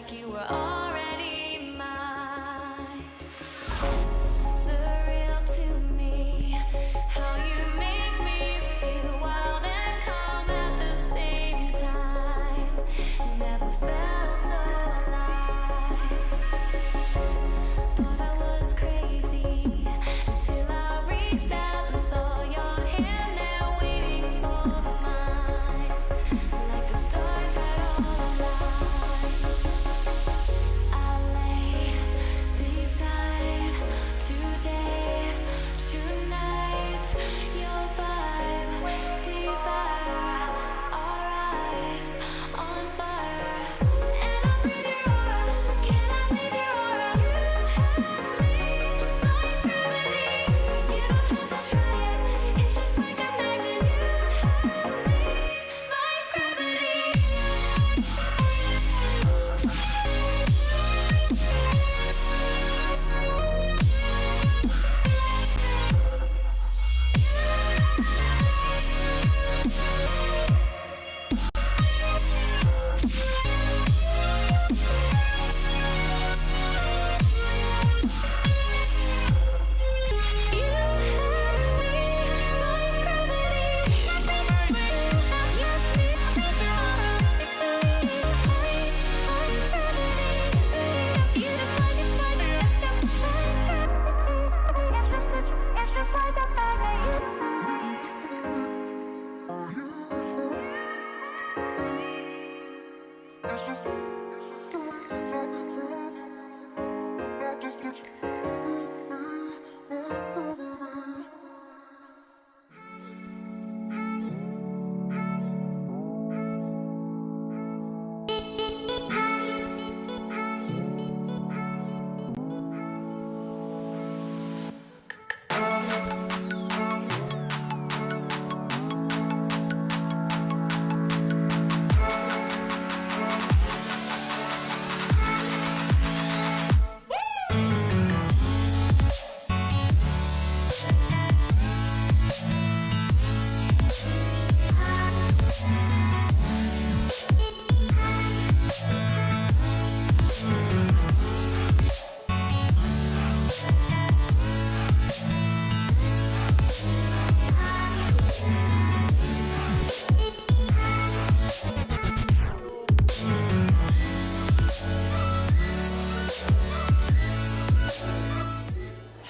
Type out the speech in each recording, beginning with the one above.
like you were already mine. Surreal to me, how you make me feel wild and calm at the same time. Never felt so alive. Thought I was crazy until I reached out and saw your hand there waiting for mine. Like the stars had all aligned. I lay beside today, tonight. Your vibe, desire, our eyes on fire. And I breathe your aura. Can I leave your aura? You have me like gravity. You don't have to try it. It's just like a magnet. You have me like gravity.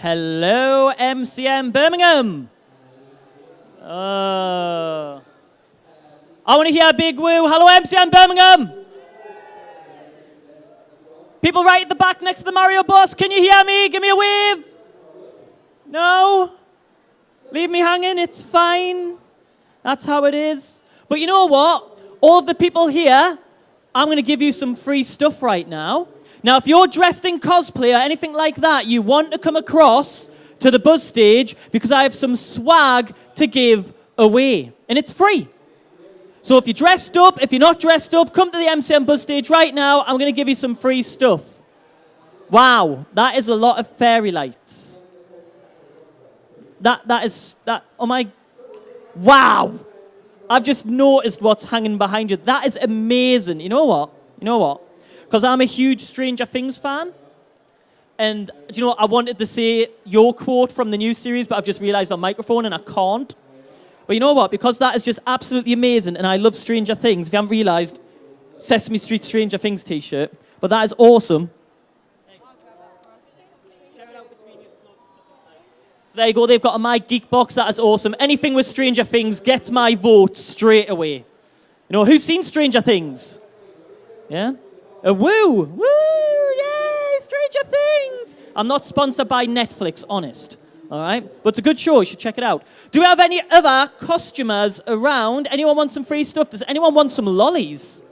Hello, MCM Birmingham. I want to hear a big woo. Hello, MCM Birmingham. People right at the back next to the Mario bus, can you hear me? Give me a wave. No? Leave me hanging, it's fine. That's how it is. But you know what? All of the people here, I'm going to give you some free stuff right now. Now, if you're dressed in cosplay or anything like that, you want to come across to the buzz stage because I have some swag to give away. And it's free. So if you're dressed up, if you're not dressed up, come to the MCM buzz stage right now. I'm going to give you some free stuff. Wow, that is a lot of fairy lights. Oh my, wow. I've just noticed what's hanging behind you. That is amazing. You know what? Because I'm a huge Stranger Things fan. And, do you know, I wanted to say your quote from the new series, but I've just realized on microphone and I can't. But you know what? Because that is just absolutely amazing, and I love Stranger Things. If you haven't realized, Sesame Street Stranger Things t-shirt. But that is awesome. So there you go. They've got a My Geek box. That is awesome. Anything with Stranger Things gets my vote straight away. You know, who's seen Stranger Things? Yeah? A woo! Woo! Yay! Stranger Things! I'm not sponsored by Netflix, honest. All right? But it's a good show. You should check it out. Do we have any other costumers around? Anyone want some free stuff? Does anyone want some lollies?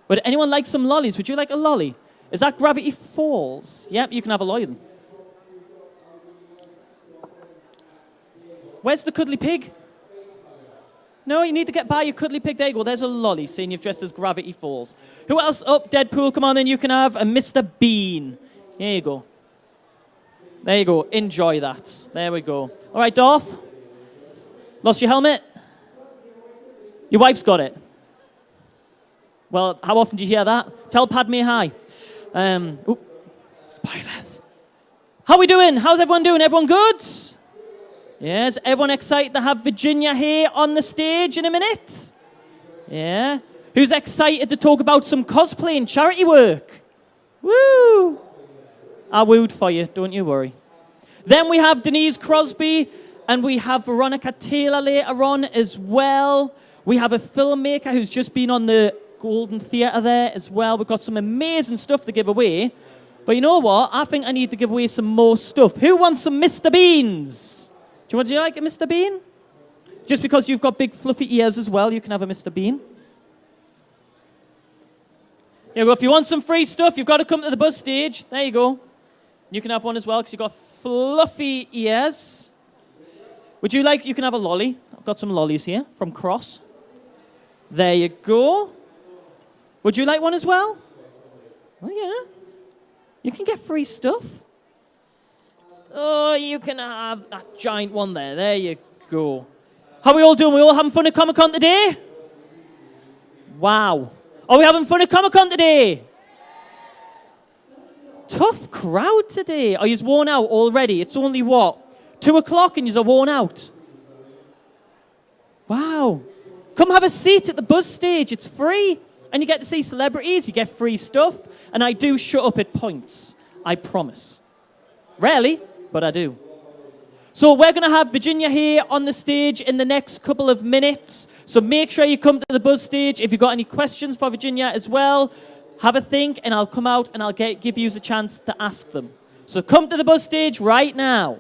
Would anyone like some lollies? Would you like a lolly? Is that Gravity Falls? Yep, you can have a lolly then. Where's the cuddly pig? No, you need to get by your cuddly pig. There you go. There's a lolly, seeing you've dressed as Gravity Falls. Who else? Oh, Deadpool, come on then. You can have a Mr. Bean. There you go. There you go. Enjoy that. There we go. All right, Darth. Lost your helmet? Your wife's got it. Well, how often do you hear that? Tell Padme hi. Spoilers. How we doing? How's everyone doing? Everyone good? Yes, everyone excited to have Virginia here on the stage in a minute? Yeah. Who's excited to talk about some cosplay and charity work? Woo! I wooed for you, don't you worry. Then we have Denise Crosby, and we have Veronica Taylor later on as well. We have a filmmaker who's just been on the Golden Theatre there as well. We've got some amazing stuff to give away. But you know what? I think I need to give away some more stuff. Who wants some Mr. Beans? Do you like a Mr. Bean? Just because you've got big fluffy ears as well, you can have a Mr. Bean. Here you go. If you want some free stuff, you've got to come to the buzz stage. There you go. You can have one as well because you've got fluffy ears. Would you like, you can have a lolly. I've got some lollies here from Cross. There you go. Would you like one as well? Oh, yeah. You can get free stuff. Oh, you can have that giant one there. There you go. How are we all doing? We all having fun at Comic-Con today? Wow. Are we having fun at Comic-Con today? Tough crowd today. Are you worn out already? It's only what? 2 o'clock and you're worn out. Wow. Come have a seat at the buzz stage. It's free. And you get to see celebrities. You get free stuff. And I do shut up at points. I promise. Rarely, but I do. So we're going to have Virginia here on the stage in the next couple of minutes. So make sure you come to the buzz stage. If you've got any questions for Virginia as well, have a think and I'll come out and I'll give you a chance to ask them. So come to the buzz stage right now.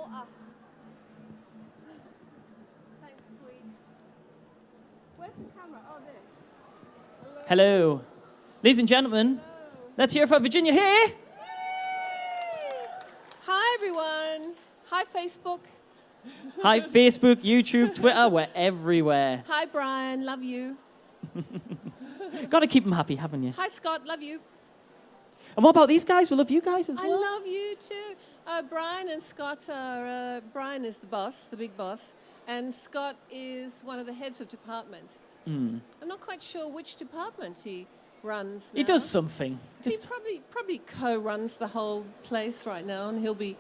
water. Thanks, sweet. Where's the camera? Oh, there. Hello. Ladies and gentlemen, let's hear for Virginia here. Hi, everyone. Hi, Facebook. Hi, Facebook, YouTube, Twitter, we're everywhere. Hi, Brian. Love you. Got to keep them happy, haven't you? Hi, Scott. Love you. And what about these guys? We love you guys as I well. love you too. Brian and Scott are. Brian is the boss, the big boss, and Scott is one of the heads of department. I'm not quite sure which department he runs now. He does something. He probably co-runs the whole place right now, and he'll be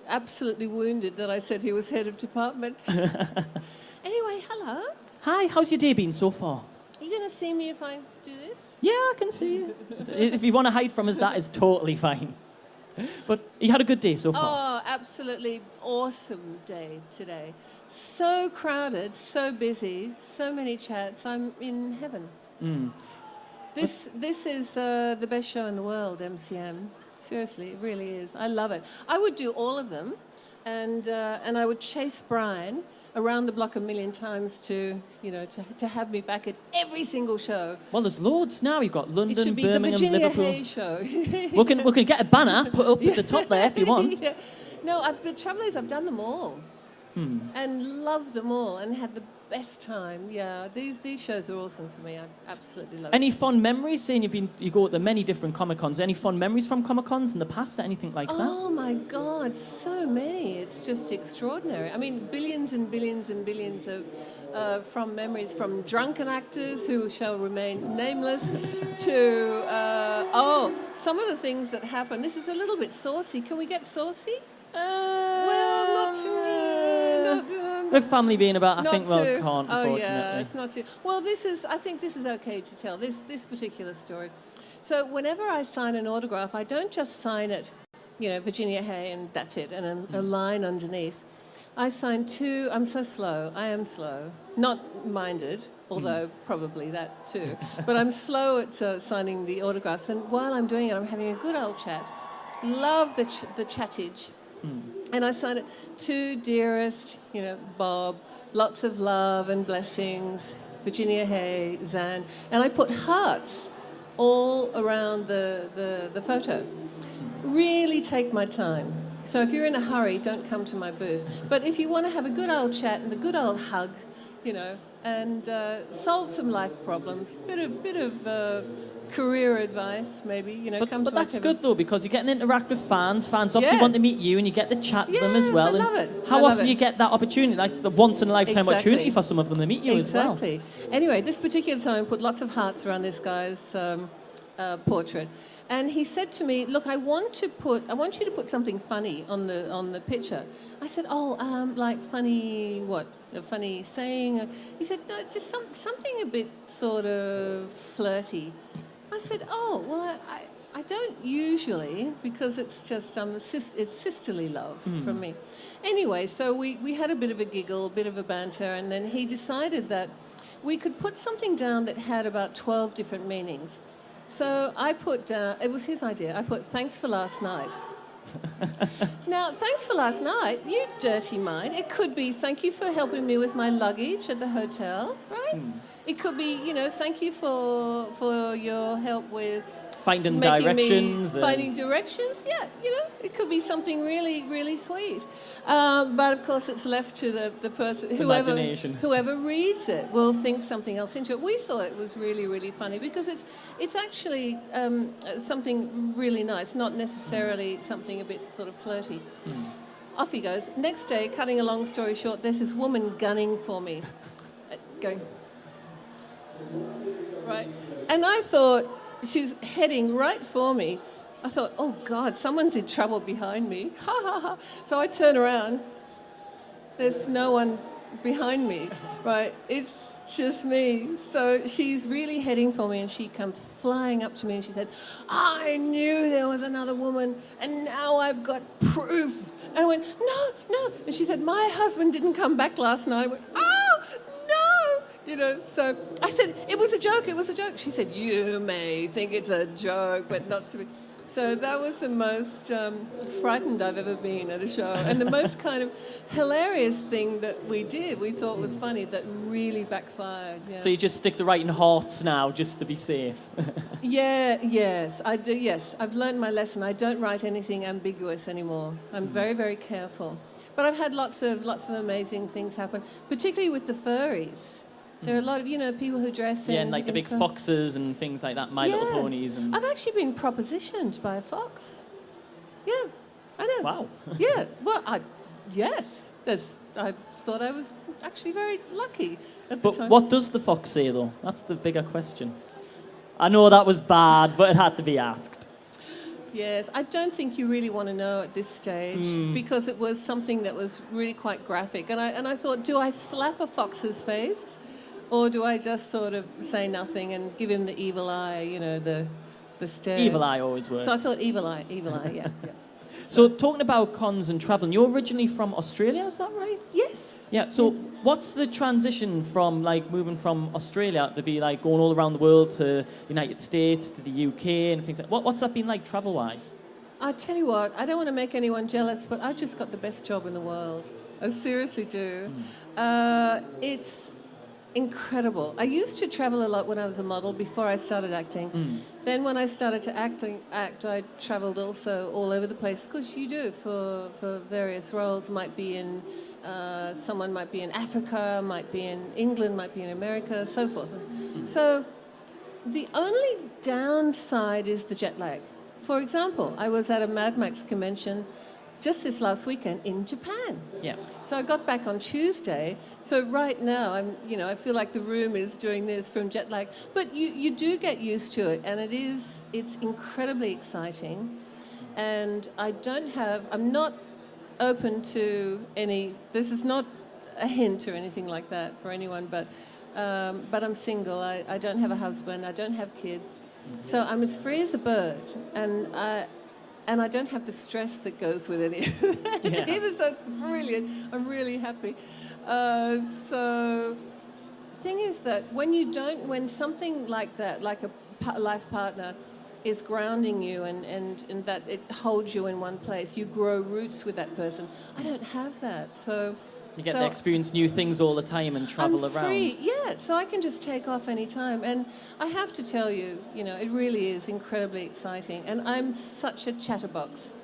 absolutely wounded that I said he was head of department. Anyway, hello. Hi, how's your day been so far? Are you going to see me if I do this? Yeah, I can see you. If you want to hide from us, that is totally fine. But you had a good day so far? Oh, absolutely awesome day today. So crowded, so busy, so many chats. I'm in heaven. This is the best show in the world, MCM. Seriously, it really is. I love it. I would do all of them, and I would chase Brian around the block a million times to have me back at every single show. Well, there's loads now. You've got It London, should be Birmingham, the Virginia Liverpool. Hay show. We can get a banner put up at the top there if you want. Yeah. No, the trouble is I've done them all. And love them all and had the best time. Yeah, these shows are awesome for me. I absolutely love Any fond memories? Seeing you go to many different Comic-Cons. Any fond memories from Comic-Cons in the past? Anything like that? Oh my God, so many. It's just extraordinary. I mean, billions and billions and billions of from memories from drunken actors who shall remain nameless to some of the things that happen. This is a little bit saucy. Can we get saucy? Well, not With family being about, I not think, too. well, can't, Oh unfortunately. yeah, it's not too. Well, I think this is okay to tell, this particular story. So whenever I sign an autograph, I don't just sign it, Virginia Hay, and that's it, and a line underneath. I sign two, I'm so slow, I am slow. Not minded, although probably that too. But I'm slow at signing the autographs, and while I'm doing it, I'm having a good old chat. Love the chattage. And I signed it to dearest, Bob, lots of love and blessings, Virginia Hay, Zan. And I put hearts all around the photo. Really take my time. So if you're in a hurry, don't come to my booth. But if you want to have a good old chat and a good old hug, and solve some life problems, bit of career advice, maybe, come to But my that's table. good, though, because you're getting to interact with fans. Fans obviously want to meet you, and you get to chat with them as Yes, well. I And love it. how I love often it. you get that opportunity? That's the once-in-a-lifetime opportunity for some of them to meet you as well. Exactly. Anyway, this particular time, I put lots of hearts around this guy's portrait. And he said to me, look, I want you to put something funny on the picture. I said, like funny what? A funny saying? He said, no, just something a bit sort of flirty. I said, oh, well, I don't usually, because it's just it's sisterly love from me. Anyway, so we had a bit of a giggle, a bit of a banter, and then he decided that we could put something down that had about 12 different meanings. So I put down, it was his idea, I put thanks for last night. Now, thanks for last night, you dirty mind. It could be thank you for helping me with my luggage at the hotel, right? It could be, thank you for your help with Finding directions. Finding directions, yeah, it could be something really, really sweet. But of course, it's left to the person, whoever reads it will think something else into it. We thought it was really, really funny because it's actually something really nice, not necessarily something a bit sort of flirty. Off he goes. Next day, cutting a long story short, there's this woman gunning for me, going right, and I thought, she's heading right for me. I thought, oh God, someone's in trouble behind me. Ha ha ha. So I turn around. There's no one behind me, right? It's just me. So she's really heading for me, and she comes flying up to me and she said, I knew there was another woman, and now I've got proof. And I went, no. And she said, my husband didn't come back last night. I went, oh, no. So I said, it was a joke. She said, you may think it's a joke, but not to me. So that was the most frightened I've ever been at a show. And the most kind of hilarious thing that we did, we thought was funny, that really backfired. Yeah. So you just stick to writing hearts now, just to be safe. Yes, I do, yes. I've learned my lesson. I don't write anything ambiguous anymore. I'm very, very careful. But I've had lots of amazing things happen, particularly with the furries. There are a lot of, people who dress in... Yeah, and like the big foxes and things like that, My Little Ponies. And I've actually been propositioned by a fox. Yeah, I know. wow. Yeah, well, yes. I thought I was actually very lucky at the But time. what does the fox say, though? That's the bigger question. I know that was bad, but it had to be asked. Yes, I don't think you really want to know at this stage because it was something that was really quite graphic. And I thought, do I slap a fox's face? Or do I just sort of say nothing and give him the evil eye, the stare? Evil eye always works. So I thought evil eye, yeah. So talking about cons and traveling, you're originally from Australia, is that right? Yes. Yeah, so yes. what's the transition from moving from Australia to be going all around the world to United States, to the UK and things like that? What's that been like travel-wise? I tell you what, I don't want to make anyone jealous, but I've just got the best job in the world. I seriously do. It's incredible. I used to travel a lot when I was a model before I started acting. Then when I started to act, I travelled also all over the place, because you do for various roles. Might be in someone might be in Africa, might be in England, might be in America, so forth. So the only downside is the jet lag. For example, I was at a Mad Max convention just this last weekend in Japan. Yeah. So I got back on Tuesday. So right now, I feel like the room is doing this from jet lag. But you do get used to it, and it's incredibly exciting. And I'm not open to any. This is not a hint or anything like that for anyone. But I'm single. I don't have a husband. I don't have kids. So I'm as free as a bird, and I don't have the stress that goes with it either, so it's brilliant. I'm really happy. So the thing is that when something like that, like a life partner, is grounding you and that it holds you in one place, you grow roots with that person. I don't have that, so... You get to experience new things all the time and travel I'm around. Free, yeah, so I can just take off any time. And I have to tell you, it really is incredibly exciting. And I'm such a chatterbox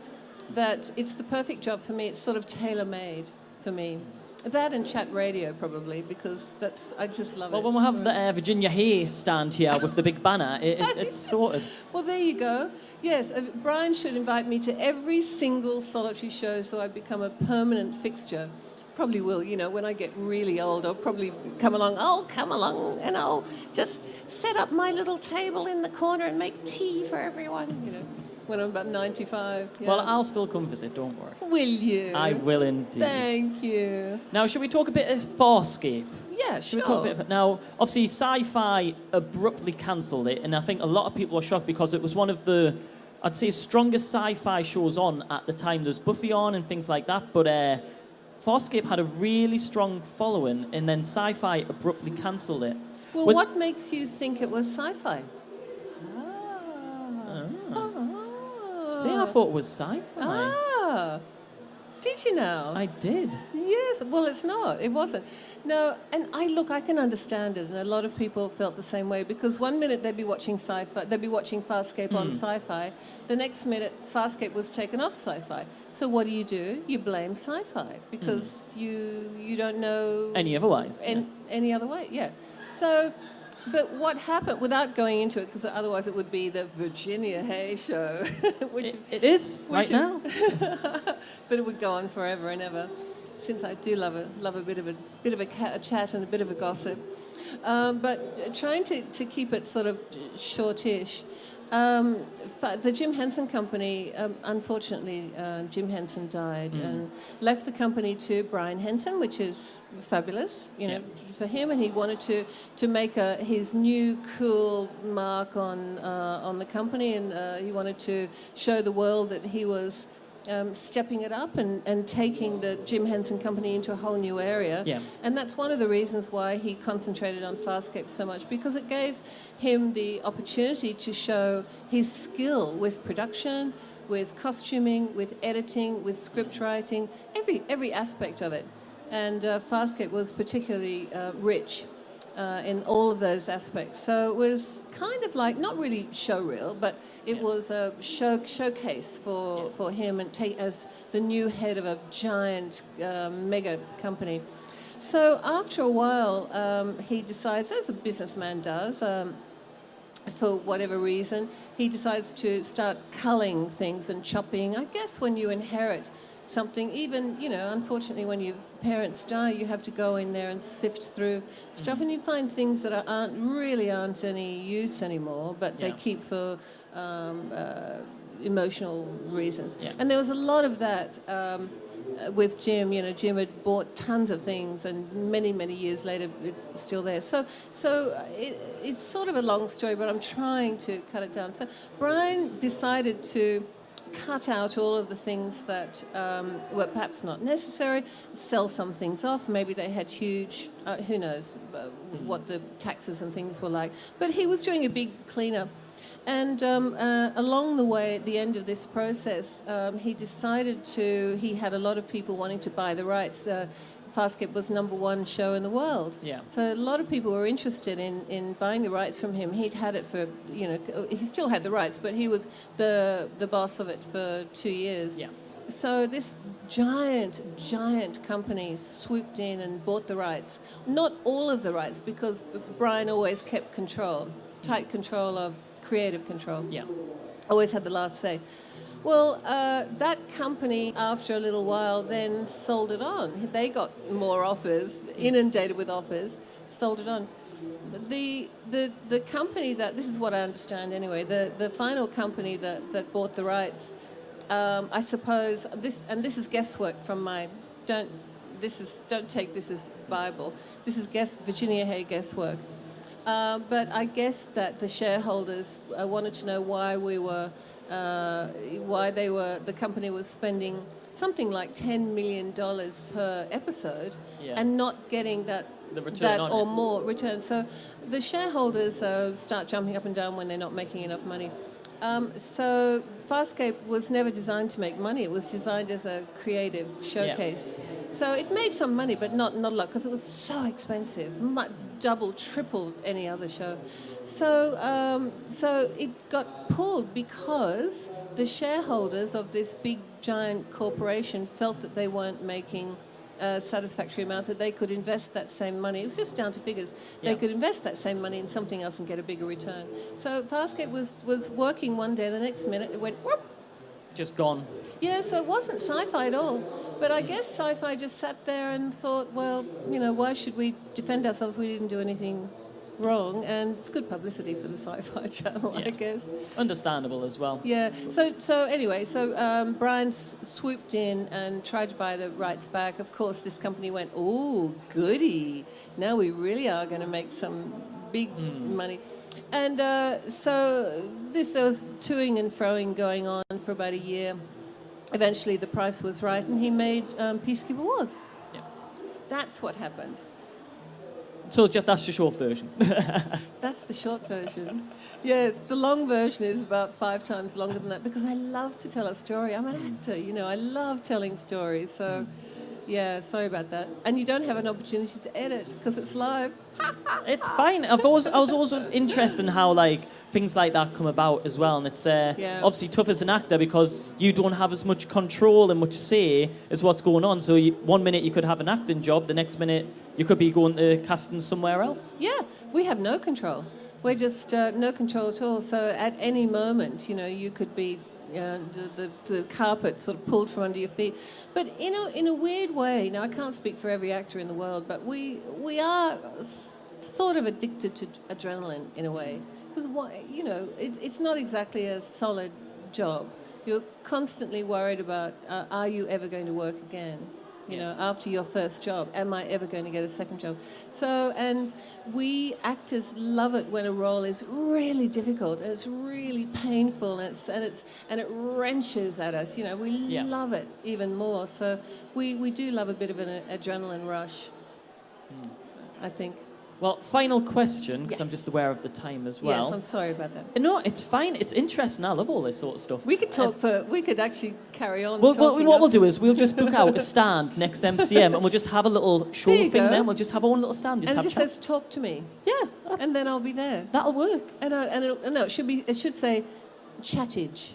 that it's the perfect job for me. It's sort of tailor-made for me. That and chat radio, probably, because I just love it. Well, when we have the Virginia Hay stand here with the big banner, it's sorted. Well, there you go. Yes, Brian should invite me to every single solitary show so I become a permanent fixture. Probably will, when I get really old, I'll probably come along and I'll just set up my little table in the corner and make tea for everyone, when I'm about 95. Yeah. Well, I'll still come visit, don't worry. Will you? I will indeed. Thank you. Now, should we talk a bit of Farscape? Yeah, Should we talk a bit of, now, obviously, Sci-Fi abruptly cancelled it, and I think a lot of people were shocked because it was one of the, I'd say, strongest sci-fi shows on at the time. There's Buffy on and things like that, but Farscape had a really strong following, and then Sci-Fi abruptly cancelled it. Well, what makes you think it was sci-fi? See, I thought it was Sci-Fi. Did you know? I did. Yes, well, it's not. It wasn't. No, and I can understand it, and a lot of people felt the same way, because one minute they'd be watching Farscape on Sci-Fi, the next minute Farscape was taken off Sci-Fi. So what do? You blame Sci-Fi, because you don't know... Any otherwise. Any other way, yeah. So... But what happened, without going into it, because otherwise it would be the Virginia Hay show. It is, right now. But it would go on forever and ever, since I do love a bit of a chat and a bit of a gossip. But trying to keep it sort of shortish. The Jim Henson Company, unfortunately, Jim Henson died and left the company to Brian Henson, which is fabulous, for him. And he wanted to make his new cool mark on the company, and he wanted to show the world that he was stepping it up and taking the Jim Henson Company into a whole new area. Yeah. And that's one of the reasons why he concentrated on Farscape so much, because it gave him the opportunity to show his skill with production, with costuming, with editing, with script writing, every aspect of it. And Farscape was particularly rich in all of those aspects. So it was kind of like, not really showreel, but it was a showcase for him and as the new head of a giant mega company. So after a while, he decides, as a businessman does, for whatever reason, he decides to start culling things and chopping. I guess when you inherit something, even, unfortunately, when your parents die, you have to go in there and sift through stuff, and you find things that aren't any use anymore, but they keep for emotional reasons. Yeah. And there was a lot of that with Jim. Jim had bought tons of things, and many, many years later, it's still there. So it's sort of a long story, but I'm trying to cut it down. So Brian decided to cut out all of the things that were perhaps not necessary, sell some things off. Maybe they had huge, who knows what the taxes and things were like. But he was doing a big cleanup. And along the way, at the end of this process, he had a lot of people wanting to buy the rights. Farscape was #1 show in the world. Yeah. So a lot of people were interested in buying the rights from him. He'd had it for, he still had the rights, but he was the boss of it for 2 years. Yeah. So this giant company swooped in and bought the rights. Not all of the rights, because Brian always kept tight control of creative control. Yeah. Always had the last say. Well, that company, after a little while, then sold it on. They got more offers, inundated with offers, sold it on. The company this is what I understand anyway, the final company that bought the rights, I suppose, this is guesswork from don't take this as Bible. This is Virginia Hay guesswork. But I guess that the shareholders wanted to know why the company was spending something like $10 million per episode and not getting that or more return. So the shareholders start jumping up and down when they're not making enough money. So Farscape was never designed to make money. It was designed as a creative showcase. Yeah. So it made some money, but not a lot, because it was so expensive, double, triple any other show. So it got pulled because the shareholders of this big, giant corporation felt that they weren't making a satisfactory amount, that they could invest that same money. It was just down to figures. They could invest that same money in something else and get a bigger return. So Farscape was working one day, the next minute it went whoop. Just gone. Yeah, so it wasn't sci-fi at all. But I guess sci-fi just sat there and thought, well, why should we defend ourselves? We didn't do anything wrong, and it's good publicity for the Sci-Fi Channel, I guess. Understandable as well. Yeah. So anyway, Brian swooped in and tried to buy the rights back. Of course, this company went, "Oh, goody! Now we really are going to make some big money." And so there was toing and froing going on for about a year. Eventually, the price was right, and he made Peacekeeper Wars. Yeah. That's what happened. So that's the short version. That's the short version. Yes, the long version is about 5 times longer than that, because I love to tell a story. I'm an actor, I love telling stories. So, yeah, sorry about that. And you don't have an opportunity to edit because it's live. It's fine. I was also interested in how things like that come about as well, and it's obviously tough as an actor because you don't have as much control and much say as what's going on. So one minute you could have an acting job, the next minute you could be going to casting somewhere else. Yeah, we have no control. We're just no control at all. So at any moment, you could be the carpet sort of pulled from under your feet. But in a weird way, now I can't speak for every actor in the world, but we are sort of addicted to adrenaline in a way, because it's not exactly a solid job. You're constantly worried about, are you ever going to work again? You know, after your first job, am I ever going to get a second job? So, and we actors love it when a role is really difficult and it's really painful and it wrenches at us. You know, we love it even more. So we do love a bit of an adrenaline rush, I think. Well, final question, because I'm Yes. just aware of the time as well. Yes, I'm sorry about that. No, it's fine. It's interesting. I love all this sort of stuff. We could talk we could actually carry on Well, talking. what we'll do is we'll just book out a stand next MCM and we'll just have a little show There you thing go. then. We'll just have our own little stand. Just and it have just chats. says talk to me, Yeah, and then I'll be there. that'll work. And it should say chattage.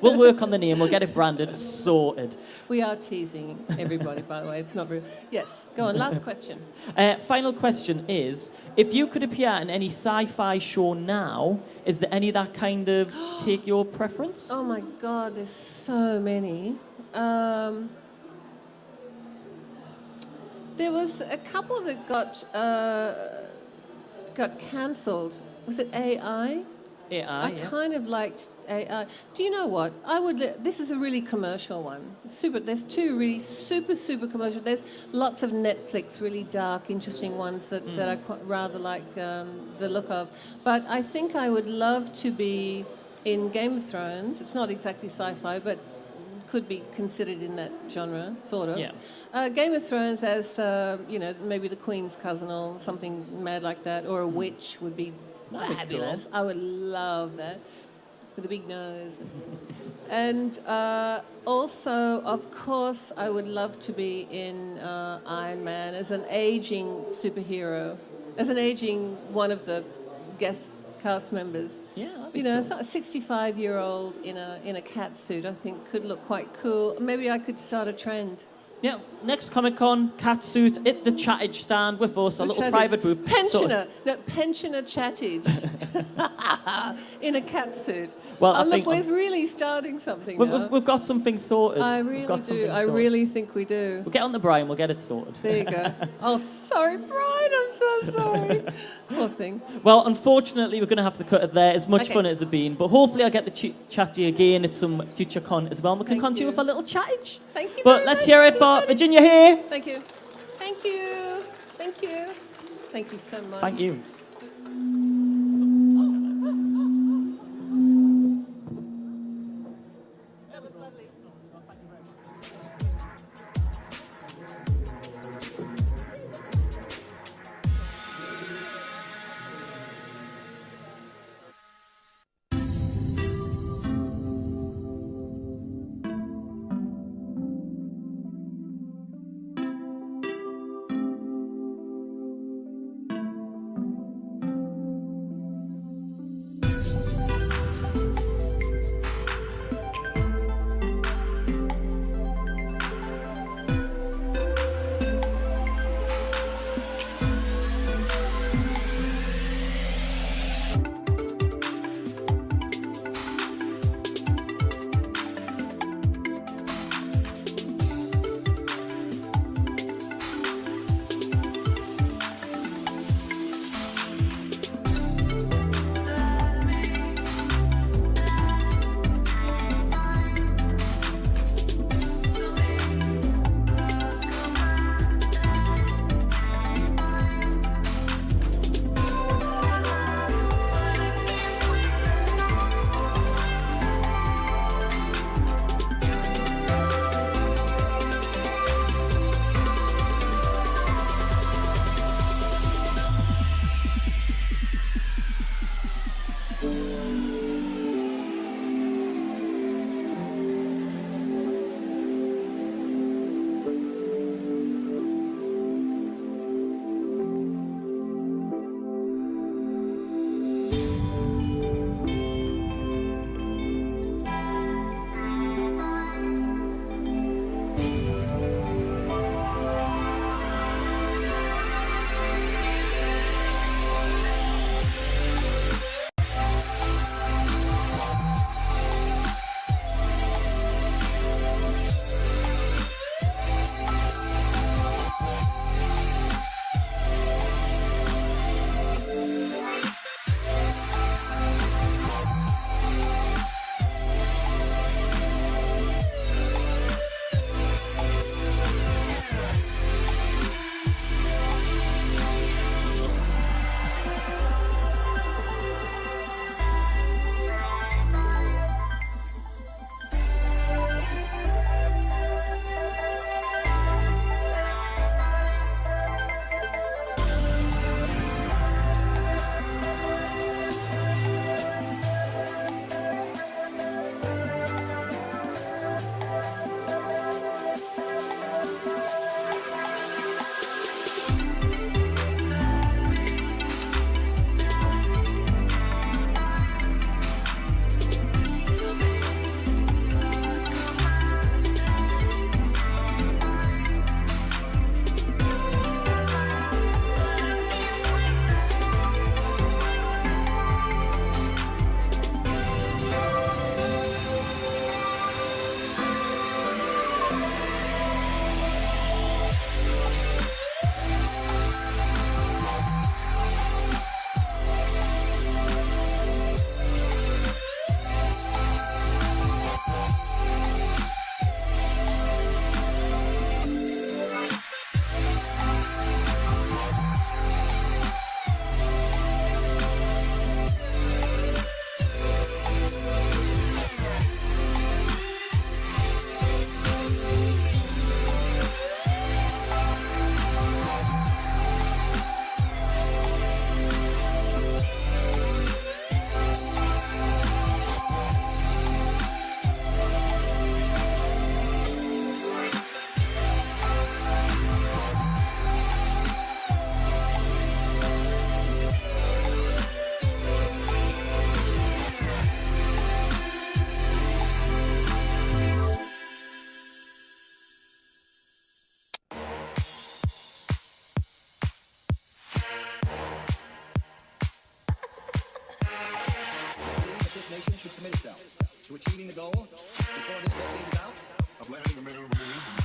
We'll work on the name. We'll get it branded, sorted. We are teasing everybody, by the way. It's not real. Yes, go on. Last question. Final question is, if you could appear in any sci-fi show now, is there any that kind of take your preference? Oh my God, there's so many. There was a couple that got cancelled. Was it AI? AI, I kind of liked AI. Do you know what? This is a really commercial one. There's two really super commercial. There's lots of Netflix, really dark, interesting ones that I rather like the look of. But I think I would love to be in Game of Thrones. It's not exactly sci-fi, but could be considered in that genre, sort of. Yeah. Game of Thrones as, maybe the Queen's cousin or something mad like that, or a witch would be That'd be fabulous. cool. I would love that, with a big nose. And also, of course, I would love to be in Iron Man as an aging superhero, as an aging one of the guest cast members. Yeah, that'd be You know, cool. a 65-year-old in a cat suit, I think, could look quite cool. Maybe I could start a trend. Yeah, next Comic Con, cat suit, at the chattage stand with us, a little Chattage. private booth. Pensioner. No, pensioner chattage. In a cat suit. Well, I look, think we're really starting something We've, now. we've got something sorted. I We've really got do. something I sorted. really think we do. We'll get on the Brian, we'll get it sorted. There you go. Oh, sorry, Brian, I'm so sorry. Poor thing. Well, unfortunately, we're going to have to cut it there. As much Okay. fun as it's been, but hopefully I'll get to chat to you again at some future con as well. And we can Thank continue you. with a little chattage. Thank you But very let's much. hear it for Chattage. Virginia here. Thank you. Thank you. Thank you. Thank you so much. Thank you. That was lovely. to achieving the goal before this decade is out of landing a man on the moon.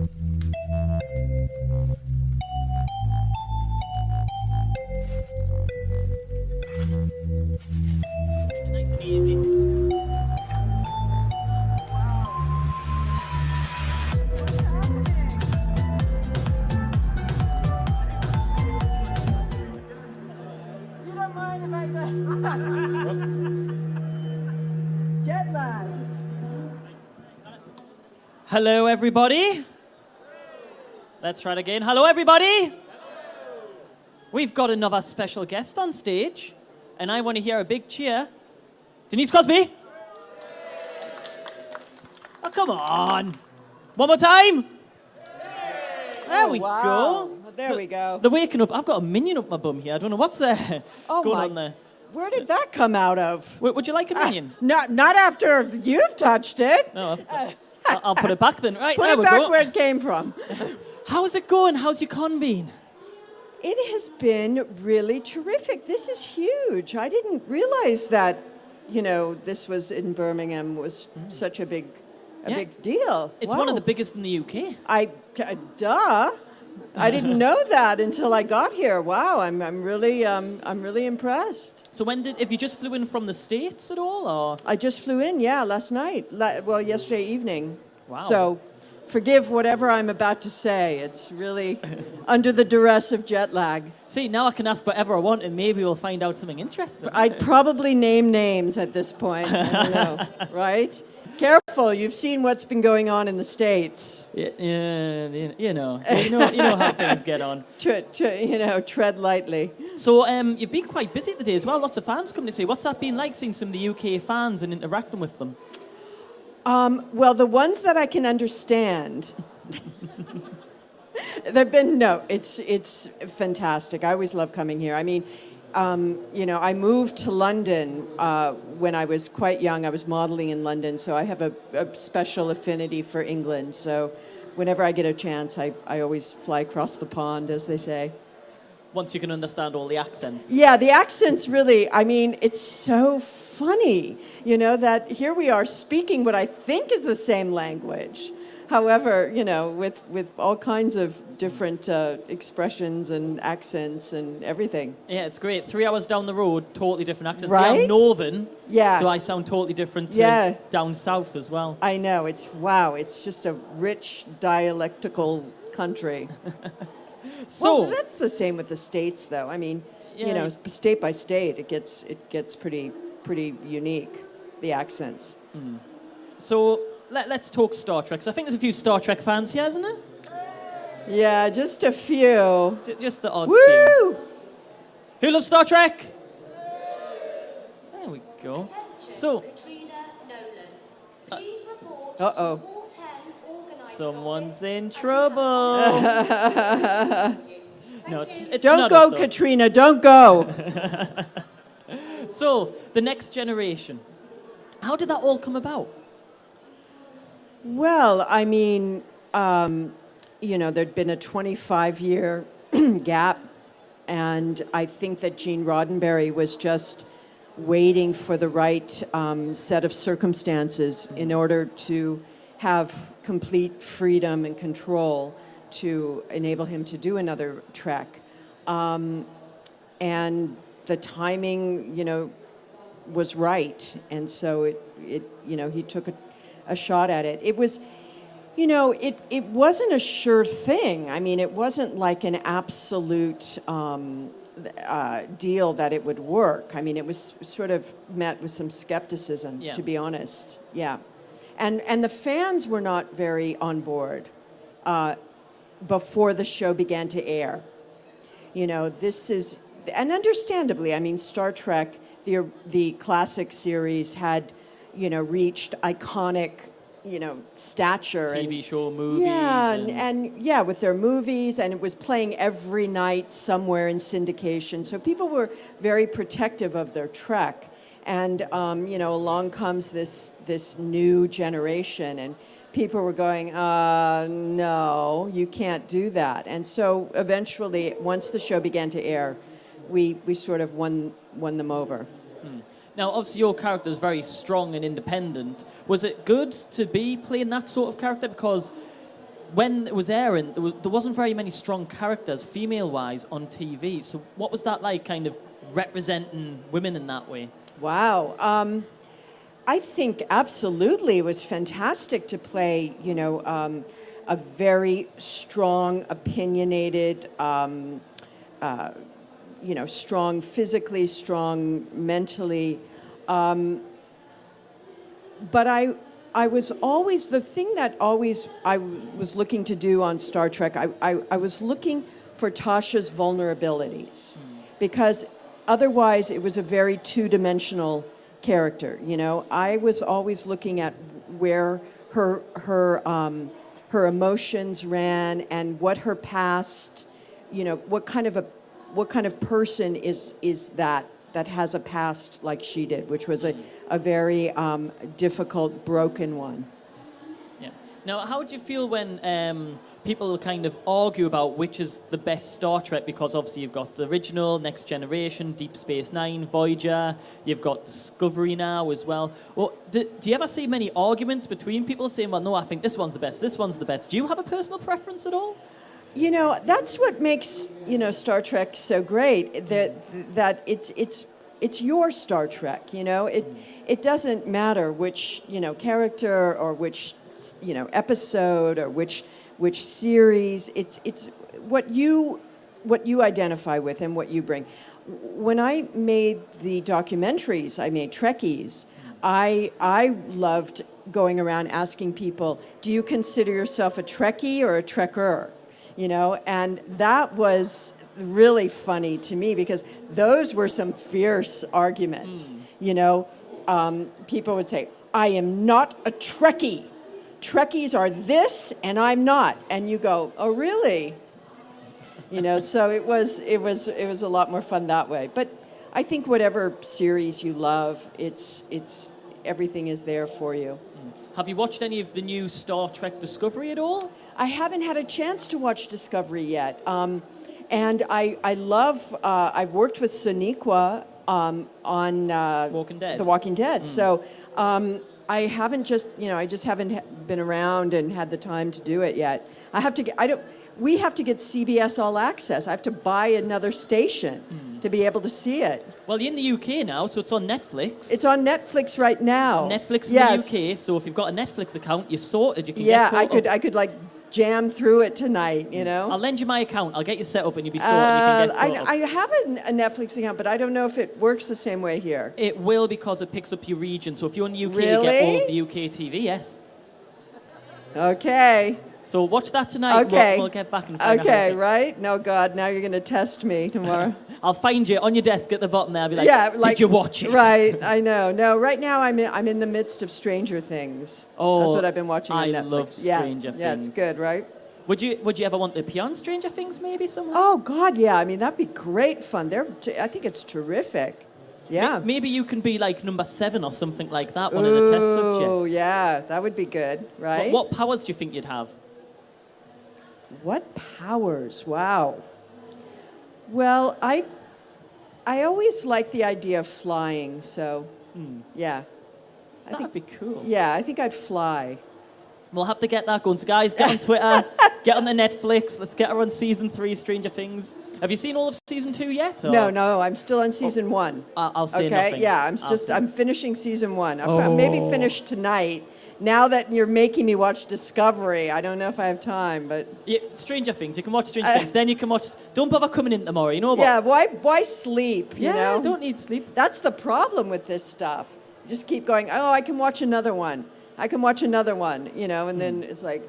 You don't mind if I jet lag. Hello, everybody. Let's try it again. Hello, everybody. We've got another special guest on stage, and I want to hear a big cheer. Denise Crosby. Oh, come on. One more time. There we Wow. go. There we go. They're waking up. I've got a minion up my bum here. I don't know what's going on there. Where did that come out of? Would you like a minion? Not after you've touched it. No, I'll put it back then. Right, Put there it we back go. where it came from. How's it going? How's your con been? It has been really terrific. This is huge. I didn't realize that, this was in Birmingham was such a big deal. It's one of Wow. the biggest in the UK. Duh. I didn't know that until I got here. Wow, I'm really impressed. So if you just flew in from the States at all, or? I just flew in, last night. Yesterday evening. Wow. So, forgive whatever I'm about to say. It's really under the duress of jet lag. See, now I can ask whatever I want and maybe we'll find out something interesting. I'd probably name names at this point. I don't know, right? Careful, you've seen what's been going on in the States. Yeah, you know how things get on. Tread lightly. So you've been quite busy today as well. Lots of fans come to see. What's that been like, seeing some of the UK fans and interacting with them? Well, the ones that I can understand, it's fantastic. I always love coming here. I mean, I moved to London when I was quite young. I was modeling in London, so I have a special affinity for England. So whenever I get a chance, I always fly across the pond, as they say. Once you can understand all the accents. Yeah, the accents really, it's so funny, that here we are speaking what I think is the same language. However, with all kinds of different expressions and accents and everything. Yeah, it's great. 3 hours down the road, totally different accents. Right? See, I'm northern, Yeah. so I sound totally different to down south as well. I know, it's just a rich dialectical country. So, Well, that's the same with the states, though. State by state, it gets pretty unique, the accents. so let's talk Star Trek. 'Cause I think there's a few Star Trek fans here, isn't there? Yeah, just a few. Just the odd few. Woo! Who loves Star Trek? There we go. So, Katrina Nolan. Please report Uh-oh. to 410 organized someone's in trouble. No, it's Don't not go, us, though. Katrina, don't go. So, the next generation. How did that all come about? Well, there'd been a 25-year gap, and I think that Gene Roddenberry was just waiting for the right set of circumstances in order to have complete freedom and control to enable him to do another Trek. And the timing, was right, and so he took a shot at it. It was, it wasn't a sure thing. It wasn't like an absolute deal that it would work. It was sort of met with some skepticism, to be honest. Yeah, and the fans were not very on board before the show began to air. This is, and understandably, Star Trek, the classic series had, reached iconic, stature. TV show, movies. Yeah, and with their movies, and it was playing every night somewhere in syndication. So people were very protective of their Trek. And, along comes this new generation, and people were going, no, you can't do that. And so eventually, once the show began to air, we sort of won them over. Now, obviously, your character is very strong and independent. Was it good to be playing that sort of character? Because when it was airing, there wasn't very many strong characters, female-wise, on TV. So what was that like, kind of representing women in that way? Wow. I think absolutely it was fantastic to play, a very strong, opinionated, strong physically, strong mentally. But I was always, the thing that always I was looking to do on Star Trek, I was looking for Tasha's vulnerabilities because otherwise it was a very two-dimensional character, I was always looking at where her emotions ran and what her past, what kind of person is that has a past like she did, which was a very difficult, broken one. Yeah. Now, how do you feel when people kind of argue about which is the best Star Trek? Because obviously you've got the original, Next Generation, Deep Space Nine, Voyager, you've got Discovery now as well. Well, do you ever see many arguments between people saying, well, no, I think this one's the best, this one's the best? Do you have a personal preference at all? That's what makes, Star Trek so great, that it's your Star Trek, It doesn't matter which, character or which, episode or which series. It's what you identify with and what you bring. When I made the documentaries, I made Trekkies, I loved going around asking people, do you consider yourself a Trekkie or a Trekker? And that was really funny to me because those were some fierce arguments. People would say, I am not a Trekkie. Trekkies are this and I'm not. And you go, oh, really? So it was a lot more fun that way. But I think whatever series you love, it's everything is there for you. Have you watched any of the new Star Trek Discovery at all? I haven't had a chance to watch Discovery yet. And I love, I've worked with Sonequa on Walking Dead. The Walking Dead. So I haven't I just haven't been around and had the time to do it yet. We have to get CBS All Access. I have to buy another station to be able to see it. Well, you're in the UK now, so it's on Netflix. It's on Netflix right now. Netflix in the UK, so if you've got a Netflix account, you're sorted. You can get caught up. I could like jam through it tonight, I'll lend you my account. I'll get you set up and you'll be sorted. You can get caught up. I have a Netflix account, but I don't know if it works the same way here. It will because it picks up your region. So if you're in the UK, Really? you get all of the UK TV, yes. Okay. So watch that tonight. Okay. We'll get back and find out. Okay, right? No, God, now you're going to test me tomorrow. I'll find you on your desk at the bottom there. I'll be like, did you watch it? Right, I know. No, right now I'm in the midst of Stranger Things. Oh, that's what I've been watching on Netflix. I love Stranger Things. Yeah, it's good, right? Would you ever want to appear on Stranger Things maybe somewhere? Oh, God, yeah. I mean, that'd be great fun. I think it's terrific. Yeah. Maybe you can be like number 7 or something like that, one of the test subjects. Oh, yeah, that would be good, right? What powers do you think you'd have? What powers? Wow. Well, I always like the idea of flying, so yeah. That'd be cool. Yeah, I think I'd fly. We'll have to get that going. So guys, get on Twitter, get on the Netflix. Let's get her on season 3, Stranger Things. Have you seen all of season 2 yet? Or? No, I'm still on season 1. I'll say okay? nothing. Yeah, I'm finishing season 1. I'll maybe finish tonight. Now that you're making me watch Discovery, I don't know if I have time, but... Yeah, Stranger Things. You can watch Stranger Things. Then you can watch... Don't bother coming in tomorrow, you know what? Yeah, why sleep, you know? Yeah, don't need sleep. That's the problem with this stuff. You just keep going, oh, I can watch another one. I can watch another one, and then it's like...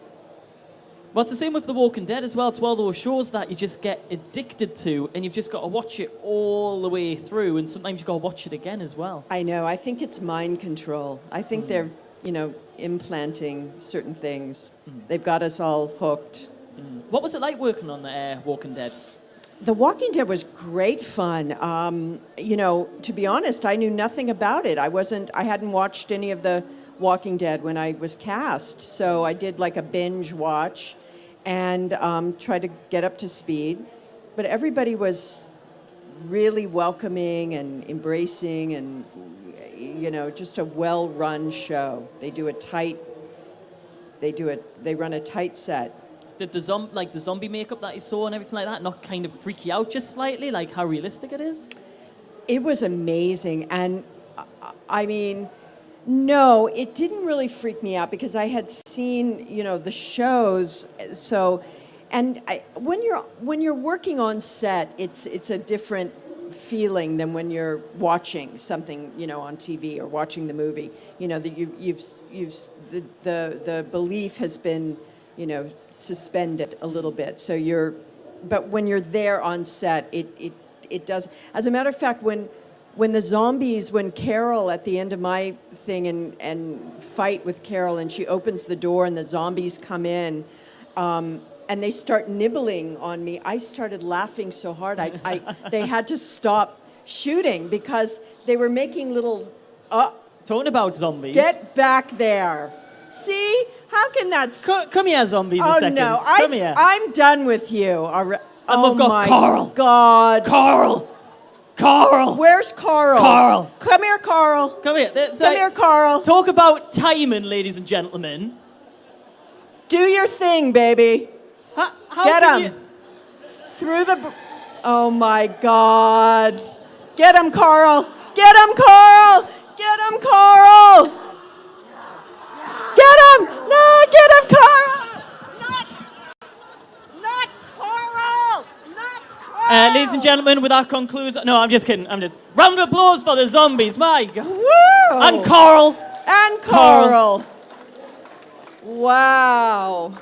Well, it's the same with The Walking Dead as well. It's one of those shows that you just get addicted to, and you've just got to watch it all the way through, and sometimes you've got to watch it again as well. I know. I think it's mind control. I think they're, implanting certain things. They've got us all hooked. What was it like working on The Walking Dead? The Walking Dead was great fun. To be honest, I knew nothing about it. I hadn't watched any of the Walking Dead when I was cast, so I did like a binge watch and tried to get up to speed. But everybody was really welcoming and embracing and, just a well-run show. They run a tight set. Did the zombie makeup that you saw and everything like that not kind of freak you out just slightly, like how realistic it is? It was amazing. And I mean, no, it didn't really freak me out because I had seen, the shows. So, and when you're working on set, it's a different feeling than when you're watching something, on TV or watching the movie. That the belief has been, suspended a little bit. So but when you're there on set, it does. As a matter of fact, when Carol at the end of my thing and fight with Carol and she opens the door and the zombies come in, and they start nibbling on me, I started laughing so hard they had to stop shooting because they were making little. Talking about zombies. Get back there! See, how can that? Come here, zombies. Oh a second. no! Come here. I'm done with you. And we've got my Carl. God! Carl! Where's Carl? Carl! Come here, Carl! Come here. Come here, Carl! Talk about timing, ladies and gentlemen. Do your thing, baby. How Get can him. Through the... Oh, my God. Get him, Carl. Get him, Carl. Get him, Carl. Get him. No, get him, Carl. Not Carl. Not Carl. Ladies and gentlemen, with that concludes... No, I'm just kidding. Round of applause for the zombies, my God. Woo. And Carl. And Carl. Wow.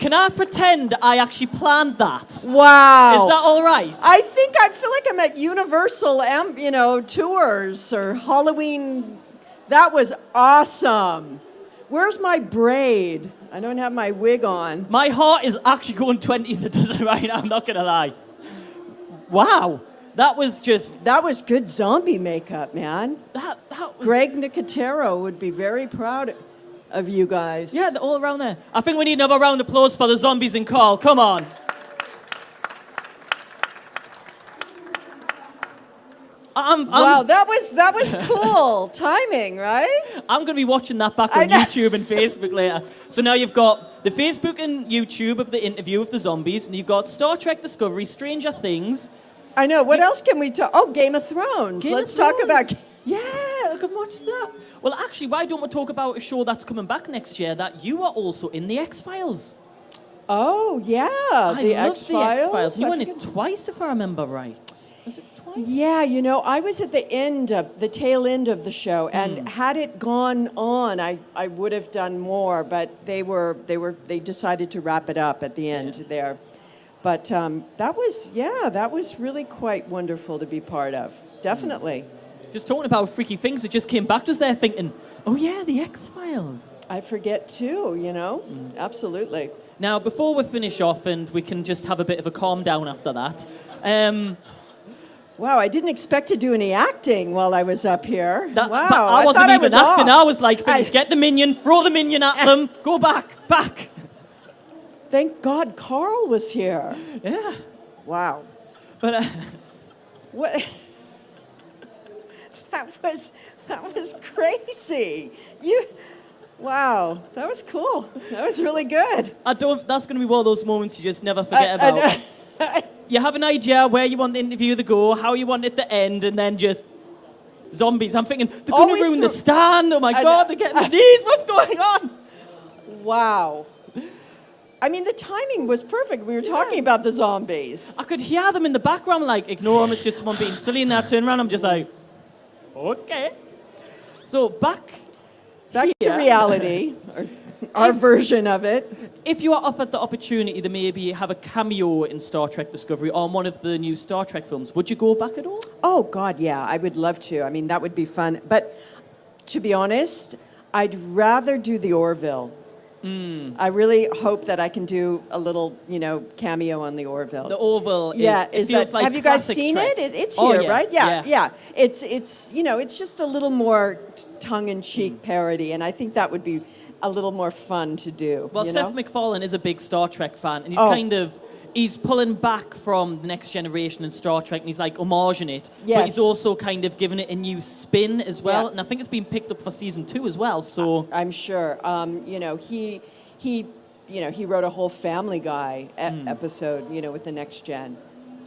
Can I pretend I actually planned that? Wow. Is that all right? I feel like I'm at Universal, tours or Halloween. That was awesome. Where's my braid? I don't have my wig on. My heart is actually going 20 the dozen right now, I'm not going to lie. Wow. That was good zombie makeup, man. That was... Greg Nicotero would be very proud of you guys. Yeah, they're all around there. I think we need another round of applause for the zombies and Carl. Come on. Wow, that was cool timing, right? I'm going to be watching that back on YouTube and Facebook later. So now you've got the Facebook and YouTube of the interview of the zombies, and you've got Star Trek Discovery, Stranger Things. I know. What else can we talk? Oh, Game of Thrones. Let's talk about... Yeah, I can watch that. Well, actually, why don't we talk about a show that's coming back next year that you are also in, The X-Files? Oh, yeah, The X-Files. You were in it twice, if I remember right. Was it twice? Yeah, I was at the tail end of the show, and had it gone on, I would have done more, but they decided to wrap it up at the end there. But that was really quite wonderful to be part of. Definitely. Just talking about freaky things that just came back to us there thinking, oh yeah, The X-Files. I forget too, Absolutely. Now, before we finish off and we can just have a bit of a calm down after that. Wow, I didn't expect to do any acting while I was up here. Wow. But I wasn't thought even acting. I was like, get the minion, throw the minion at them, go back. Thank God Carl was here. Yeah. Wow. But what? That was crazy. Wow, that was cool. That was really good. That's going to be one of those moments you just never forget about. You have an idea where you want the interview to go, how you want it to end, and then just zombies. I'm thinking, they're going to ruin the stand. Oh my God, they're getting the knees. What's going on? Wow. I mean, the timing was perfect. We were talking about the zombies. I could hear them in the background, like, ignore them, it's just someone being silly, and then I turn around, I'm just like, okay. So back to reality, or our version of it. If you are offered the opportunity to maybe have a cameo in Star Trek Discovery or one of the new Star Trek films, would you go back at all? Oh, God, yeah, I would love to. I mean, that would be fun. But to be honest, I'd rather do the Orville. I really hope that I can do a little, cameo on the Orville. The Orville. Yeah, like have you guys seen Trek. it? It's here, yeah, right? Yeah. It's just a little more tongue-in-cheek parody, and I think that would be a little more fun to do. Well, Seth MacFarlane is a big Star Trek fan, and he's pulling back from the Next Generation and Star Trek, and he's like homaging it. Yes. But he's also kind of giving it a new spin as well, Yeah. and I think it's been picked up for season 2 as well. So I'm sure. he wrote a whole Family Guy episode, with the next gen.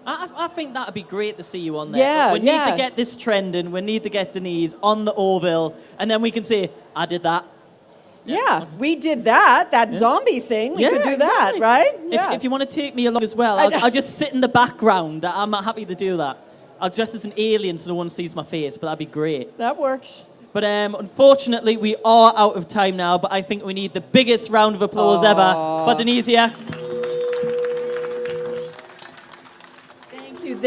I think that'd be great to see you on there. Yeah, We need to get this trending. We need to get Denise on the Orville, and then we can say, I did that. Yeah, we did that zombie thing. We could do that, exactly. right? Yeah. If you want to take me along as well, I'll just sit in the background. I'm happy to do that. I'll dress as an alien so no one sees my face, but that'd be great. That works. But unfortunately, we are out of time now, but I think we need the biggest round of applause ever for Denise here. Thank you.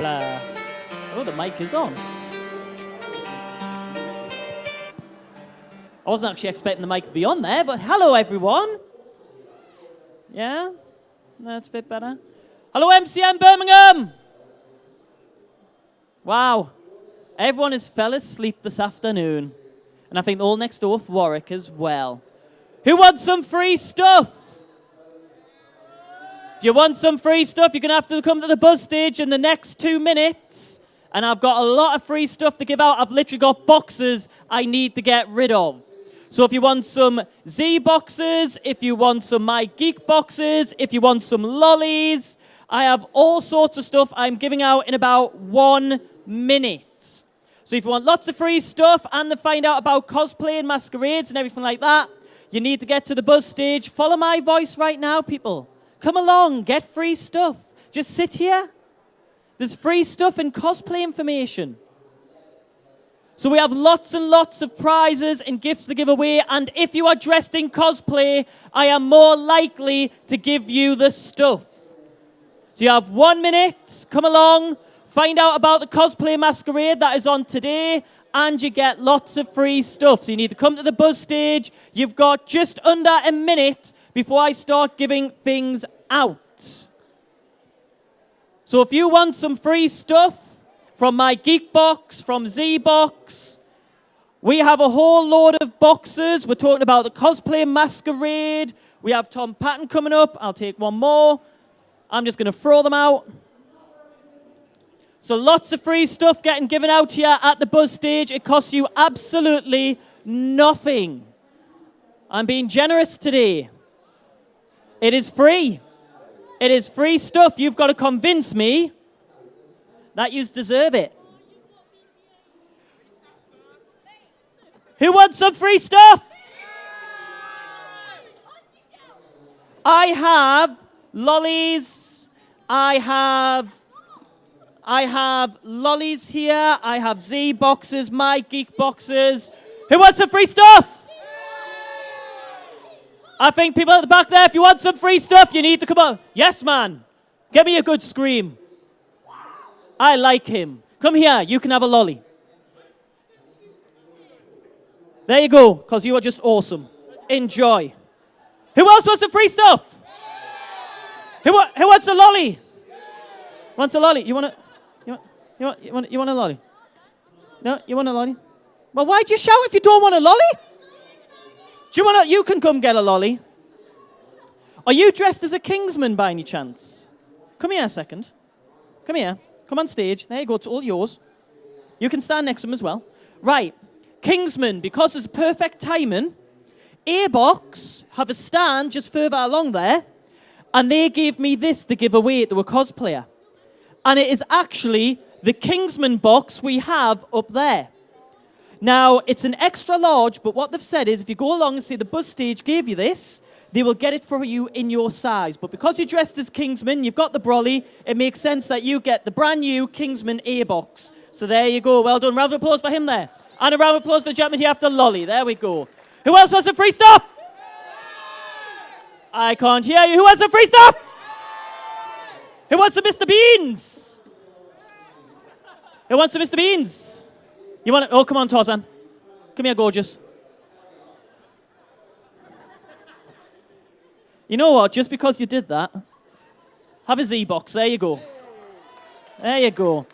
blah. Oh, the mic is on. I wasn't actually expecting the mic to be on there, but hello, everyone. Yeah? That's a bit better. Hello, MCM Birmingham. Wow. Everyone has fell asleep this afternoon. And I think all next door for Warwick as well. Who wants some free stuff? If you want some free stuff, you're going to have to come to the buzz stage in the next 2 minutes. And I've got a lot of free stuff to give out. I've literally got boxes I need to get rid of. So if you want some Z boxes, if you want some My Geek boxes, if you want some lollies, I have all sorts of stuff I'm giving out in about 1 minute. So if you want lots of free stuff and to find out about cosplay and masquerades and everything like that, you need to get to the buzz stage. Follow my voice right now, people. Come along, get free stuff. Just sit here. There's free stuff and cosplay information. So we have lots and lots of prizes and gifts to give away. And if you are dressed in cosplay, I am more likely to give you the stuff. So you have 1 minute. Come along. Find out about the cosplay masquerade that is on today. And you get lots of free stuff. So you need to come to the buzz stage. You've got just under a minute before I start giving things out. So if you want some free stuff, from My Geek box, from Z box. We have a whole load of boxes. We're talking about the cosplay masquerade. We have Tom Patton coming up. I'll take one more. I'm just going to throw them out. So lots of free stuff getting given out here at the buzz stage. It costs you absolutely nothing. I'm being generous today. It is free. It is free stuff. You've got to convince me that you deserve it. Who wants some free stuff? I have lollies. I have lollies here. I have Z boxes, My Geek boxes. Who wants some free stuff? I think people at the back there, if you want some free stuff, you need to come on. Yes, man. Give me a good scream. I like him. Come here, you can have a lolly. There you go, because you are just awesome. Enjoy. Who else wants some free stuff? Who wants a lolly? Wants a lolly? You want a lolly? No, you want a lolly? Well, why'd you shout if you don't want a lolly? You can come get a lolly. Are you dressed as a Kingsman by any chance? Come here a second. Come here. Come on stage. There you go. It's all yours. You can stand next to him as well. Right. Kingsman, because it's perfect timing, A-Box have a stand just further along there, and they gave me this to give away to a cosplayer. And it is actually the Kingsman box we have up there. Now, it's an extra large, but what they've said is if you go along and say the buzz stage gave you this, they will get it for you in your size. But because you're dressed as Kingsman, you've got the brolly, it makes sense that you get the brand new Kingsman A-Box. So there you go. Well done. Round of applause for him there. And a round of applause for the gentleman here after lolly. There we go. Who else wants some free stuff? I can't hear you. Who wants some free stuff? Who wants some Mr. Beans? Who wants some Mr. Beans? You want it? Oh, come on, Tarzan. Come here, gorgeous. You know what? Just because you did that, have a Z-Box. There you go. There you go.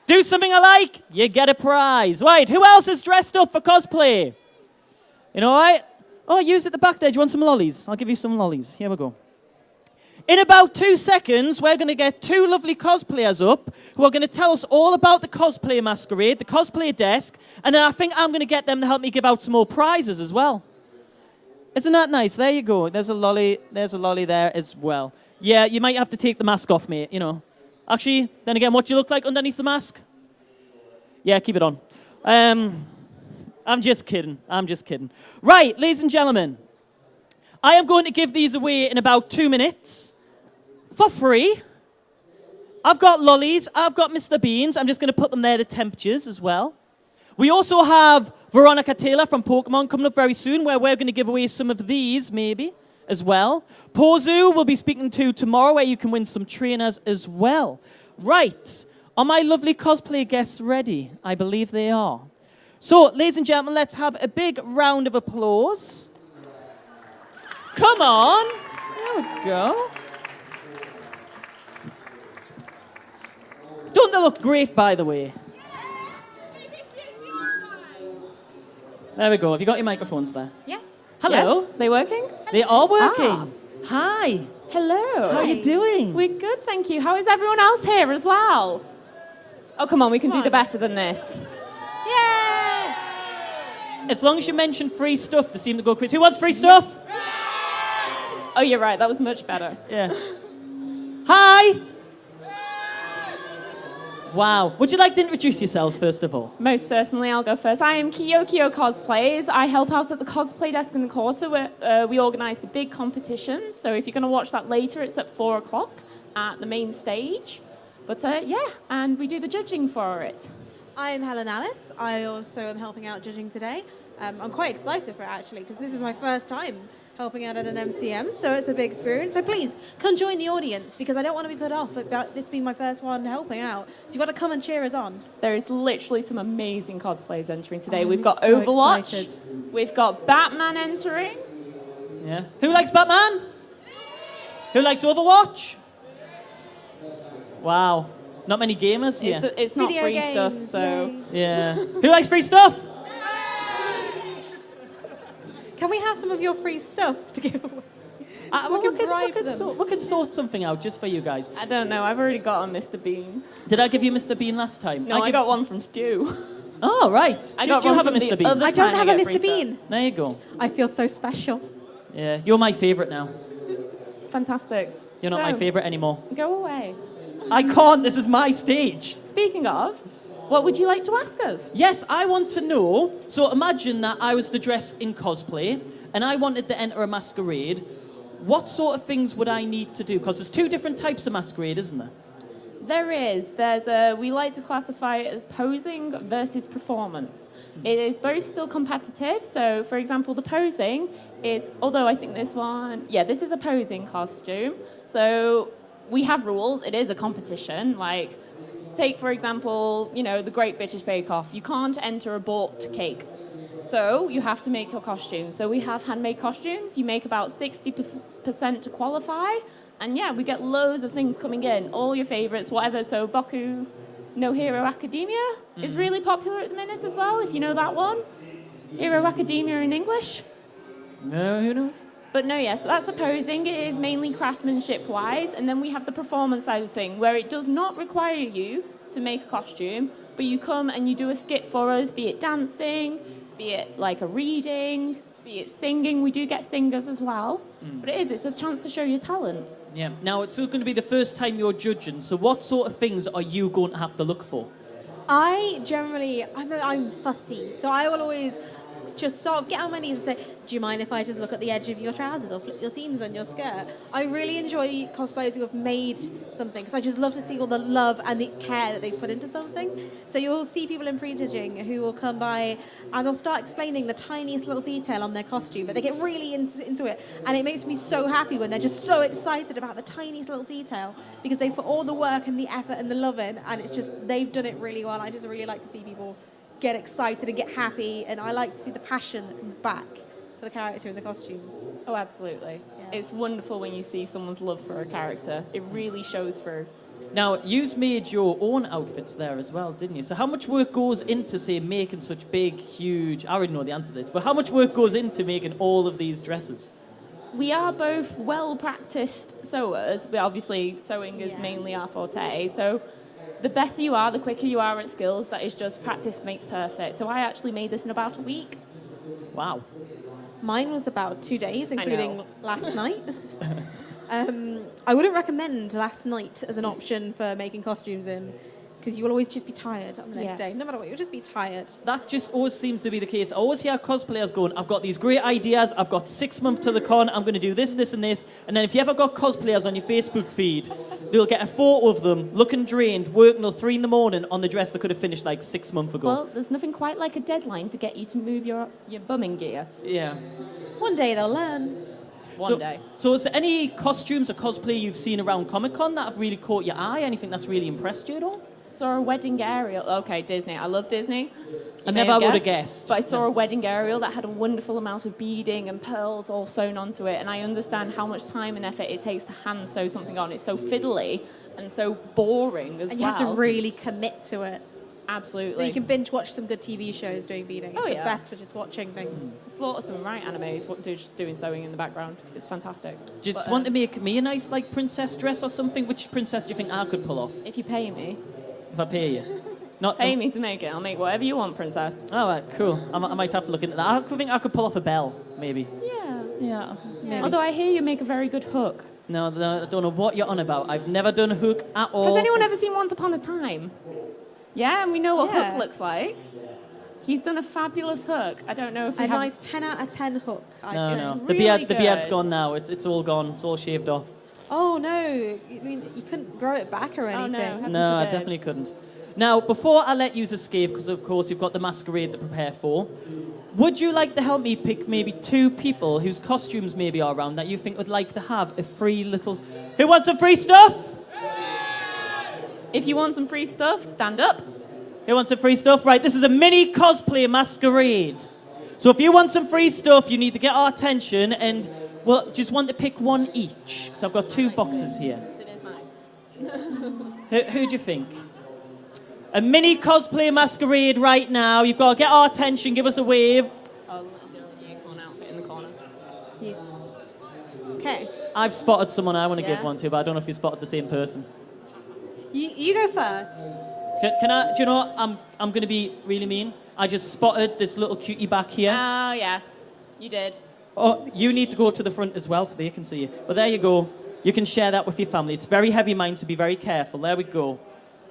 Do something I like, you get a prize. Right, who else is dressed up for cosplay? You know what? Oh, use it at the back there. Do you want some lollies? I'll give you some lollies. Here we go. In about 2 seconds, we're going to get 2 lovely cosplayers up who are going to tell us all about the cosplay masquerade, the cosplay desk, and then I think I'm going to get them to help me give out some more prizes as well. Isn't that nice? There you go. There's a lolly there as well. Yeah, you might have to take the mask off, mate, you know. Actually, then again, what do you look like underneath the mask? Yeah, keep it on. I'm just kidding. I'm just kidding. Right, ladies and gentlemen, I am going to give these away in about 2 minutes for free. I've got lollies. I've got Mr. Beans. I'm just going to put them there, the temperatures as well. We also have Veronica Taylor from Pokemon coming up very soon, where we're going to give away some of these, maybe, as well. Pozu will be speaking to tomorrow, where you can win some trainers as well. Right. Are my lovely cosplay guests ready? I believe they are. So, ladies and gentlemen, let's have a big round of applause. Come on. There we go. Don't they look great, by the way? There we go. Have you got your microphones there? Yes. Hello. Yes. They working? They are working. Hi. Hello. How are you doing? We're good, thank you. How is everyone else here as well? Oh, come on, we can do the better than this. Yes! As long as you mention free stuff, they seem to go crazy. Who wants free stuff? Oh, you're right, that was much better. Yeah. Hi. Wow. Would you like to introduce yourselves first of all? Most certainly, I'll go first. I am Kiyokio Cosplays. I help out at the cosplay desk in the Corsa where we organise the big competition. So if you're going to watch that later, it's at 4 o'clock at the main stage. But yeah, and we do the judging for it. I'm Helen Alice. I also am helping out judging today. I'm quite excited for it actually because this is my first time helping out at an MCM, so it's a big experience. So please come join the audience because I don't want to be put off about this being my first one helping out. So you've got to come and cheer us on. There is literally some amazing cosplays entering today. Oh, We've I'm got so Overwatch. excited. We've got Batman entering. Yeah. Who likes Batman? Who likes Overwatch? Wow. Not many gamers here. It's not Video free games, stuff, so... yay. Yeah. Who likes free stuff? Can we have some of your free stuff to give away? We can bribe them. we can sort something out just for you guys. I don't know, I've already got a Mr. Bean. Did I give you Mr. Bean last time? No, I got one from Stu. Oh, right. I do got you one have a from the Mr. Bean? other I don't time have a get free Mr. Bean. stuff. There you go. I feel so special. Yeah, you're my favourite now. Fantastic. You're not my So, favourite anymore. Go away. I can't. This is my stage. Speaking of, what would you like to ask us? Yes, I want to know. So imagine that I was to dress in cosplay and I wanted to enter a masquerade. What sort of things would I need to do? Because there's two different types of masquerade, isn't there? There is. We like to classify it as posing versus performance. It is both still competitive. So, for example, the posing is, although I think this is a posing costume. So we have rules. It is a competition. Like, take, for example, the Great British Bake Off. You can't enter a bought cake. So you have to make your costume. So we have handmade costumes. You make about 60% to qualify. And yeah, we get loads of things coming in. All your favorites, whatever. So Boku no Hero Academia is really popular at the minute as well, if you know that one. Hero Academia in English. No, who knows? But no, yes, that's the posing. It is mainly craftsmanship-wise. And then we have the performance side of the thing, where it does not require you to make a costume, but you come and you do a skit for us, be it dancing, be it like a reading, be it singing. We do get singers as well. But it's a chance to show your talent. Yeah. Now, it's going to be the first time you're judging. So what sort of things are you going to have to look for? I'm fussy, so I will always just sort of get on my knees and say, do you mind if I just look at the edge of your trousers or flip your seams on your skirt? I really enjoy cosplayers who have made something because I just love to see all the love and the care that they've put into something. So you'll see people in pre-judging who will come by and they'll start explaining the tiniest little detail on their costume, but they get really into it. And it makes me so happy when they're just so excited about the tiniest little detail because they've put all the work and the effort and the love in, and it's just, they've done it really well. I just really like to see people get excited and get happy, and I like to see the passion that comes back for the character in the costumes. Oh, absolutely. Yeah. It's wonderful when you see someone's love for a character. It really shows through. Now, you've made your own outfits there as well, didn't you? So how much work goes into, say, making such big, huge... I already know the answer to this, but how much work goes into making all of these dresses? We are both well-practiced sewers. Obviously, sewing is mainly our forte, so the better you are, the quicker you are at skills. That is just practice makes perfect. So I actually made this in about a week. Wow. Mine was about 2 days, including know. last night. I wouldn't recommend last night as an option for making costumes in, because you will always just be tired on the next day. Yes. No matter what, you'll just be tired. That just always seems to be the case. I always hear cosplayers going, I've got these great ideas, I've got 6 months to the con, I'm going to do this, this, and this. And then if you ever got cosplayers on your Facebook feed, they'll get a photo of them looking drained, working till 3 a.m. on the dress that could have finished like 6 months ago. Well, there's nothing quite like a deadline to get you to move your bumming gear. Yeah. One day they'll learn. One day. So is there any costumes or cosplay you've seen around Comic-Con that have really caught your eye? Anything that's really impressed you at all? saw a wedding aerial. Okay, Disney. I love Disney. I may never would have guessed. But I saw a wedding aerial that had a wonderful amount of beading and pearls all sewn onto it, and I understand how much time and effort it takes to hand sew something on. It's so fiddly and so boring as And you well. have to really commit to it. Absolutely. But you can binge watch some good TV shows doing beading. It's Oh, the yeah. best for just watching things. Slaughter some right animes, just doing sewing in the background. It's fantastic. Do you just But, want to make me a nice like princess dress or something? Which princess do you think I could pull off If you pay me, if I pay you? Not pay me to make it. I'll make whatever you want, princess. All right, cool. I might have to look into that. I think I could pull off a bell, maybe. Yeah. Yeah. Maybe. Although I hear you make a very good hook. No, I don't know what you're on about. I've never done a hook at all. Has anyone ever seen Once Upon a Time? Yeah, and we know what Yeah. hook looks like. He's done a fabulous hook. I don't know if we A have... nice 10 out of 10 hook. I'd No, say. no. It's The really beard's good. gone now. It's all gone. It's all shaved off. Oh, no. I mean, you couldn't grow it back or anything. Oh, no. Heaven No, I forbid. definitely couldn't. Now, before I let you escape, because of course you've got the masquerade to prepare for, would you like to help me pick maybe 2 people whose costumes maybe are around that you think would like to have a free little... Who wants some free stuff? If you want some free stuff, stand up. Who wants some free stuff? Right, this is a mini cosplay masquerade. So if you want some free stuff, you need to get our attention and, well, just want to pick one each. Because I've got 2 boxes here. It is mine. Who do you think? A mini cosplay masquerade right now. You've got to get our attention, give us a wave. Oh, little unicorn outfit in the corner. Yes. Okay. I've spotted someone I want to give Yeah? one to, but I don't know if you spotted the same person. You go first. Can I, do you know what? I'm going to be really mean. I just spotted this little cutie back here. Oh, yes. You did. Oh, you need to go to the front as well so they can see you. But there you go. You can share that with your family. It's very heavy mine, so be very careful. There we go.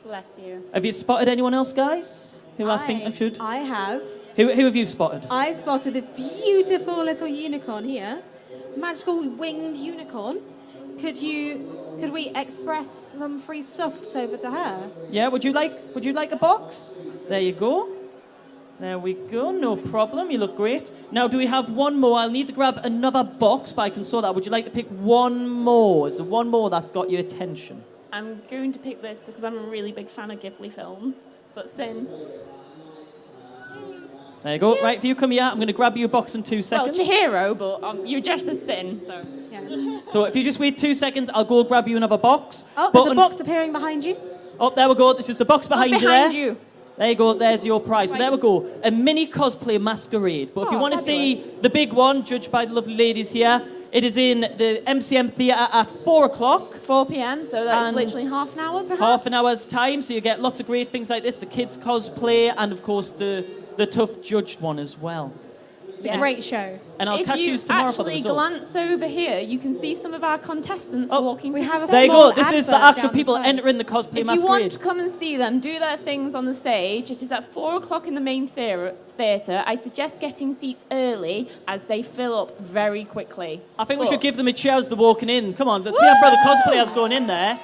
Bless you. Have you spotted anyone else, guys? Who I think I should? I have. Who have you spotted? I spotted this beautiful little unicorn here. Magical winged unicorn. Could we express some free stuff over to her? Yeah, would you like a box? There you go. There we go, no problem. You look great. Now, do we have one more? I'll need to grab another box, but I can sort that. Would you like to pick one more? Is there one more that's got your attention? I'm going to pick this because I'm a really big fan of Ghibli films. But Sin. There you go. Right, if you come here, I'm going to grab you a box in 2 Well, seconds. Chihiro, but you're dressed as Sin, so... Yeah. So if you just wait 2 seconds, I'll go grab you another box. Oh, But there's a box appearing behind you. Oh, there we go. There's just a box behind you there. behind you. There you go. There's your prize. So Right. there we go. A mini cosplay masquerade. But if you Oh, want to see fabulous. the big one, judged by the lovely ladies here, it is in the MCM Theatre at 4 o'clock. 4 p.m, so that's And literally half an hour, perhaps? Half an hour's time, so you get lots of great things like this, the kids cosplay, and of course the tough judged one as well. It's a Yes. great show. And I'll If catch you you tomorrow for the actually results. glance over here, you can see some of our contestants Oh, walking we to have the a stage. There you small go. This is the advert actual down the people side. entering the cosplay If you masquerade. want to come and see them, do their things on the stage. It is at 4 o'clock in the main theatre. I suggest getting seats early as they fill up very quickly. I think we But- should give them a cheer as they're walking in. Come on, let's see how far the cosplayers going in there.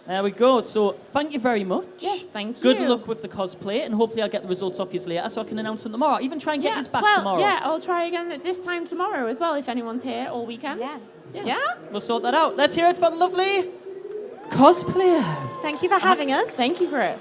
There we go. So thank you very much. Yes, thank Good you. luck with the cosplay, and hopefully I'll get the results off you later so I can announce them tomorrow. Even try and get this back well, tomorrow. yeah, I'll try again at this time tomorrow as well if anyone's here all weekend. Yeah. Yeah? We'll sort that out. Let's hear it for the lovely cosplayers. Thank you for having us. Thank you for it.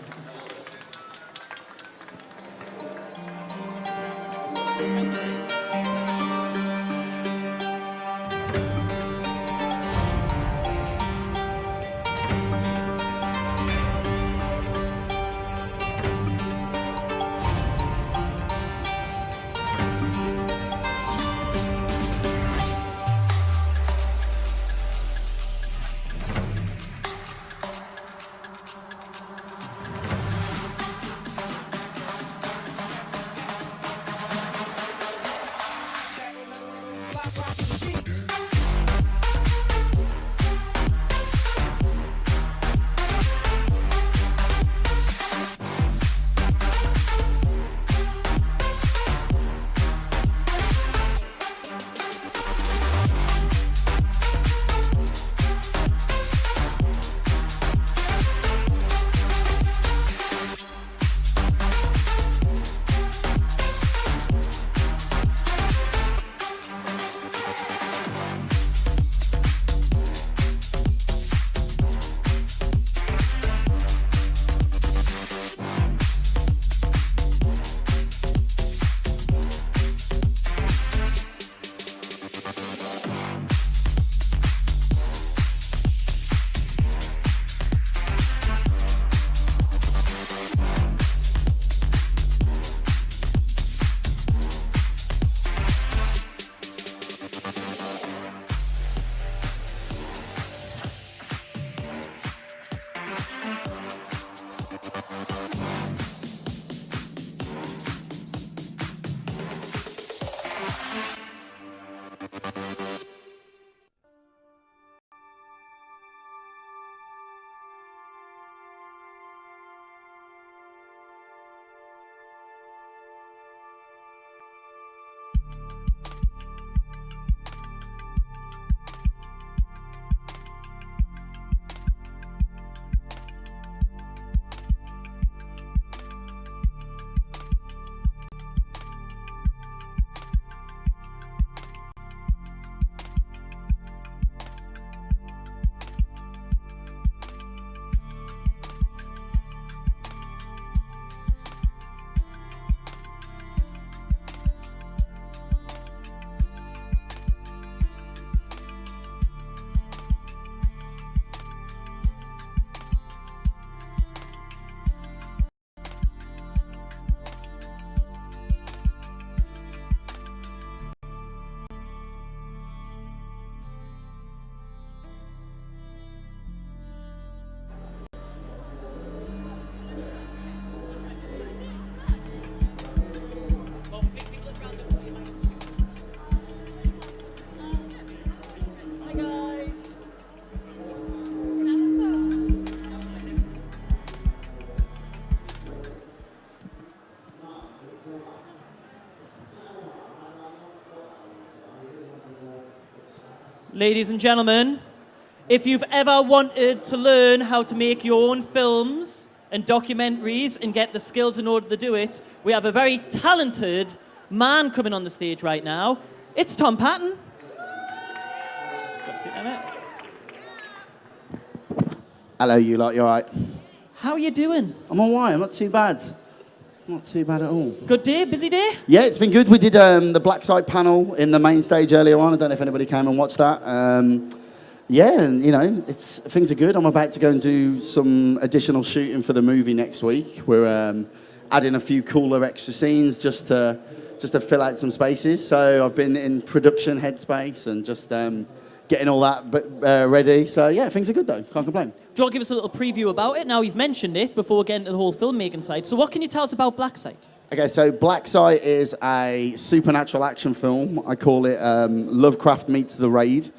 Ladies and gentlemen, if you've ever wanted to learn how to make your own films and documentaries and get the skills in order to do it, we have a very talented man coming on the stage right now. It's Tom Patton. Hello, you lot, you all right? How are you doing? I'm all right, I'm not too bad. Not too bad at all. Good day, busy day? Yeah, it's been good. We did the Black Site panel in the main stage earlier on. I don't know if anybody came and watched that. Yeah, and you know, things are good. I'm about to go and do some additional shooting for the movie next week. We're adding a few cooler extra scenes just to fill out some spaces. So I've been in production headspace and just getting all that ready. So yeah, things are good though. Can't complain. Do you want to give us a little preview about it? Now you've mentioned it before we get into the whole filmmaking side. So what can you tell us about Black Site? Okay, so Black Site is a supernatural action film. I call it Lovecraft meets The Raid.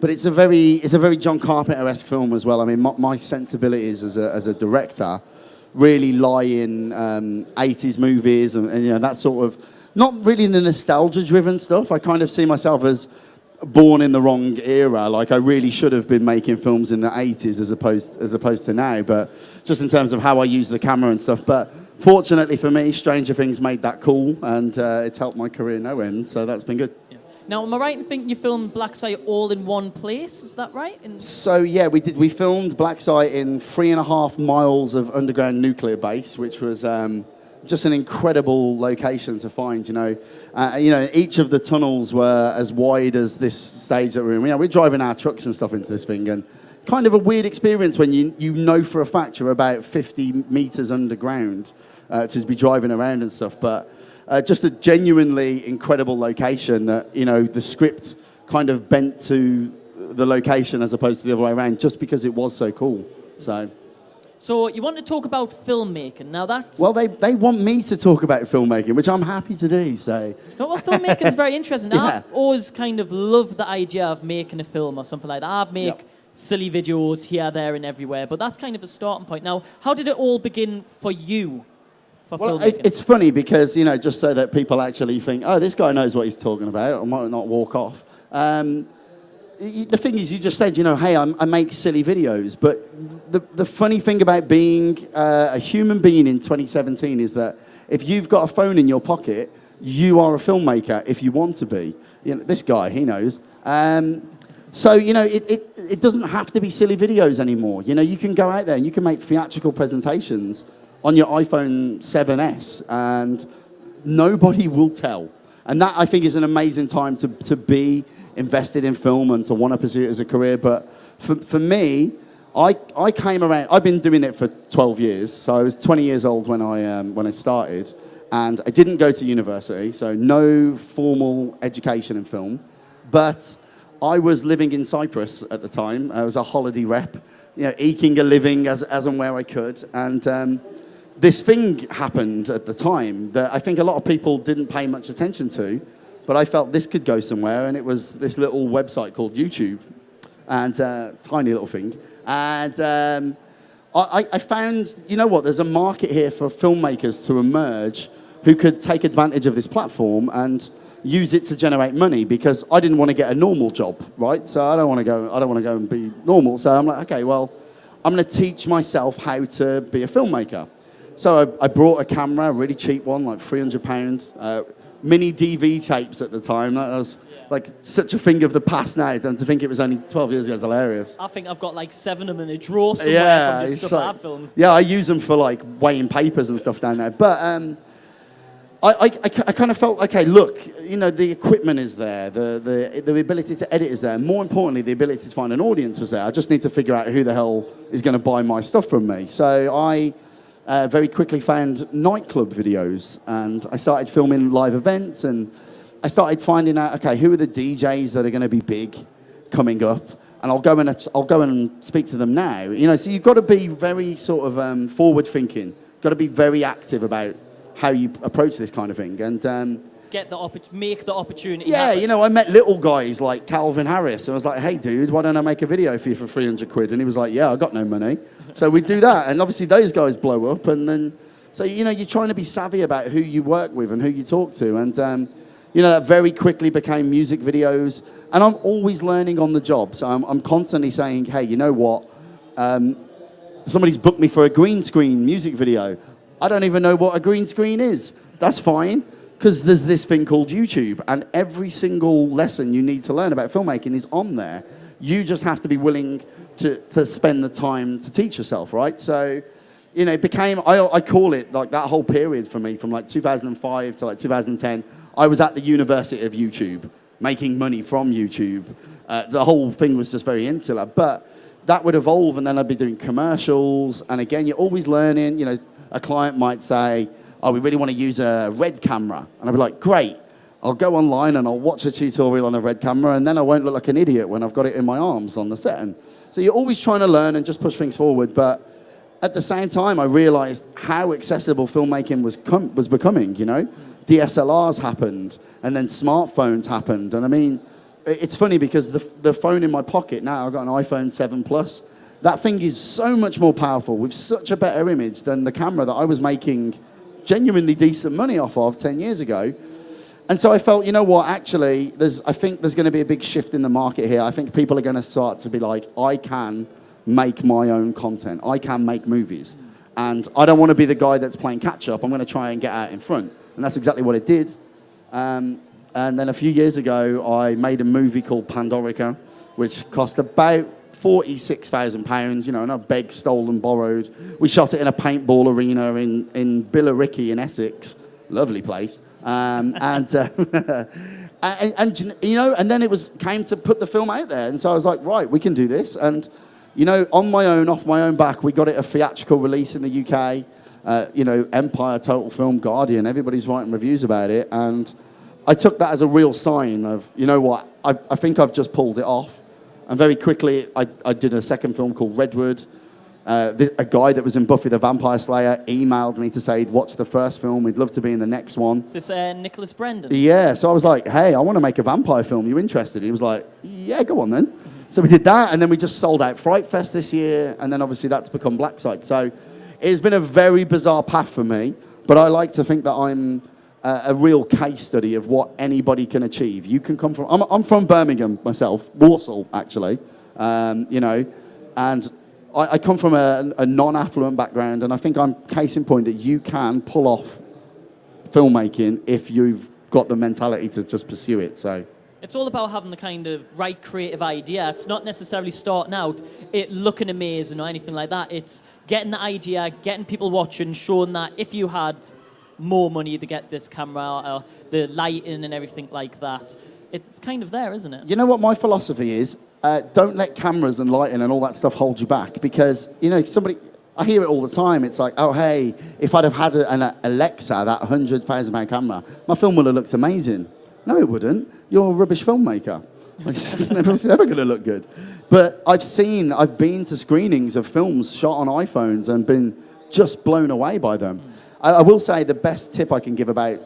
But it's a very John Carpenter-esque film as well. I mean, my sensibilities as a director really lie in 80s movies and you know, that sort of, not really in the nostalgia-driven stuff. I kind of see myself as born in the wrong era. Like I really should have been making films in the 80s as opposed to now. But just in terms of how I use the camera and stuff. But fortunately for me, Stranger Things made that cool, and it's helped my career no end. So that's been good. Yeah. Now, am I right in thinking you filmed Black Site all in one place? Is that right? So yeah, we did. We filmed Black Site in 3.5 miles of underground nuclear base, which was just an incredible location to find. You know, each of the tunnels were as wide as this stage that we're in. You know, we're driving our trucks and stuff into this thing, and kind of a weird experience when you know for a fact you're about 50 meters underground to be driving around and stuff. But just a genuinely incredible location that, you know, the script kind of bent to the location as opposed to the other way around, just because it was so cool. So you want to talk about filmmaking. Now that's... Well, they want me to talk about filmmaking, which I'm happy to do, so... No, well, filmmaking is very interesting. Yeah. I've always kind of loved the idea of making a film or something like that. I'd make silly videos here, there, and everywhere, but that's kind of a starting point. Now, how did it all begin for you? Well, it's funny because, you know, just so that people actually think, oh, this guy knows what he's talking about, I might not walk off. The thing is, you just said, you know, hey, I make silly videos, but the funny thing about being a human being in 2017 is that if you've got a phone in your pocket, you are a filmmaker if you want to be. You know, this guy, he knows. So, you know, it doesn't have to be silly videos anymore. You know, you can go out there and you can make theatrical presentations on your iPhone 7S and nobody will tell. And that, I think, is an amazing time to be invested in film and to want to pursue it as a career. But for me, I came around, I've been doing it for 12 years. So I was 20 years old when I started, and I didn't go to university, so no formal education in film. But I was living in Cyprus at the time. I was a holiday rep, you know, eking a living as and where I could. And this thing happened at the time that I think a lot of people didn't pay much attention to, but I felt this could go somewhere, and it was this little website called YouTube, and tiny little thing. And I found, you know what, there's a market here for filmmakers to emerge who could take advantage of this platform and use it to generate money, because I didn't want to get a normal job, right? So I don't want to go and be normal. So I'm like, okay, well, I'm going to teach myself how to be a filmmaker. So I brought a camera, a really cheap one, like £300, mini DV tapes at the time. That was like such a thing of the past now, and to think it was only 12 years ago is hilarious. I think I've got like 7 of them in a drawer somewhere from the stuff like, I've filmed. Yeah, I use them for like weighing papers and stuff down there. But I kind of felt, okay, look, you know, the equipment is there, the ability to edit is there. More importantly, the ability to find an audience was there. I just need to figure out who the hell is going to buy my stuff from me. So I very quickly found nightclub videos, and I started filming live events, and I started finding out, okay, who are the DJs that are going to be big coming up, and I'll go and speak to them now. You know, so you've got to be very sort of forward thinking. Got to be very active about how you approach this kind of thing, and make the opportunity. Yeah, happen. you know, I met little guys like Calvin Harris, and I was like, hey, dude, why don't I make a video for you for 300 quid? And he was like, yeah, I got no money. So we do that, and obviously those guys blow up, and then, so, you know, you're trying to be savvy about who you work with and who you talk to, and, you know, that very quickly became music videos, and I'm always learning on the job, so I'm constantly saying, hey, you know what, somebody's booked me for a green screen music video. I don't even know what a green screen is. That's fine, because there's this thing called YouTube, and every single lesson you need to learn about filmmaking is on there. You just have to be willing to spend the time to teach yourself, right? So, you know, it became, I call it like that whole period for me, from like 2005 to like 2010, I was at the University of YouTube, making money from YouTube. The whole thing was just very insular, but that would evolve, and then I'd be doing commercials, and again, you're always learning. You know, a client might say, oh, we really want to use a red camera. And I'd be like, great. I'll go online and I'll watch a tutorial on a red camera, and then I won't look like an idiot when I've got it in my arms on the set. And so you're always trying to learn and just push things forward. But at the same time, I realized how accessible filmmaking was becoming, you know. DSLRs happened, and then smartphones happened. And I mean, it's funny because the phone in my pocket now, I've got an iPhone 7 Plus. That thing is so much more powerful with such a better image than the camera that I was making genuinely decent money off of 10 years ago. And so I felt, you know what, actually, I think there's going to be a big shift in the market here. I think people are going to start to be like, I can make my own content. I can make movies. And I don't want to be the guy that's playing catch-up. I'm going to try and get out in front. And that's exactly what it did. And then a few years ago, I made a movie called Pandorica, which cost about £46,000, you know, not begged, stolen, borrowed. We shot it in a paintball arena in Billericay in Essex. Lovely place. And you know, and then came to put the film out there. And so I was like, right, we can do this. And, you know, on my own, off my own back, we got it a theatrical release in the UK. You know, Empire, Total Film, Guardian, everybody's writing reviews about it. And I took that as a real sign of, you know what, I think I've just pulled it off. And very quickly, I did a second film called Redwood. A guy that was in Buffy the Vampire Slayer emailed me to say he'd watched the first film, he'd love to be in the next one. Is this Nicholas Brendan? Yeah, so I was like, hey, I want to make a vampire film, you interested? He was like, yeah, go on then. So we did that, and then we just sold out Fright Fest this year, and then obviously that's become Blackside. So it's been a very bizarre path for me, but I like to think that I'm a real case study of what anybody can achieve. You can come from, I'm from Birmingham myself, Warsaw actually, you know, and I come from a non-affluent background, and I think I'm case in point that you can pull off filmmaking if you've got the mentality to just pursue it. So it's all about having the kind of right creative idea. It's not necessarily starting out it looking amazing or anything like that. It's getting the idea, getting people watching, showing that if you had more money to get this camera or the lighting and everything like that, it's kind of there, isn't it? You know what my philosophy is? Don't let cameras and lighting and all that stuff hold you back, because, you know, I hear it all the time. It's like, oh, hey, if I'd have had an Alexa, that £100,000 camera, my film would have looked amazing. No, it wouldn't. You're a rubbish filmmaker. It's never going to look good. But I've been to screenings of films shot on iPhones and been just blown away by them. I will say the best tip I can give about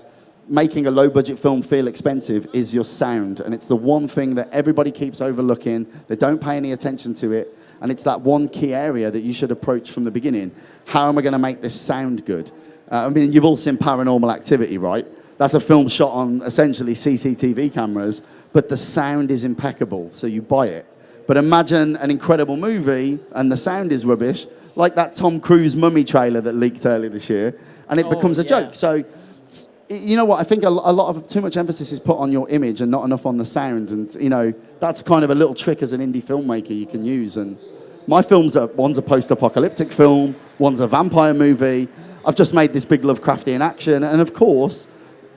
making a low-budget film feel expensive is your sound. And it's the one thing that everybody keeps overlooking. They don't pay any attention to it. And it's that one key area that you should approach from the beginning. How am I going to make this sound good? I mean, you've all seen Paranormal Activity, right? That's a film shot on essentially CCTV cameras, but the sound is impeccable, so you buy it. But imagine an incredible movie and the sound is rubbish, like that Tom Cruise Mummy trailer that leaked earlier this year, and it becomes a joke. So, you know what, I think a lot of too much emphasis is put on your image and not enough on the sound, and you know, that's kind of a little trick as an indie filmmaker you can use. And my films one's a post-apocalyptic film, one's a vampire movie. I've just made this big Lovecraftian action, and of course,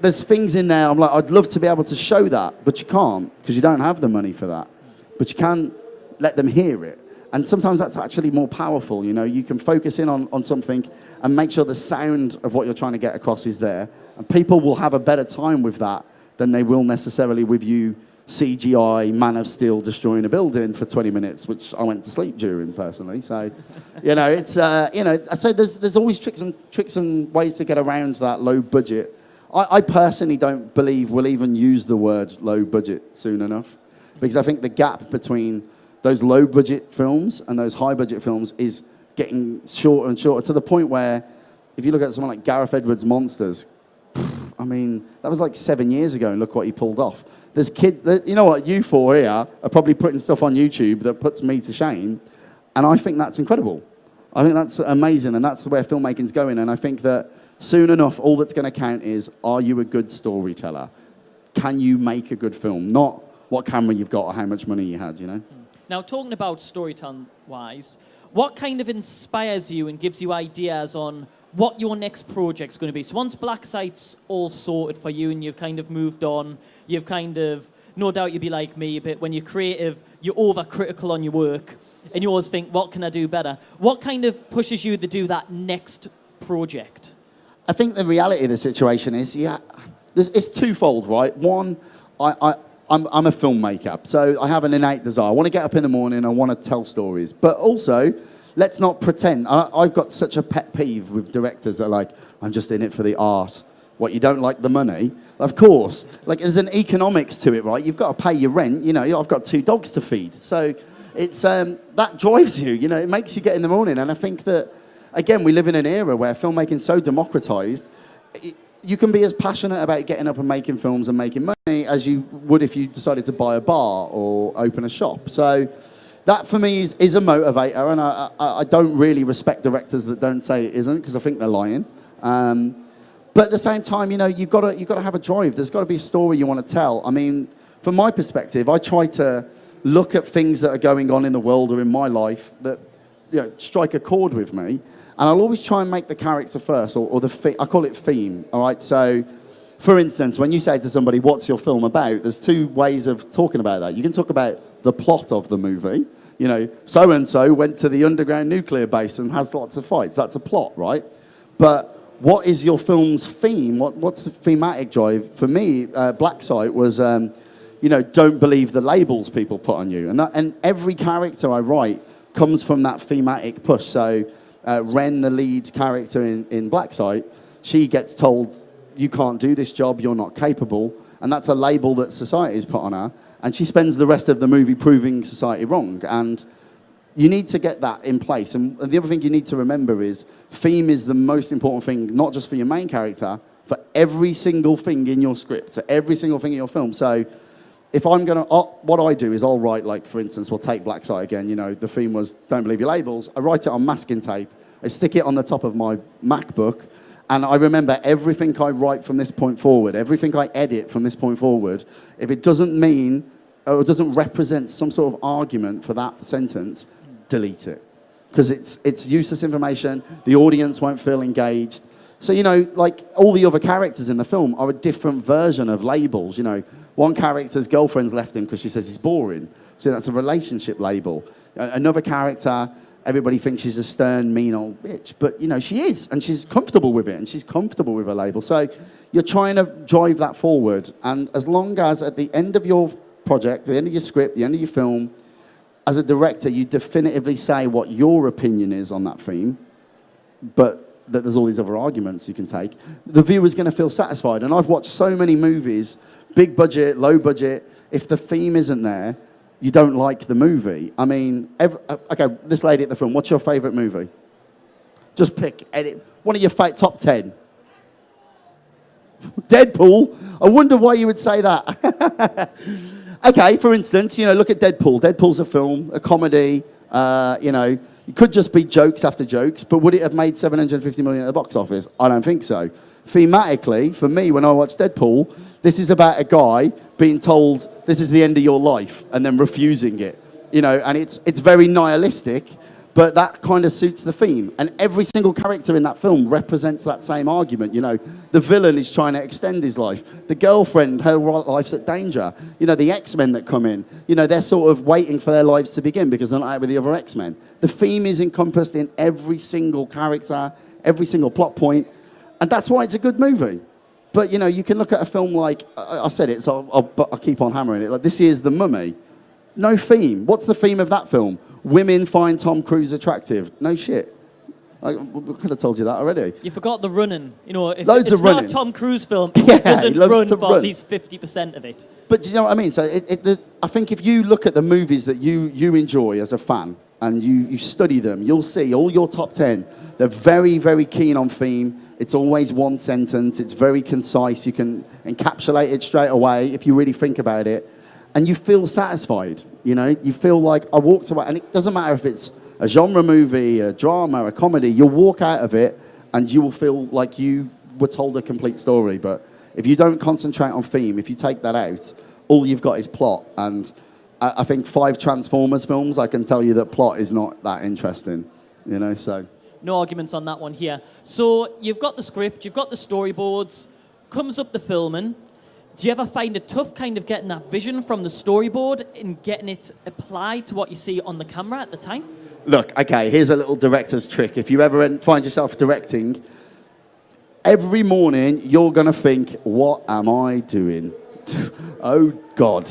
there's things in there, I'm like, I'd love to be able to show that, but you can't, because you don't have the money for that. But you can let them hear it. And sometimes that's actually more powerful, you know. You can focus in on something and make sure the sound of what you're trying to get across is there. And people will have a better time with that than they will necessarily with you CGI Man of Steel destroying a building for 20 minutes, which I went to sleep during personally. So, you know, it's, you know, so there's always tricks and ways to get around that low budget. I personally don't believe we'll even use the word low budget soon enough, because I think the gap between those low budget films and those high budget films is getting shorter and shorter, to the point where if you look at someone like Gareth Edwards' Monsters, I mean, that was like 7 years ago, and look what he pulled off. There's kids, you know what, you four here are probably putting stuff on YouTube that puts me to shame, and I think that's incredible. I think that's amazing, and that's where filmmaking's going, and I think that soon enough, all that's going to count is, are you a good storyteller? Can you make a good film? Not what camera you've got or how much money you had, you know? Now, talking about storytelling-wise, what kind of inspires you and gives you ideas on what your next project's going to be? So once Black Site's all sorted for you and you've kind of moved on, you've kind of, no doubt you'd be like me, but when you're creative, you're overcritical on your work, and you always think, what can I do better? What kind of pushes you to do that next project? I think the reality of the situation is, it's twofold, right? One, I'm a filmmaker, so I have an innate desire. I want to get up in the morning, I want to tell stories. But also, let's not pretend. I've got such a pet peeve with directors that are like, I'm just in it for the art. What, you don't like the money? Of course. Like, there's an economics to it, right? You've got to pay your rent. You know, I've got 2 dogs to feed. So it's that drives you, you know, it makes you get in the morning. And I think that, again, we live in an era where filmmaking's so democratized. You can be as passionate about getting up and making films and making money as you would if you decided to buy a bar or open a shop. So that, for me, is a motivator, and I don't really respect directors that don't say it isn't, because I think they're lying. But at the same time, you know, you've got to have a drive. There's got to be a story you want to tell. I mean, from my perspective, I try to look at things that are going on in the world or in my life that, you know, strike a chord with me. And I'll always try and make the character first, or I call it theme, all right? So, for instance, when you say to somebody, what's your film about? There's 2 ways of talking about that. You can talk about the plot of the movie. You know, so-and-so went to the underground nuclear base and has lots of fights. That's a plot, right? But what is your film's theme? What's the thematic drive? For me, Black Site was, you know, don't believe the labels people put on you. And every character I write comes from that thematic push. So, Ren, the lead character in Black Site, she gets told, you can't do this job, you're not capable, and that's a label that society's put on her, and she spends the rest of the movie proving society wrong, and you need to get that in place. And the other thing you need to remember is, theme is the most important thing, not just for your main character, for every single thing in your script, so every single thing in your film. So if I'm going to, what I do is I'll write, like, for instance, we'll take Black Site again, you know, the theme was don't believe your labels. I write it on masking tape, I stick it on the top of my MacBook, and I remember everything I write from this point forward, everything I edit from this point forward, if it doesn't mean, or doesn't represent some sort of argument for that sentence, delete it. Because it's useless information, the audience won't feel engaged. So, you know, like, all the other characters in the film are a different version of labels, you know. One character's girlfriend's left him because she says he's boring. So that's a relationship label. Another character, everybody thinks she's a stern, mean old bitch. But, you know, she is, and she's comfortable with it, and she's comfortable with her label. So you're trying to drive that forward. And as long as at the end of your project, the end of your script, the end of your film, as a director, you definitively say what your opinion is on that theme, but that there's all these other arguments you can take, the viewer's going to feel satisfied. And I've watched so many movies, big budget, low budget. If the theme isn't there, you don't like the movie. I mean, okay, this lady at the front, what's your favourite movie? Just pick one of your top 10. Deadpool. I wonder why you would say that. Okay, for instance, look at Deadpool. Deadpool's a film, a comedy. It could just be jokes after jokes, but would it have made 750 million at the box office? I don't think so. Thematically, for me, when I watch Deadpool, this is about a guy being told this is the end of your life and then refusing it. And it's very nihilistic, but that kind of suits the theme. And every single character in that film represents that same argument. The villain is trying to extend his life. The girlfriend, her life's at danger. The X-Men that come in, they're sort of waiting for their lives to begin because they're not out with the other X-Men. The theme is encompassed in every single character, every single plot point, and that's why it's a good movie. But, you can look at a film like, I said it, so I'll keep on hammering it. Like, this year's The Mummy. No theme. What's the theme of that film? Women find Tom Cruise attractive. No shit. I could have told you that already. You forgot the running. If Loads it's of running. not a Tom Cruise film, Yeah, it doesn't he loves run to for run. at least 50% of it. But do you know what I mean? So I think if you look at the movies that you enjoy as a fan and you study them, you'll see all your top 10, they're very, very keen on theme. It's always one sentence. It's very concise. You can encapsulate it straight away if you really think about it. And you feel satisfied, You feel like I walked away, and it doesn't matter if it's a genre movie, a drama, a comedy. You'll walk out of it, and you will feel like you were told a complete story. But if you don't concentrate on theme, if you take that out, all you've got is plot. And I think 5 Transformers films, I can tell you that plot is not that interesting, So No arguments on that one here. So you've got the script, you've got the storyboards, comes up the filming. Do you ever find it tough kind of getting that vision from the storyboard and getting it applied to what you see on the camera at the time? Look, okay, here's a little director's trick. If you ever find yourself directing, every morning you're going to think, what am I doing? Oh, God.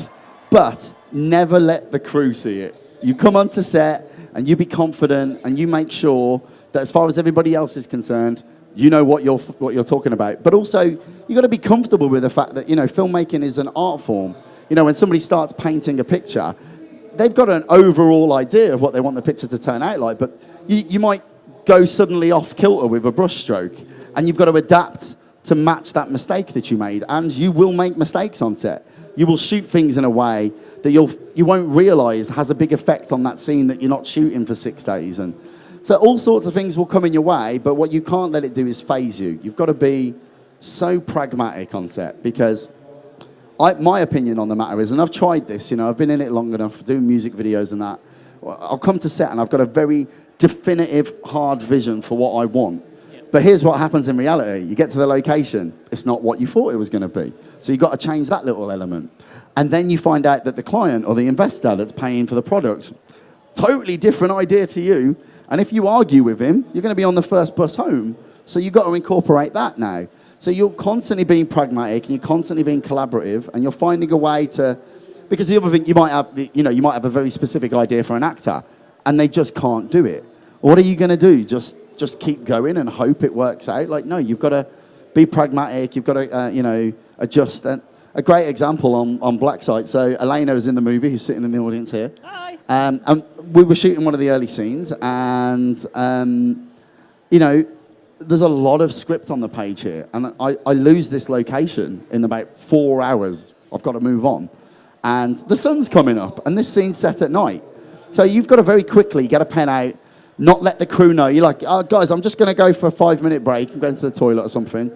But never let the crew see it. You come onto set and you be confident and you make sure that as far as everybody else is concerned, you know what you're talking about. But also, you've got to be comfortable with the fact that, filmmaking is an art form. When somebody starts painting a picture, they've got an overall idea of what they want the picture to turn out like, but you might go suddenly off kilter with a brush stroke, and you've got to adapt to match that mistake that you made. And you will make mistakes on set. You will shoot things in a way that you won't realise has a big effect on that scene that you're not shooting for 6 days. And so all sorts of things will come in your way, but what you can't let it do is phase you. You've got to be so pragmatic on set, because my opinion on the matter is, and I've tried this, I've been in it long enough, doing music videos and that, I'll come to set and I've got a very definitive, hard vision for what I want. But here's what happens in reality. You get to the location, it's not what you thought it was going to be. So you've got to change that little element. And then you find out that the client or the investor that's paying for the product, totally different idea to you. And if you argue with him, you're going to be on the first bus home. So you've got to incorporate that now. So you're constantly being pragmatic and you're constantly being collaborative, and you're finding a way to, because the other thing, you might have a very specific idea for an actor and they just can't do it. What are you going to do? Just keep going and hope it works out? Like, no, you've got to be pragmatic. You've got to, adjust. And a great example on Black Site. So Elena is in the movie, who's sitting in the audience here. Hi. And we were shooting one of the early scenes, and there's a lot of script on the page here, and I lose this location in about 4 hours. I've got to move on, and the sun's coming up, and this scene's set at night. So you've got to very quickly get a pen out, not let the crew know. You're like, oh, guys, I'm just going to go for a 5-minute break and go into the toilet or something.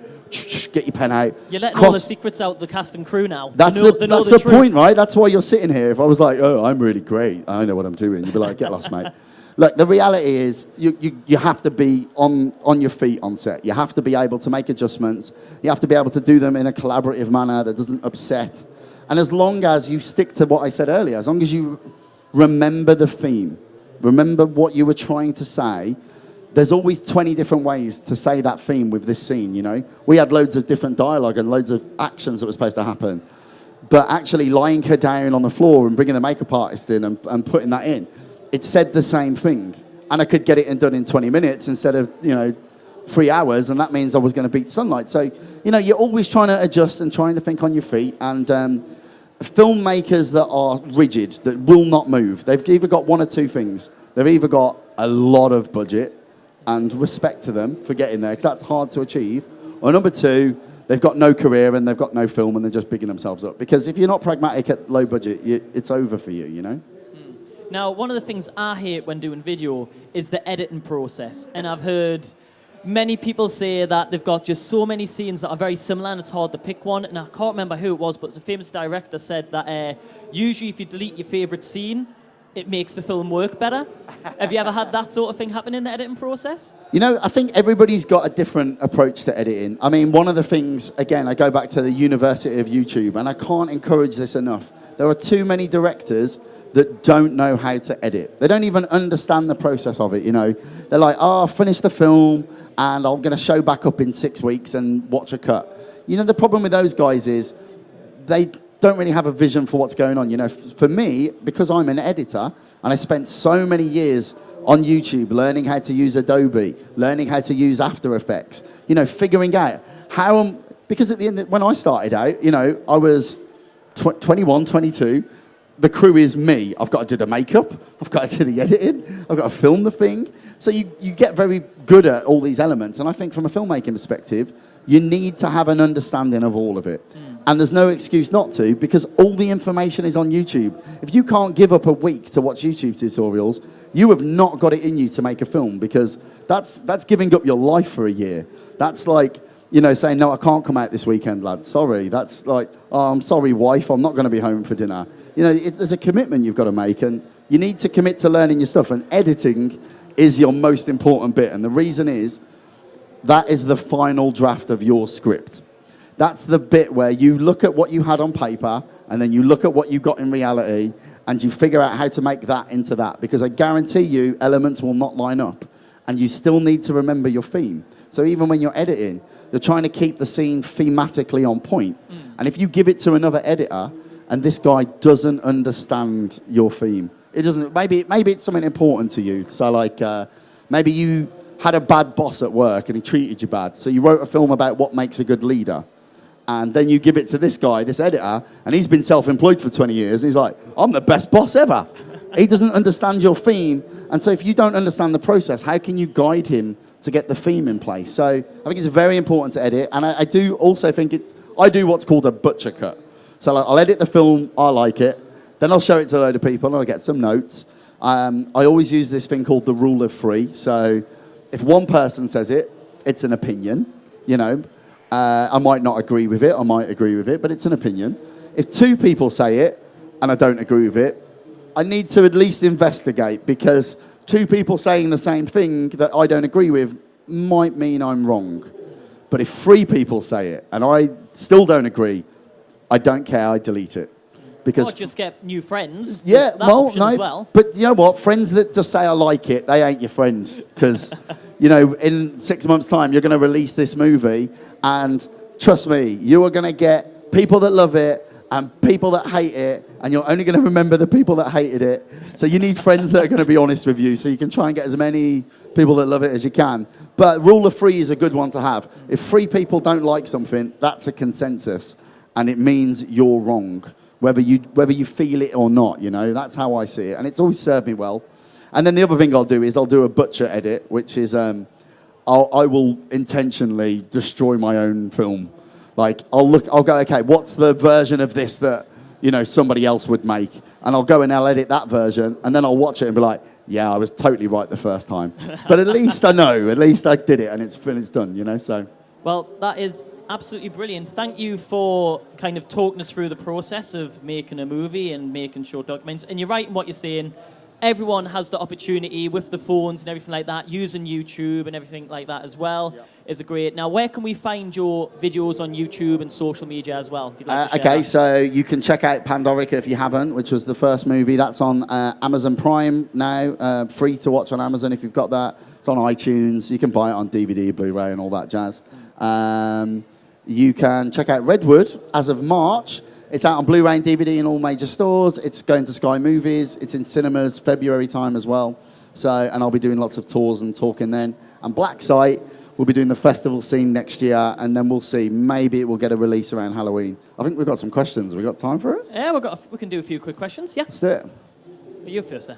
Get your pen out. You're letting all the secrets out the cast and crew now. That's the point, right? That's why you're sitting here. If I was like, oh, I'm really great, I know what I'm doing, you'd be like, get lost, mate. Look, the reality is you have to be on your feet on set. You have to be able to make adjustments. You have to be able to do them in a collaborative manner that doesn't upset. And as long as you stick to what I said earlier, as long as you remember the theme, remember what you were trying to say, there's always 20 different ways to say that theme with this scene, We had loads of different dialogue and loads of actions that were supposed to happen. But actually lying her down on the floor and bringing the makeup artist in and putting that in, it said the same thing. And I could get it done in 20 minutes instead of, 3 hours, and that means I was going to beat sunlight. So, you know, you're always trying to adjust and trying to think on your feet. And filmmakers that are rigid, that will not move, they've either got one or two things. They've either got a lot of budget, and respect to them for getting there, because that's hard to achieve. Or number two, they've got no career and they've got no film and they're just bigging themselves up. Because if you're not pragmatic at low budget, it's over for you, you know? Now, one of the things I hate when doing video is the editing process. And I've heard many people say that they've got just so many scenes that are very similar and it's hard to pick one. And I can't remember who it was, but it was a famous director said that usually if you delete your favorite scene, it makes the film work better. Have you ever had that sort of thing happen in the editing process? You know, I think everybody's got a different approach to editing. I mean, one of the things, again, I go back to the University of YouTube, and I can't encourage this enough. There are too many directors that don't know how to edit. They don't even understand the process of it, you know. They're like, oh, I'll finish the film, and I'm going to show back up in 6 weeks and watch a cut. You know, the problem with those guys is they don't really have a vision for what's going on. You know, for me, because I'm an editor and I spent so many years on YouTube learning how to use Adobe, learning how to use After Effects, you know, figuring out how, because at the end, when I started out, you know, I was 21, 22, the crew is me. I've got to do the makeup, I've got to do the editing, I've got to film the thing. So you get very good at all these elements. And I think from a filmmaking perspective, you need to have an understanding of all of it. And there's no excuse not to, because all the information is on YouTube. If you can't give up a week to watch YouTube tutorials, you have not got it in you to make a film, because that's giving up your life for a year. That's like, you know, saying, no, I can't come out this weekend, lad. Sorry. That's like, oh, I'm sorry, wife, I'm not going to be home for dinner. You know, there's a commitment you've got to make, and you need to commit to learning your stuff, and editing is your most important bit. And the reason is, that is the final draft of your script. That's the bit where you look at what you had on paper, and then you look at what you got in reality, and you figure out how to make that into that. Because I guarantee you, elements will not line up, and you still need to remember your theme. So even when you're editing, you're trying to keep the scene thematically on point. And if you give it to another editor, and this guy doesn't understand your theme, it doesn't. Maybe it's something important to you. So like, maybe you had a bad boss at work and he treated you bad. So you wrote a film about what makes a good leader. And then you give it to this guy, this editor, and he's been self-employed for 20 years. And he's like, I'm the best boss ever. He doesn't understand your theme. And so if you don't understand the process, how can you guide him to get the theme in place? So I think it's very important to edit. And I do also think I do what's called a butcher cut. So like, I'll edit the film, I like it. Then I'll show it to a load of people and I'll get some notes. I always use this thing called the rule of three. So if one person says it, it's an opinion, you know. I might not agree with it, I might agree with it, but it's an opinion. If two people say it and I don't agree with it, I need to at least investigate, because two people saying the same thing that I don't agree with might mean I'm wrong. But if three people say it and I still don't agree, I don't care, I delete it. Because or just get new friends. Yeah, That well, option no, as well. but you know what? Friends that just say I like it, they ain't your friend. Because, you know, in 6 months' time, you're going to release this movie, and trust me, you are going to get people that love it and people that hate it, and you're only going to remember the people that hated it. So you need friends that are going to be honest with you, so you can try and get as many people that love it as you can. But rule of three is a good one to have. If three people don't like something, that's a consensus, and it means you're wrong. Whether you feel it or not, you know, that's how I see it. And it's always served me well. And then the other thing I'll do is I'll do a butcher edit, which is I will intentionally destroy my own film. Like, I'll go, okay, what's the version of this that, you know, somebody else would make? And I'll go and I'll edit that version, and then I'll watch it and be like, yeah, I was totally right the first time. But at least I know, at least I did it, and it's done, you know, so. Well, that is absolutely brilliant. Thank you for kind of talking us through the process of making a movie and making short documents. And you're right in what you're saying. Everyone has the opportunity with the phones and everything like that, using YouTube and everything like that as well. Is great. Now, where can we find your videos on YouTube and social media as well? If you'd like to share that? So you can check out Pandorica if you haven't, which was the first movie. That's on Amazon Prime now, free to watch on Amazon if you've got that. It's on iTunes. You can buy it on DVD, Blu-ray, and all that jazz. You can check out Redwood as of March. It's out on Blu-ray and DVD in all major stores. It's going to Sky Movies. It's in cinemas February time as well. So, and I'll be doing lots of tours and talking then. And Black Site, We'll be doing the festival scene next year, and then we'll see. Maybe it will get a release around Halloween. I think we've got some questions. We got time for it? Yeah, we can do a few quick questions. Yeah. Let's do it. You first, sir.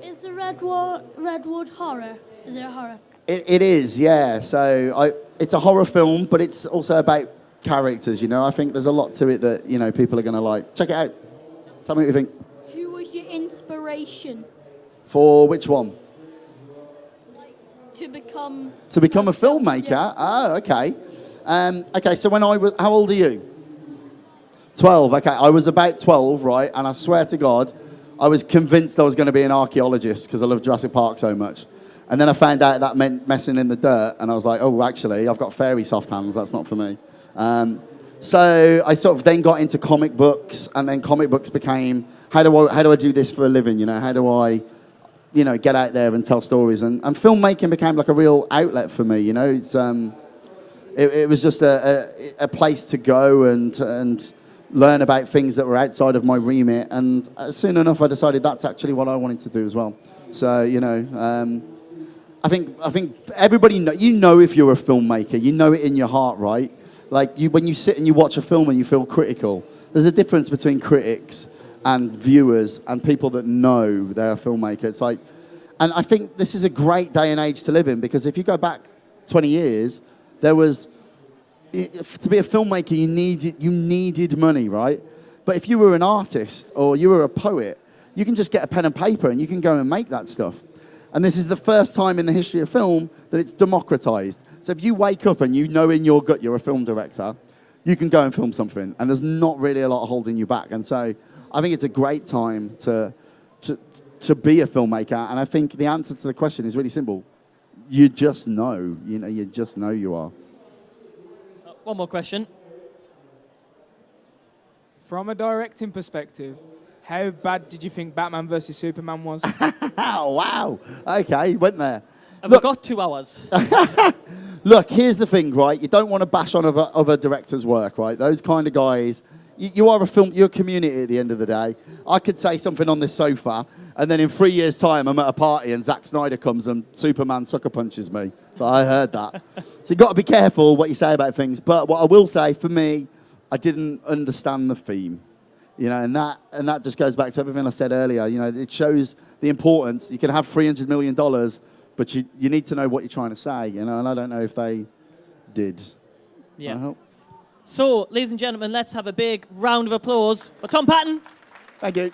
Is the Redwood horror? Is it a horror? It is, yeah. So it's a horror film, but it's also about characters, you know. I think there's a lot to it that, you know, people are going to like. Check it out. Tell me what you think. Who was your inspiration For which one? to become... To become a filmmaker? Yeah. Oh, okay. Okay, so when I was... How old are you? 12, okay. I was about 12, right? And I swear to God, I was convinced I was going to be an archaeologist because I love Jurassic Park so much. And then I found out that meant messing in the dirt, and I was like, oh, actually, I've got fairy soft hands. That's not for me. So I sort of then got into comic books, and then comic books became, how do I do this for a living? You know, how do I, you know, get out there and tell stories? And filmmaking became like a real outlet for me. You know, it's it was just a place to go and learn about things that were outside of my remit. And soon enough, I decided that's actually what I wanted to do as well. So you know. I think everybody you know if you're a filmmaker, you know it in your heart, right? Like when you sit and you watch a film and you feel critical, there's a difference between critics and viewers and people that know they're a filmmaker. It's like, and I think this is a great day and age to live in, because if you go back 20 years, there was, to be a filmmaker, you needed money, right? But if you were an artist or you were a poet, you can just get a pen and paper and you can go and make that stuff. And this is the first time in the history of film that it's democratized. So if you wake up and you know in your gut you're a film director, you can go and film something, and there's not really a lot holding you back. And so I think it's a great time to be a filmmaker. And I think the answer to the question is really simple. You just know. You know, you just know you are. One more question. From a directing perspective, how bad did you think Batman vs Superman was? Oh, wow. Okay, went there. Have we got 2 hours? Look, here's the thing, right? You don't want to bash on other directors' work, right? Those kind of guys, you're a community at the end of the day. I could say something on this sofa, and then in 3 years' time, I'm at a party and Zack Snyder comes and Superman sucker punches me. So I heard that. So you've got to be careful what you say about things. But what I will say, for me, I didn't understand the theme. You know, and that just goes back to everything I said earlier. You know, it shows the importance. You can have $300 million, but you need to know what you're trying to say, you know, and I don't know if they did. Yeah. So, ladies and gentlemen, let's have a big round of applause for Tom Patton. Thank you.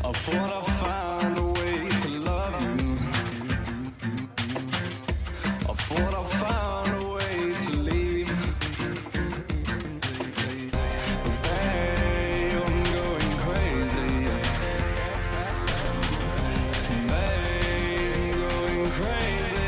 I thought I found a way to love you. I thought I found a way to leave. But babe, I'm going crazy. Babe, I'm going crazy.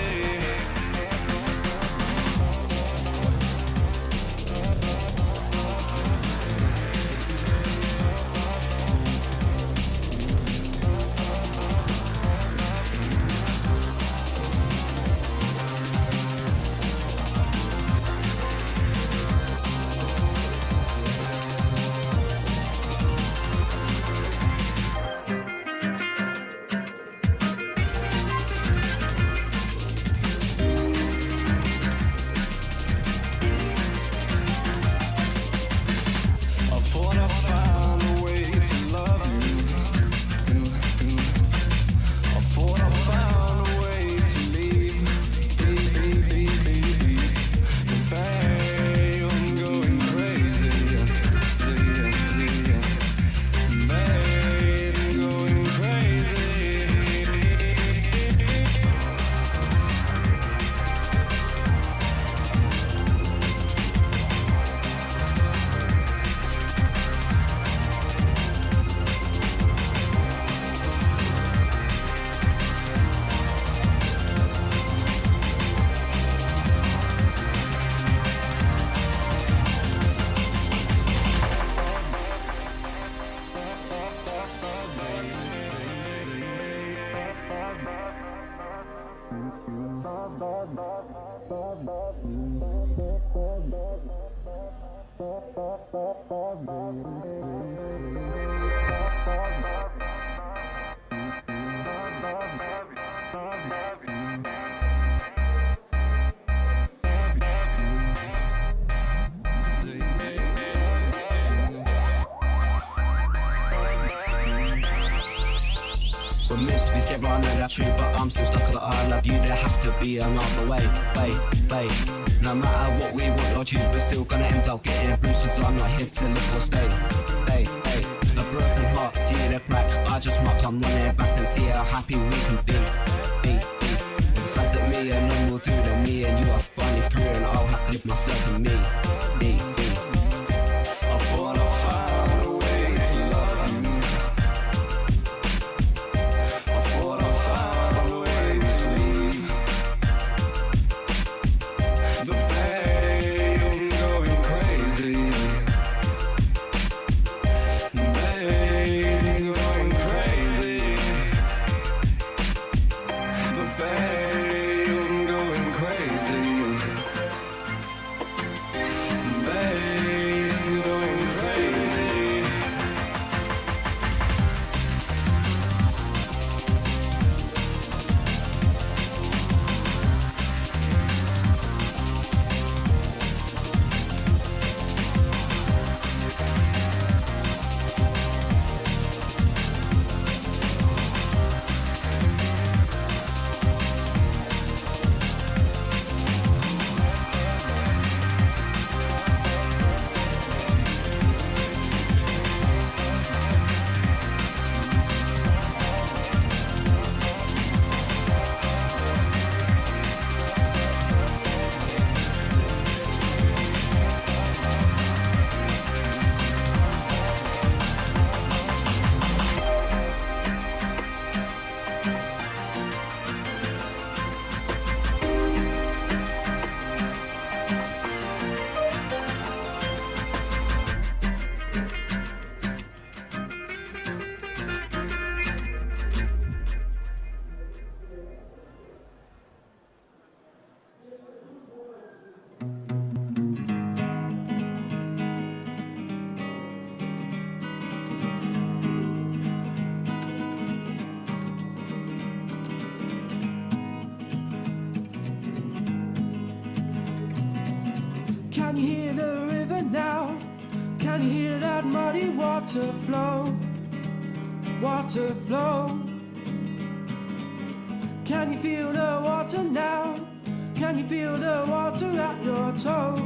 We're meant to be together, I know that's true, but I'm still stuck on the I love you. There has to be another way. No matter what we want or choose, we're still gonna end up getting bruised, so I'm not here to live or stay. A broken heart, see the crack. I just might come running back and see how happy we can be. It's sad that me and them will do, then me and you are finally through, and I'll have to live myself and me. I thought I found a way to love you. I thought I found a way to leave. But babe, I'm going crazy. Babe, I'm going crazy. But babe, I'm going crazy. Babe, I'm going crazy. Can you hear the river now? Can you hear that muddy water flow? Water flow. Can you feel the water now? Can you feel the water at your toes?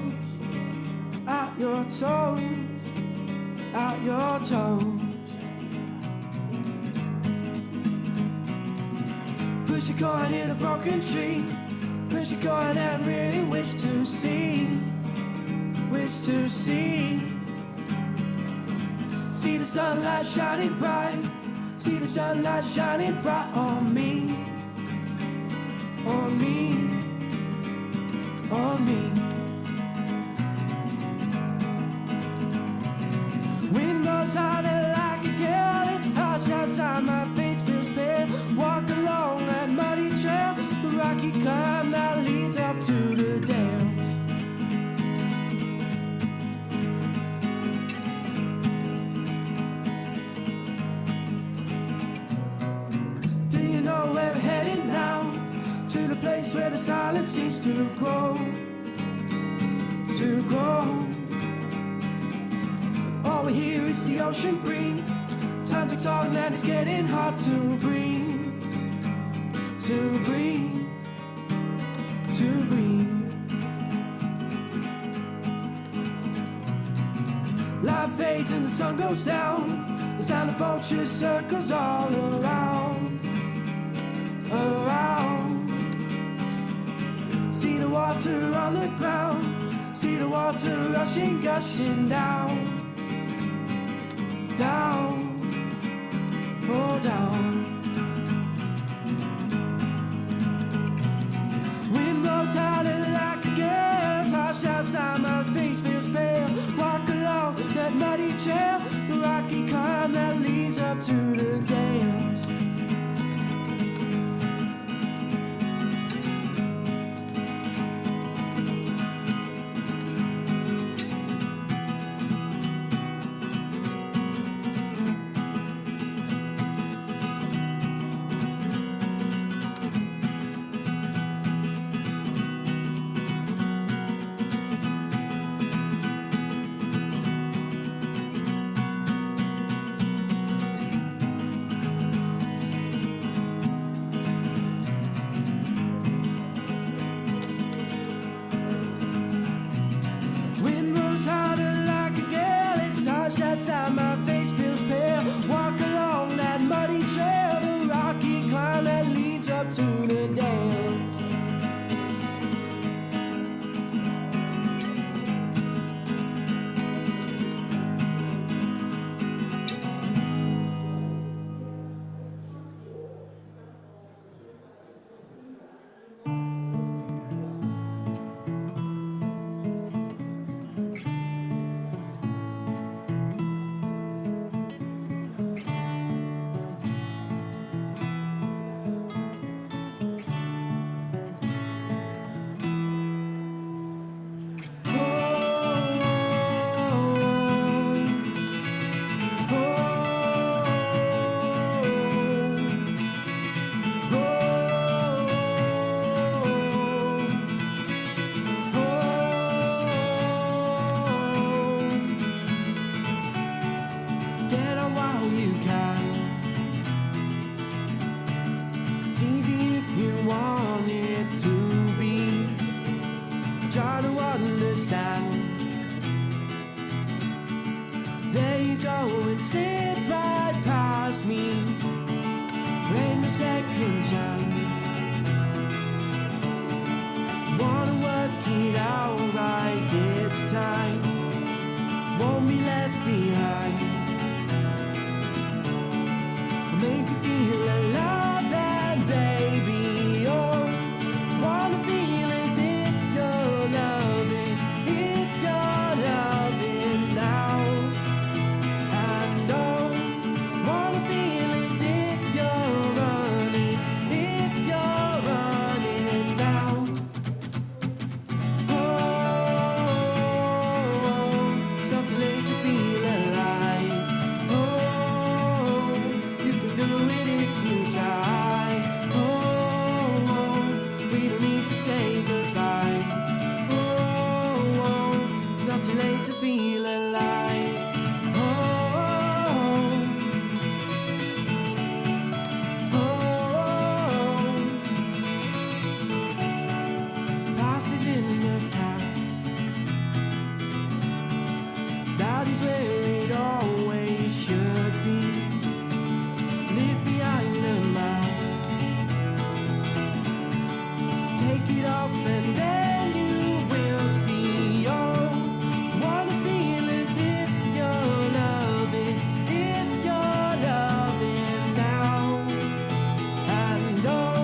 At your toes. At your toes. Push your car near the broken tree. Push your car and really wish to see. Wish to see. See the sunlight shining bright. See the sunlight shining bright on me. On me. On me. Wind blows harder like a gale. It's harsh outside, my face feels pale. Walk along that muddy trail, the rocky climb that leads up to the dales. Do you know where we're heading now? To the place where the silence seems to grow. To grow. All we hear is the ocean breeze. Time ticks on and it's getting hard to breathe. To breathe. To breathe. Light fades and the sun goes down. The sound of vultures circles all around. Around. See the water on the ground. See the water rushing, gushing down. Down. Oh, down. Wind blows harder like a gale. It's harsh outside, my face feels pale. Walk along that muddy trail, the rocky climb that leads up to the gales. trying to understand. There you go and slip right past me. Ain't no second chance. Wanna work it out right this time. Won't be left behind. Make you feel alive and baby, oh, wanna feel as if you're loving now. And oh, wanna feel as if you're running now. Oh, it's not too late to feel alive. Oh, you can do it if you try. Oh, we don't need to say goodbye. Oh, it's not too late to feel alive. Past is in the past. That is where it always should be. Leave behind the mask. Take it off and then you will see. Oh, wanna feel as if you're loving now. And oh,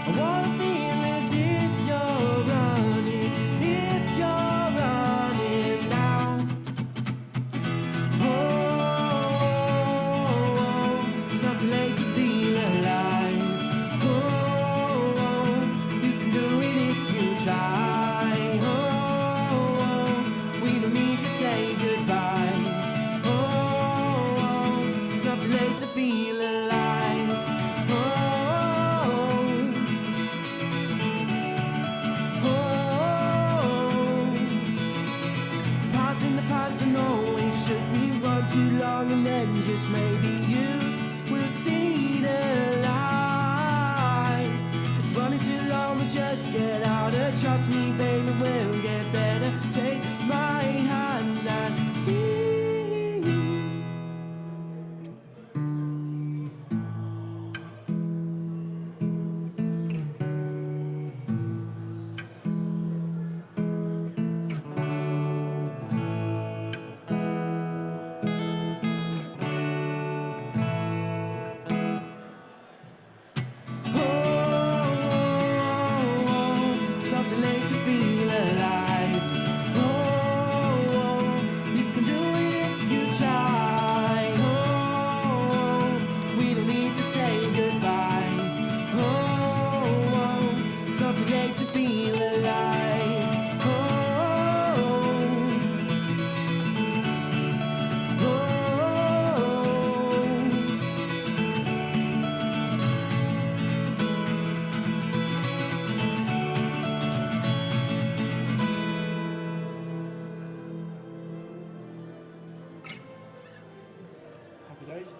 I wanna feel as if you're running now. Oh, it's not too late to feel alive. Oh, you can do it if you try. Oh, we don't need to say goodbye. Oh, it's not too late to feel alive. Passing the past and always should we run too long and then just maybe you will see the light. Running too long but just get out of trust me baby we'll get better. Take my hand and see. It's not too late to feel alive. Oh, you can do it if you try. Oh, we don't need to say goodbye. Oh, it's not too late to feel alive. Happy days.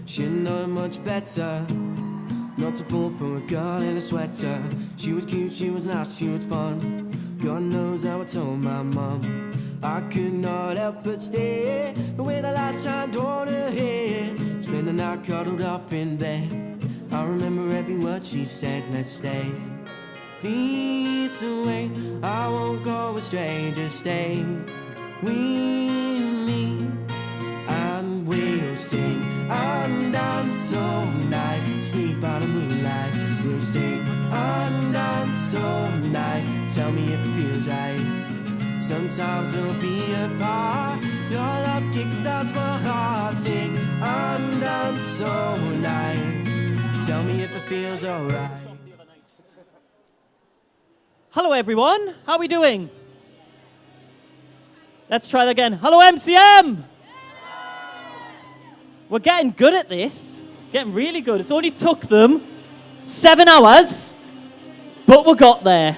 Should know much better not to fall for a girl in a sweater. She was cute, she was nice, she was fun. God knows how I told my mum. I could not help but stare the way the light shined on her hair. Spend the night cuddled up in bed. I remember every word she said. Let's stay this way. I won't go astray. Just stay with me and we'll sing and dance all night. Sleep by the moonlight. We'll sing and dance all night. Tell me if it feels right. Sometimes we'll be apart. Your love kickstarts my heart. Sing and dance all night. Tell me if it feels alright. Hello, everyone. How are we doing? Let's try that again. Hello, MCM. We're getting good at this. Getting really good. It's only took them 7 hours, but we got there.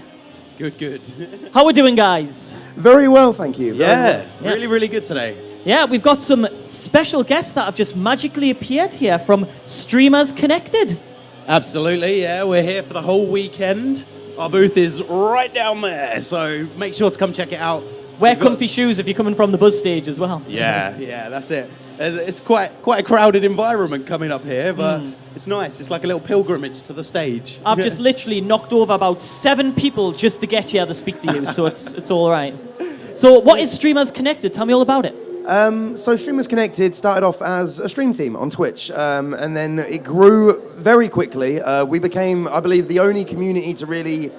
Good. How we doing, guys? Very well, thank you. Yeah, really good today. Yeah, we've got some special guests that have just magically appeared here from Streamers Connected. Absolutely, yeah. We're here for the whole weekend. Our booth is right down there, so make sure to come check it out. Wear comfy shoes if you're coming from the buzz stage as well. Yeah, that's it. It's quite a crowded environment coming up here, but it's nice. It's like a little pilgrimage to the stage. I've just literally knocked over about 7 people just to get here to speak to you, so it's all right. So what is Streamers Connected? Tell me all about it. So Streamers Connected started off as a stream team on Twitch, and then it grew very quickly. We became, I believe, the only community to really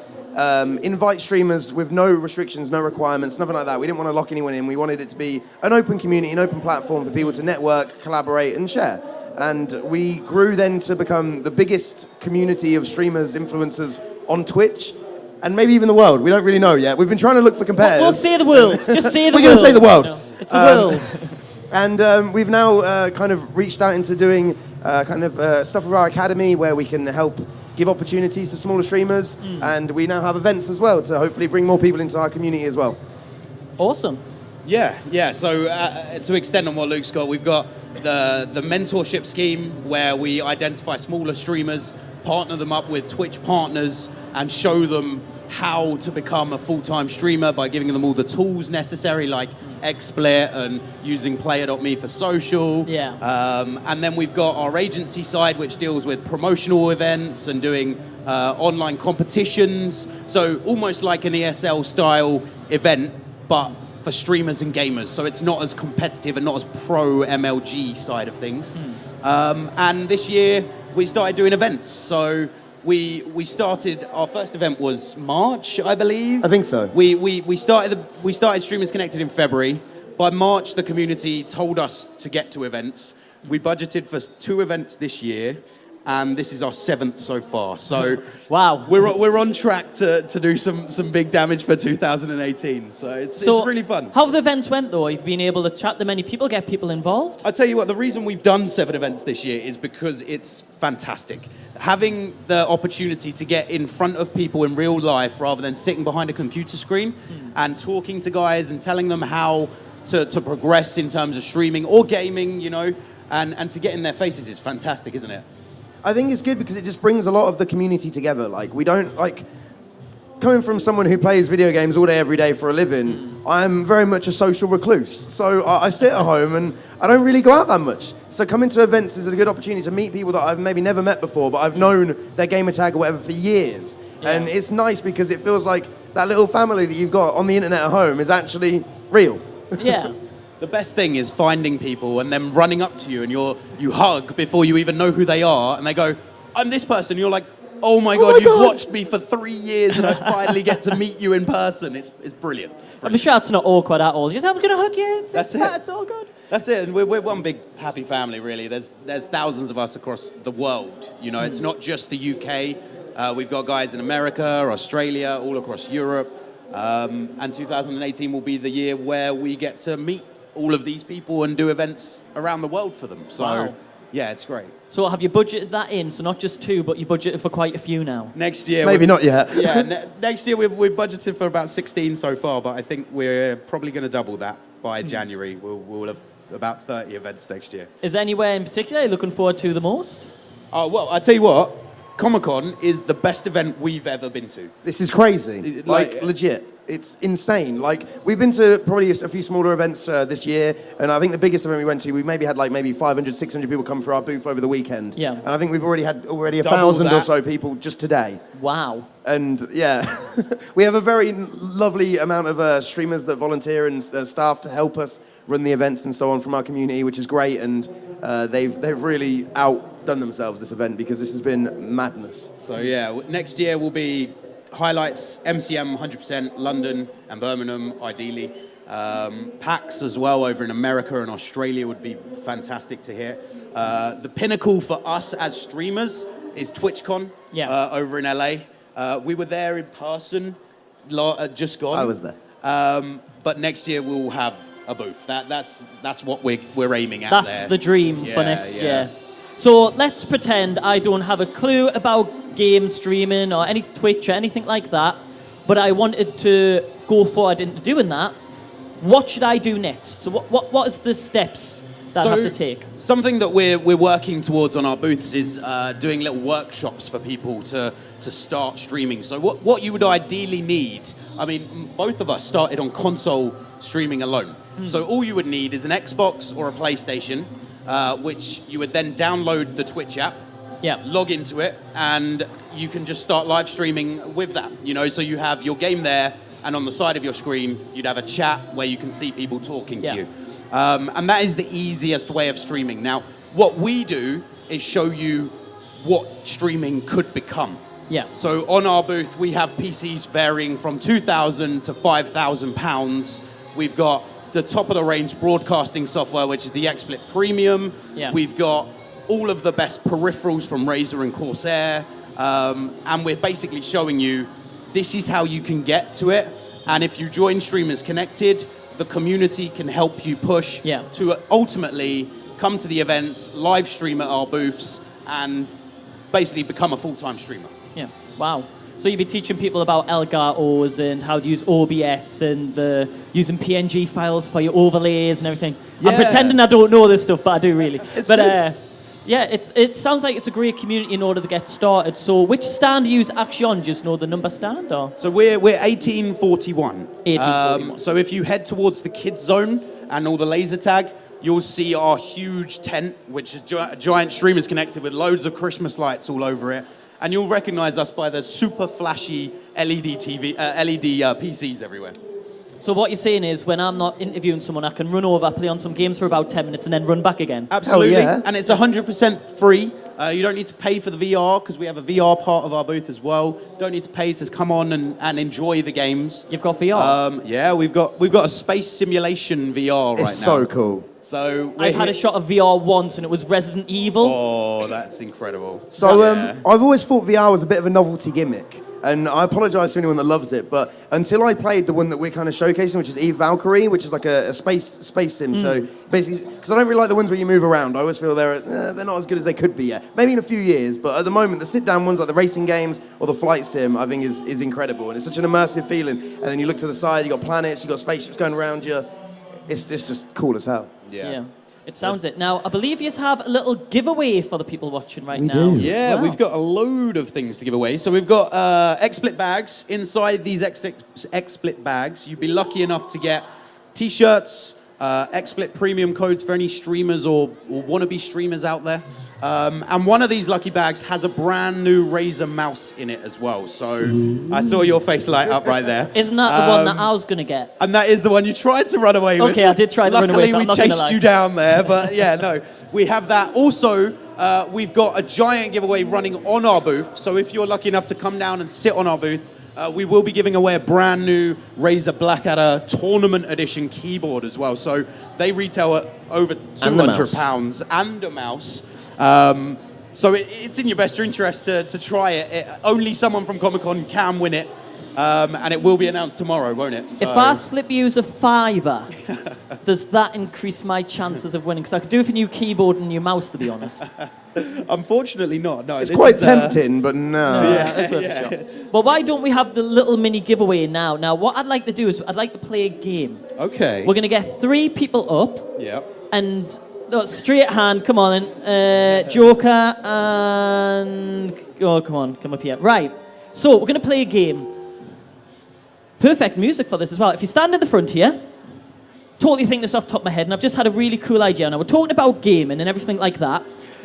invite streamers with no restrictions, no requirements, nothing like that. We didn't want to lock anyone in. We wanted it to be an open community, an open platform for people to network, collaborate, and share. And we grew then to become the biggest community of streamers, influencers on Twitch, and maybe even the world. We don't really know yet. We've been trying to look for competitors. We'll say the world. Just say the world. We're going to say the world. No, it's the world. And we've now kind of reached out into doing stuff with our academy where we can help give opportunities to smaller streamers, and we now have events as well to hopefully bring more people into our community as well. Awesome. Yeah. So to extend on what Luke's got, we've got the mentorship scheme where we identify smaller streamers, partner them up with Twitch partners, and show them how to become a full-time streamer by giving them all the tools necessary, like XSplit and using player.me for social. Yeah. And then we've got our agency side, which deals with promotional events and doing online competitions. So almost like an ESL style event, but for streamers and gamers. So it's not as competitive and not as pro MLG side of things. And this year we started doing events. So we started, our first event was March, I believe. I think so. We started Streamers Connected in February. By March, the community told us to get to events. We budgeted for 2 events this year, and this is our 7th so far. So wow, we're on track to do some big damage for 2018. So it's really fun. How have the events went though? You've been able to chat to many people, get people involved? I tell you what, the reason we've done 7 events this year is because it's fantastic. Having the opportunity to get in front of people in real life rather than sitting behind a computer screen and talking to guys and telling them how to progress in terms of streaming or gaming, you know, and to get in their faces is fantastic, isn't it? I think it's good because it just brings a lot of the community together. Like, we don't, coming from someone who plays video games all day, every day for a living, I'm very much a social recluse. So I sit at home and I don't really go out that much. So coming to events is a good opportunity to meet people that I've maybe never met before, but I've known their gamer tag or whatever for years. Yeah. And it's nice because it feels like that little family that you've got on the internet at home is actually real. Yeah. The best thing is finding people and them running up to you and you hug before you even know who they are, and they go, "I'm this person." You're like, "Oh my God, you've watched me for 3 years and I finally get to meet you in person." It's brilliant. I'm sure it's not awkward at all. Just, I'm going to hug you. That's it. It's all good. That's it, and we're one big happy family, really. There's thousands of us across the world. You know, it's not just the UK. We've got guys in America, Australia, all across Europe. And 2018 will be the year where we get to meet all of these people and do events around the world for them. So, wow. Yeah, it's great. So have you budgeted that in? So not just 2, but you budgeted for quite a few now? Next year... Maybe not yet. Yeah, next year we've budgeted for about 16 so far, but I think we're probably going to double that by January. We'll have about 30 events next year. Is there anywhere in particular you're looking forward to the most? Well, I tell you what, Comic-Con is the best event we've ever been to. This is crazy. Like, legit. It's insane. Like, we've been to probably a few smaller events this year, and I think the biggest event we went to, we maybe had maybe 500, 600 people come for our booth over the weekend. Yeah. And I think we've already had 1,000 or so people just today. Wow. And yeah, we have a very lovely amount of streamers that volunteer and staff to help us run the events and so on from our community, which is great. And they've really outdone themselves this event because this has been madness. So yeah, next year will be highlights, MCM 100%, London and Birmingham ideally. PAX as well over in America and Australia would be fantastic to hear. The pinnacle for us as streamers is TwitchCon over in LA. We were there in person, just gone. I was there. But next year we'll have a booth. That's what we're aiming at. That's the dream for next year. So let's pretend I don't have a clue about game streaming or any Twitch or anything like that, but I wanted to go forward into doing that. What should I do next? So what is the steps that I have to take? Something that we're working towards on our booths is doing little workshops for people to start streaming. So what you would ideally need, I mean, both of us started on console streaming alone. So all you would need is an Xbox or a PlayStation, which you would then download the Twitch app, log into it, and you can just start live streaming with that. You know, so you have your game there, and on the side of your screen, you'd have a chat where you can see people talking to you. And that is the easiest way of streaming. Now, what we do is show you what streaming could become. Yeah. So on our booth, we have PCs varying from £2,000 to £5,000. We've got the top of the range broadcasting software, which is the XSplit Premium. Yeah. We've got all of the best peripherals from Razer and Corsair. And we're basically showing you this is how you can get to it. And if you join Streamers Connected, the community can help you push to ultimately come to the events, live stream at our booths, and basically become a full-time streamer. Yeah, wow. So you'd be teaching people about Elgatos and how to use OBS and using PNG files for your overlays and everything. I'm pretending I don't know this stuff, but I do really. Yeah, it sounds like it's a great community in order to get started. So which stand do you use actually on? Just know the number stand? Or? So we're 1841. 1841. So if you head towards the kids zone and all the laser tag, you'll see our huge tent, which is giant streamers connected with loads of Christmas lights all over it. And you'll recognize us by the super flashy LED PCs everywhere. So what you're saying is when I'm not interviewing someone, I can run over, play on some games for about 10 minutes and then run back again? Absolutely. And it's 100% free. You don't need to pay for the VR because we have a VR part of our booth as well. Don't need to pay to come on and enjoy the games. You've got VR? Yeah, we've got a space simulation VR right now. It's so cool. So I've had a shot of VR once and it was Resident Evil. Oh, that's incredible. So I've always thought VR was a bit of a novelty gimmick. And I apologise to anyone that loves it, but until I played the one that we're kind of showcasing, which is Eve Valkyrie, which is like a space sim. So basically, because I don't really like the ones where you move around. I always feel they're not as good as they could be yet. Maybe in a few years, but at the moment, the sit-down ones like the racing games or the flight sim, I think is incredible. And it's such an immersive feeling. And then you look to the side, you got planets, you got spaceships going around you. It's just cool as hell. Yeah. It sounds it. Now, I believe you have a little giveaway for the people watching right now. do. Yeah, Wow. we've got a load of things to give away. So we've got XSplit bags. Inside these XSplit bags, you'd be lucky enough to get T-shirts, XSplit premium codes for any streamers or wannabe streamers out there. And one of these lucky bags has a brand new Razer mouse in it as well. So I saw your face light up right there. Isn't that the one that I was going to get? And that is the one you tried to run away with. Okay, I did try to run away. Luckily, we chased you down there, but yeah, no. We have that. Also, we've got a giant giveaway running on our booth. So if you're lucky enough to come down and sit on our booth, we will be giving away a brand new Razer Blackadder Tournament Edition keyboard as well. So they retail at over £200 and a mouse. So it's in your best interest to try it. Only someone from Comic-Con can win it. And it will be announced tomorrow, won't it? So. If I slip you a £5, does that increase my chances of winning? Because I could do with a new keyboard and new mouse, to be honest. Unfortunately not, no. It's quite tempting, but no. That's worth a shot. Well, why don't we have the little mini giveaway now? Now, what I'd like to do is I'd like to play a game. Okay. We're going to get 3 people up. Yeah. And straight hand, come on then. Joker and... Oh, come on, come up here. Right. So, we're going to play a game. Perfect music for this as well. If you stand in the front here, totally think this off the top of my head, and I've just had a really cool idea. Now, we're talking about gaming and everything like that,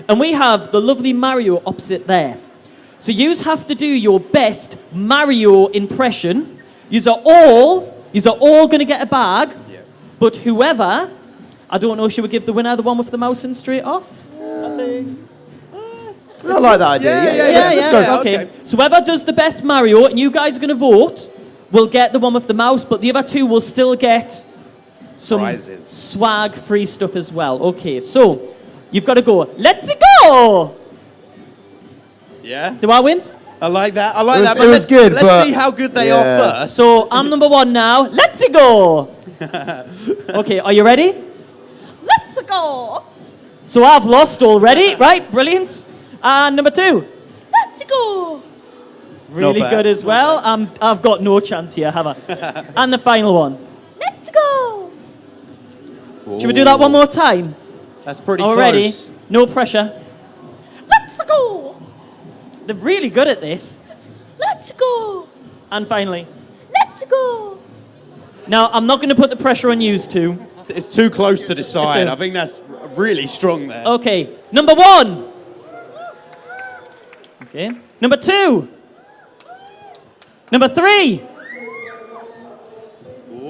and we have the lovely Mario opposite there. So yous have to do your best Mario impression. Yous are all going to get a bag, but whoever, I don't know, should we give the winner the one with the mouse in straight off? I think... I like that idea. Yeah. Let's go. Okay. So whoever does the best Mario, and you guys are going to vote, will get the one with the mouse, but the other 2 will still get some prizes. Swag free stuff as well. Okay, so you've got to go. Let's go! Yeah? Do I win? I like that. But was good, let's see how good they are first. So I'm number 1 now. Let's go! Okay, are you ready? Let's go. So I've lost already, right? Brilliant. And number 2. Let's go. Really bad, good as not well. I've got no chance here, have I? And the final one. Let's go. Should we do that one more time? That's pretty Already. close. No pressure. Let's go. They're really good at this. Let's go. And finally. Let's go. Now, I'm not going to put the pressure on you two. It's too close to decide. It's I think that's really strong there. Okay. Number 1. Okay. Number 2. Number 3.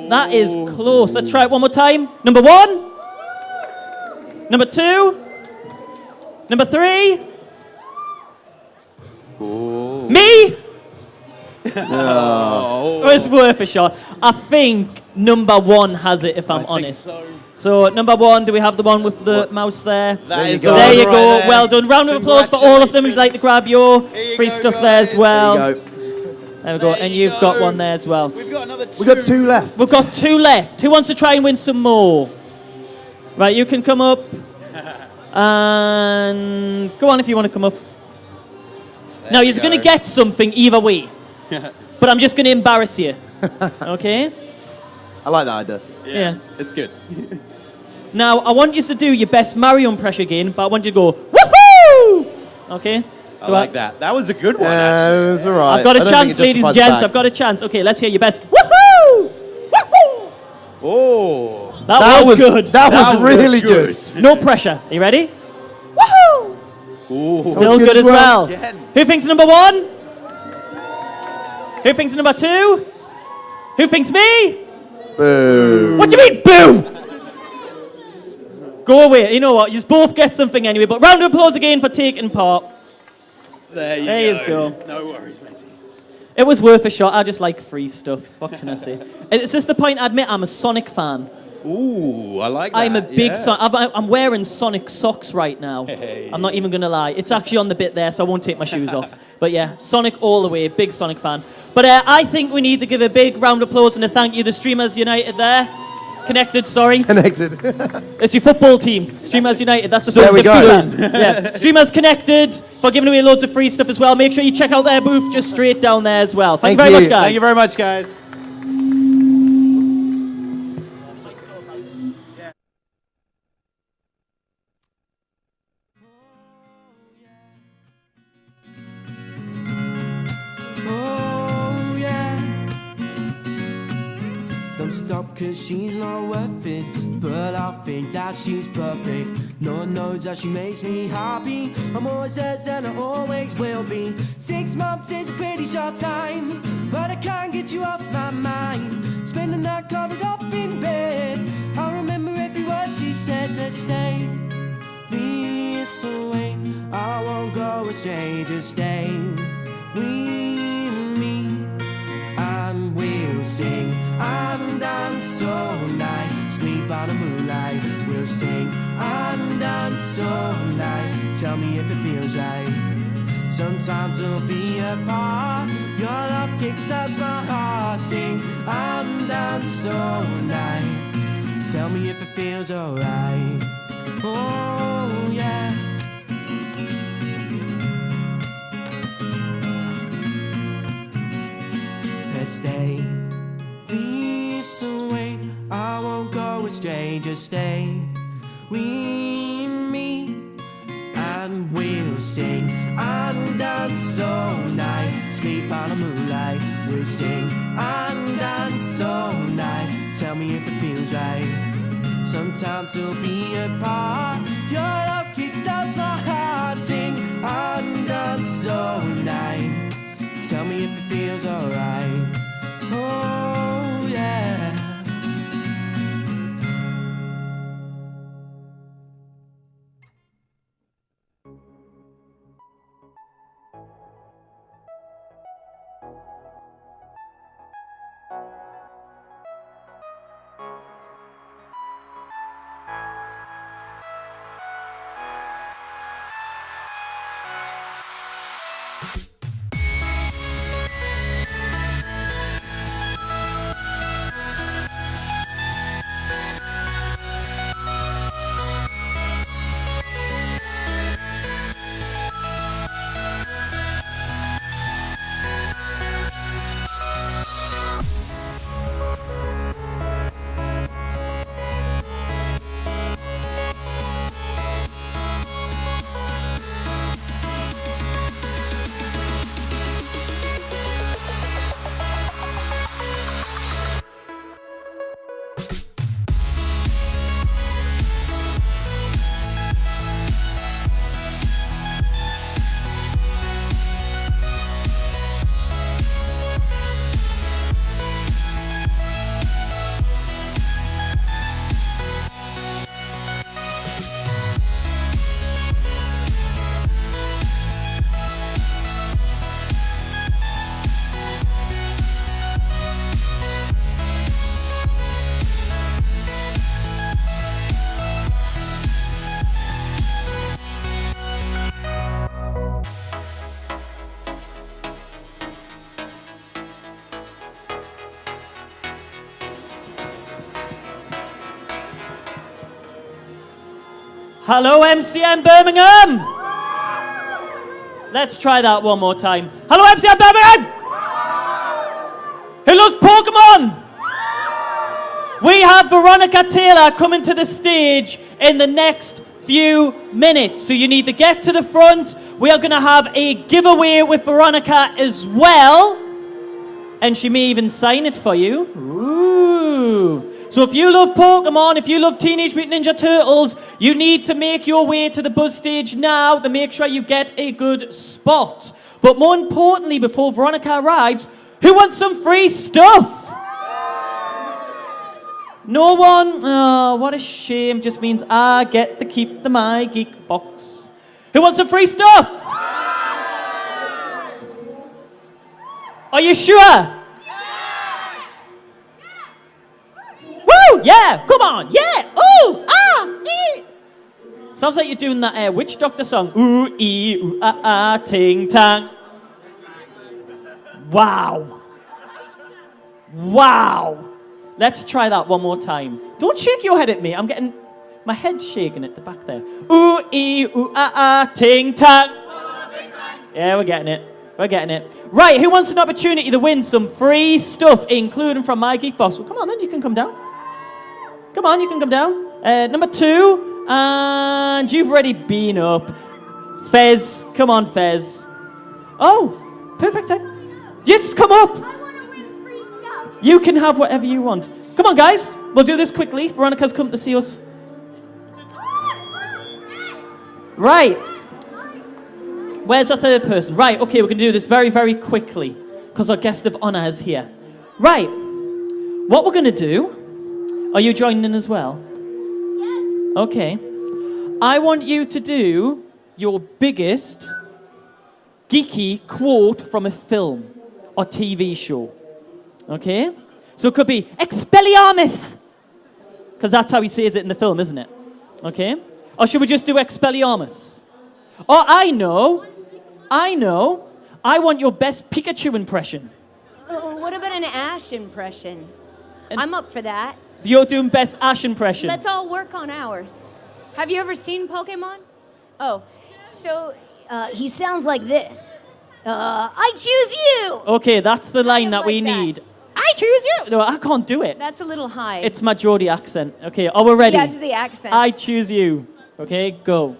That is close. Let's try it one more time. Number 1. Number 2. Number 3. Me? Oh. It was worth a shot. I think number 1 has it, if I'm honest. So number 1, do we have the one with the mouse there? That is There you the go. one right there. Well done. Round of applause for all of them. We'd like to grab your free stuff there as well. There you go. There we go. And you've got one there as well. We've got another 2. We've got 2 left. We've got 2 left. Who wants to try and win some more? Right, you can come up. And go on if you want to come up. Now, you're going to get something either way. But I'm just going to embarrass you. Okay? I like that idea. Yeah. It's good. Now, I want you to do your best Mario impression again, but I want you to go, woohoo! Okay? I like that. That was a good one, Yeah, actually. it was all right. I've got I a don't think chance, it ladies and justifies the gents. bag. I've got a chance. Okay, let's hear your best. Woohoo! Woohoo! Oh. That was good. That was really good. No pressure. Are you ready? Woohoo! Ooh. Still good as well. Again. Who thinks number 1? Who thinks number 2? Who thinks me? Boo. What do you mean, boo? Go away. You know what? You both get something anyway. But round of applause again for taking part. There you There go. you go. No worries, matey. It was worth a shot. I just like free stuff. What can I say? It's just the point I admit I'm a Sonic fan. Ooh, I like that. I'm a big yeah. Sonic. I'm wearing Sonic socks right now. Hey. I'm not even going to lie. It's actually on the bit there, so I won't take my shoes off. But yeah, Sonic all the way. Big Sonic fan. But I think we need to give a big round of applause and a thank you to Streamers United there. Connected, sorry. Connected. It's your football team, Streamers United. That's the There we go. Yeah, Streamers Connected for giving away loads of free stuff as well. Make sure you check out their booth just straight down there as well. Thank you very much, guys. Thank you very much, guys. Oh yeah. Some stop cause she's not worth it, but I think that she's perfect. No one knows that she makes me happy. I'm always hers and I always will be. 6 months is a pretty short time, but I can't get you off my mind. Spending that covered up in bed, I remember every word she said. Let's stay this away. I won't go astray, just stay with me, and we'll sing and dance all night. Sleep by the moonlight. We'll sing and dance all night. Tell me if it feels right. Sometimes we'll be apart. Your love kickstarts my heart. Sing and dance all night. Tell me if it feels alright. Oh yeah. Let's stay this away. I won't go astray, just stay with me, and we'll sing and dance all night. Sleep on the moonlight. We'll sing and dance all night. Tell me if it feels right. Sometimes we'll be apart. Your love kickstarts my heart. Sing and dance all night. Tell me if it feels alright. Oh yeah. Hello, MCM Birmingham. Let's try that one more time. Hello, MCM Birmingham. Who loves Pokemon? We have Veronica Taylor coming to the stage in the next few minutes. So you need to get to the front. We are going to have a giveaway with Veronica as well. And she may even sign it for you. Ooh. So if you love Pokemon, if you love Teenage Mutant Ninja Turtles, you need to make your way to the buzz stage now to make sure you get a good spot. But more importantly, before Veronica arrives, who wants some free stuff? No one? Oh, what a shame. Just means I get to keep the My Geek box. Who wants some free stuff? Are you sure? Woo! Yeah! Come on! Yeah! Ooh! Ah! Ee! Sounds like you're doing that Witch Doctor song. Ooh, ee, ooh, ah, ah, ting, tang. Wow. Wow. Let's try that one more time. Don't shake your head at me. I'm getting my head shaking at the back there. Ooh, ee, ooh, ah, ah, ting, tang. Yeah, we're getting it. We're getting it. Right, who wants an opportunity to win some free stuff, including from My Geek Box? Well, come on then, you can come down. Come on, you can come down. Number 2, and you've already been up. Fez, come on, Fez. Oh, perfect time. Just come up. I want to win free stuff. You can have whatever you want. Come on, guys. We'll do this quickly. Veronica's come to see us. Right. Where's our third person? Right, okay, we're going to do this very, very quickly because our guest of honor is here. Right. What we're going to do, are you joining in as well? Yes. Okay. I want you to do your biggest geeky quote from a film or TV show. Okay? So it could be Expelliarmus, because that's how he says it in the film, isn't it? Okay? Or should we just do Expelliarmus? Or I know, I want your best Pikachu impression. What about an Ash impression? I'm up for that. You're doing best Ash impression. Let's all work on ours. Have you ever seen Pokemon? Oh, so he sounds like this. I choose you! Okay, that's the line that we need. I choose you! No, I can't do it. That's a little high. It's my Geordie accent. Okay, are we ready? Yeah, it's the accent. I choose you. Okay, go.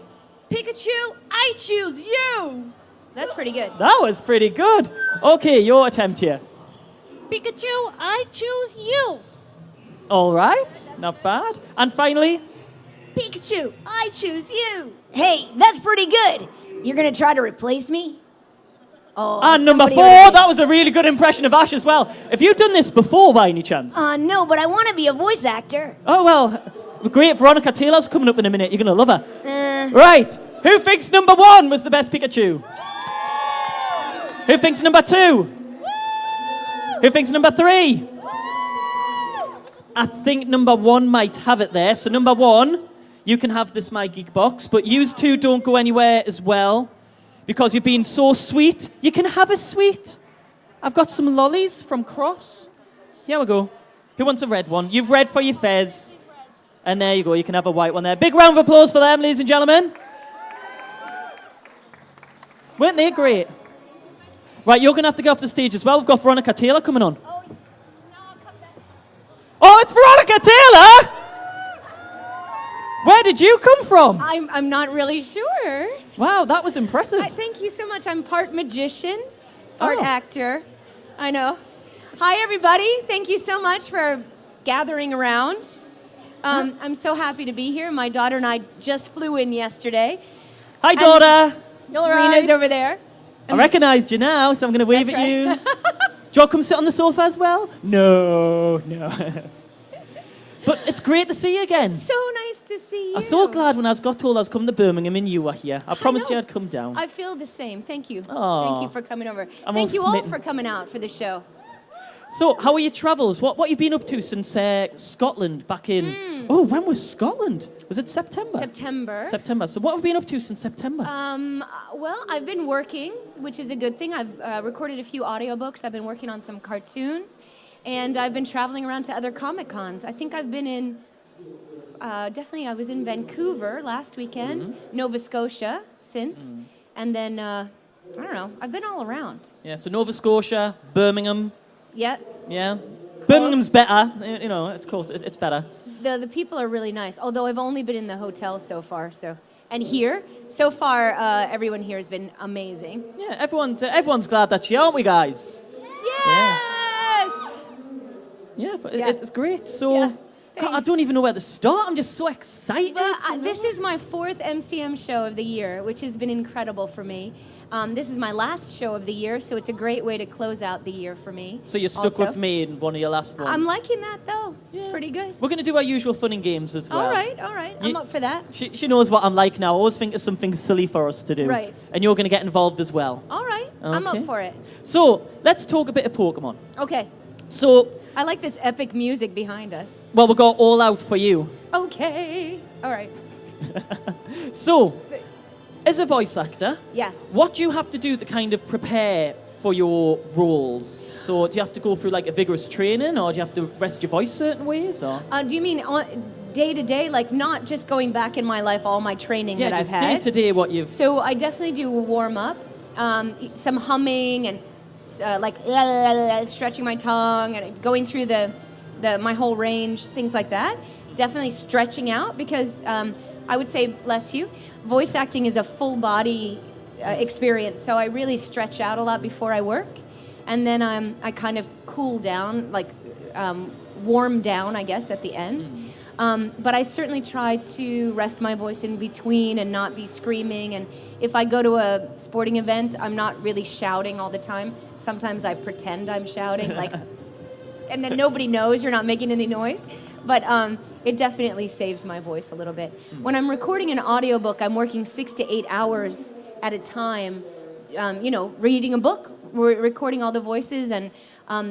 Pikachu, I choose you! That's pretty good. That was pretty good. Okay, your attempt here. Pikachu, I choose you. All right, not bad. And finally, Pikachu, I choose you! Hey, that's pretty good. You're gonna try to replace me? Oh, and number 4, that was a really good impression of Ash as well. Have you done this before by any chance? No, but I want to be a voice actor. Oh, well, great. Veronica Taylor's coming up in a minute. You're going to love her. Right. Who thinks number 1 was the best Pikachu? Who thinks number 2? Who thinks number 3? I think number 1 might have it there. So number 1, you can have this My Geek box, but yous 2 don't go anywhere as well. Because you've been so sweet, you can have a sweet. I've got some lollies from Cross. Here we go. Who wants a red one? You've red for your Fez. And there you go, you can have a white one there. Big round of applause for them, ladies and gentlemen. Weren't they great? Right, you're going to have to go off the stage as well. We've got Veronica Taylor coming on. Oh, it's Veronica Taylor! Where did you come from? I'm not really sure. Wow, that was impressive. Thank you so much. I'm part magician, part actor. I know. Hi, everybody. Thank you so much for gathering around. I'm so happy to be here. My daughter and I just flew in yesterday. Hi, daughter. Rena's over there. I recognized you now, so I'm going to wave at you. Do you want to come sit on the sofa as well? No. But it's great to see you again. So nice to see you. I'm so glad when I got told I was coming to Birmingham and you were here. I promised you I'd come down. I feel the same. Thank you. Aw. Thank you for coming over. I'm Thank all you all smitten. for coming out for the show. So, how are your travels? What have you been up to since Scotland back in... Oh, when was Scotland? Was it September? September. So what have you been up to since September? Well, I've been working, which is a good thing. I've recorded a few audiobooks. I've been working on some cartoons. And I've been traveling around to other Comic-Cons. I think I've been in definitely I was in Vancouver last weekend, Nova Scotia since, and then I don't know. I've been all around. Yeah, so Nova Scotia, Birmingham. Yeah. Yeah. Birmingham's better. You know, of course, it's better. The people are really nice. Although I've only been in the hotels so far. And here, so far, everyone here has been amazing. Yeah, everyone's glad that you, aren't we, guys? Yes. Yeah, but it's great. So, God, I don't even know where to start. I'm just so excited. Well, this is my 4th MCM show of the year, which has been incredible for me. This is my last show of the year, so it's a great way to close out the year for me. So you're stuck with me in one of your last ones. I'm liking that, though. It's pretty good. We're going to do our usual fun and games as well. All right. I'm up for that. She knows what I'm like now. I always think of something silly for us to do. Right. And you're going to get involved as well. All right. I'm up for it. So, let's talk a bit of Pokemon. Okay. So, I like this epic music behind us. well, we'll go all out for you. Okay. All right. So, as a voice actor, Yeah. what do you have to do to kind of prepare for your roles? So, do you have to go through like a vigorous training, or do you have to rest your voice certain ways? Or Do you mean day to day, like not just going back in my life, all my training that I've just had? day to day what you've... So I definitely do a warm up, some humming and like stretching my tongue and going through my whole range, things like that. Definitely stretching out because I would say, bless you, voice acting is a full body experience. So I really stretch out a lot before I work. And then I kind of cool down, like warm down, I guess, at the end. But I certainly try to rest my voice in between and not be screaming. And if I go to a sporting event, I'm not really shouting all the time. Sometimes I pretend I'm shouting, like, and then nobody knows you're not making any noise. But it definitely saves my voice a little bit. When I'm recording an audiobook, I'm working 6 to 8 hours at a time, reading a book, recording all the voices, and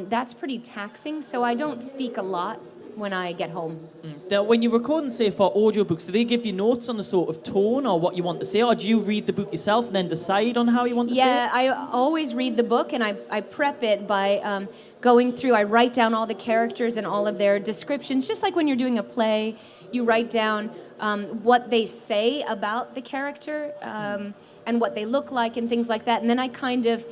that's pretty taxing. So I don't speak a lot when I get home. Now, when you record and say for audiobooks, do they give you notes on the sort of tone or what you want to say, or do you read the book yourself and then decide on how you want to say it? Yeah, I always read the book and I prep it by going through, I write down all the characters and all of their descriptions, just like when you're doing a play, you write down what they say about the character and what they look like and things like that, and then I kind of,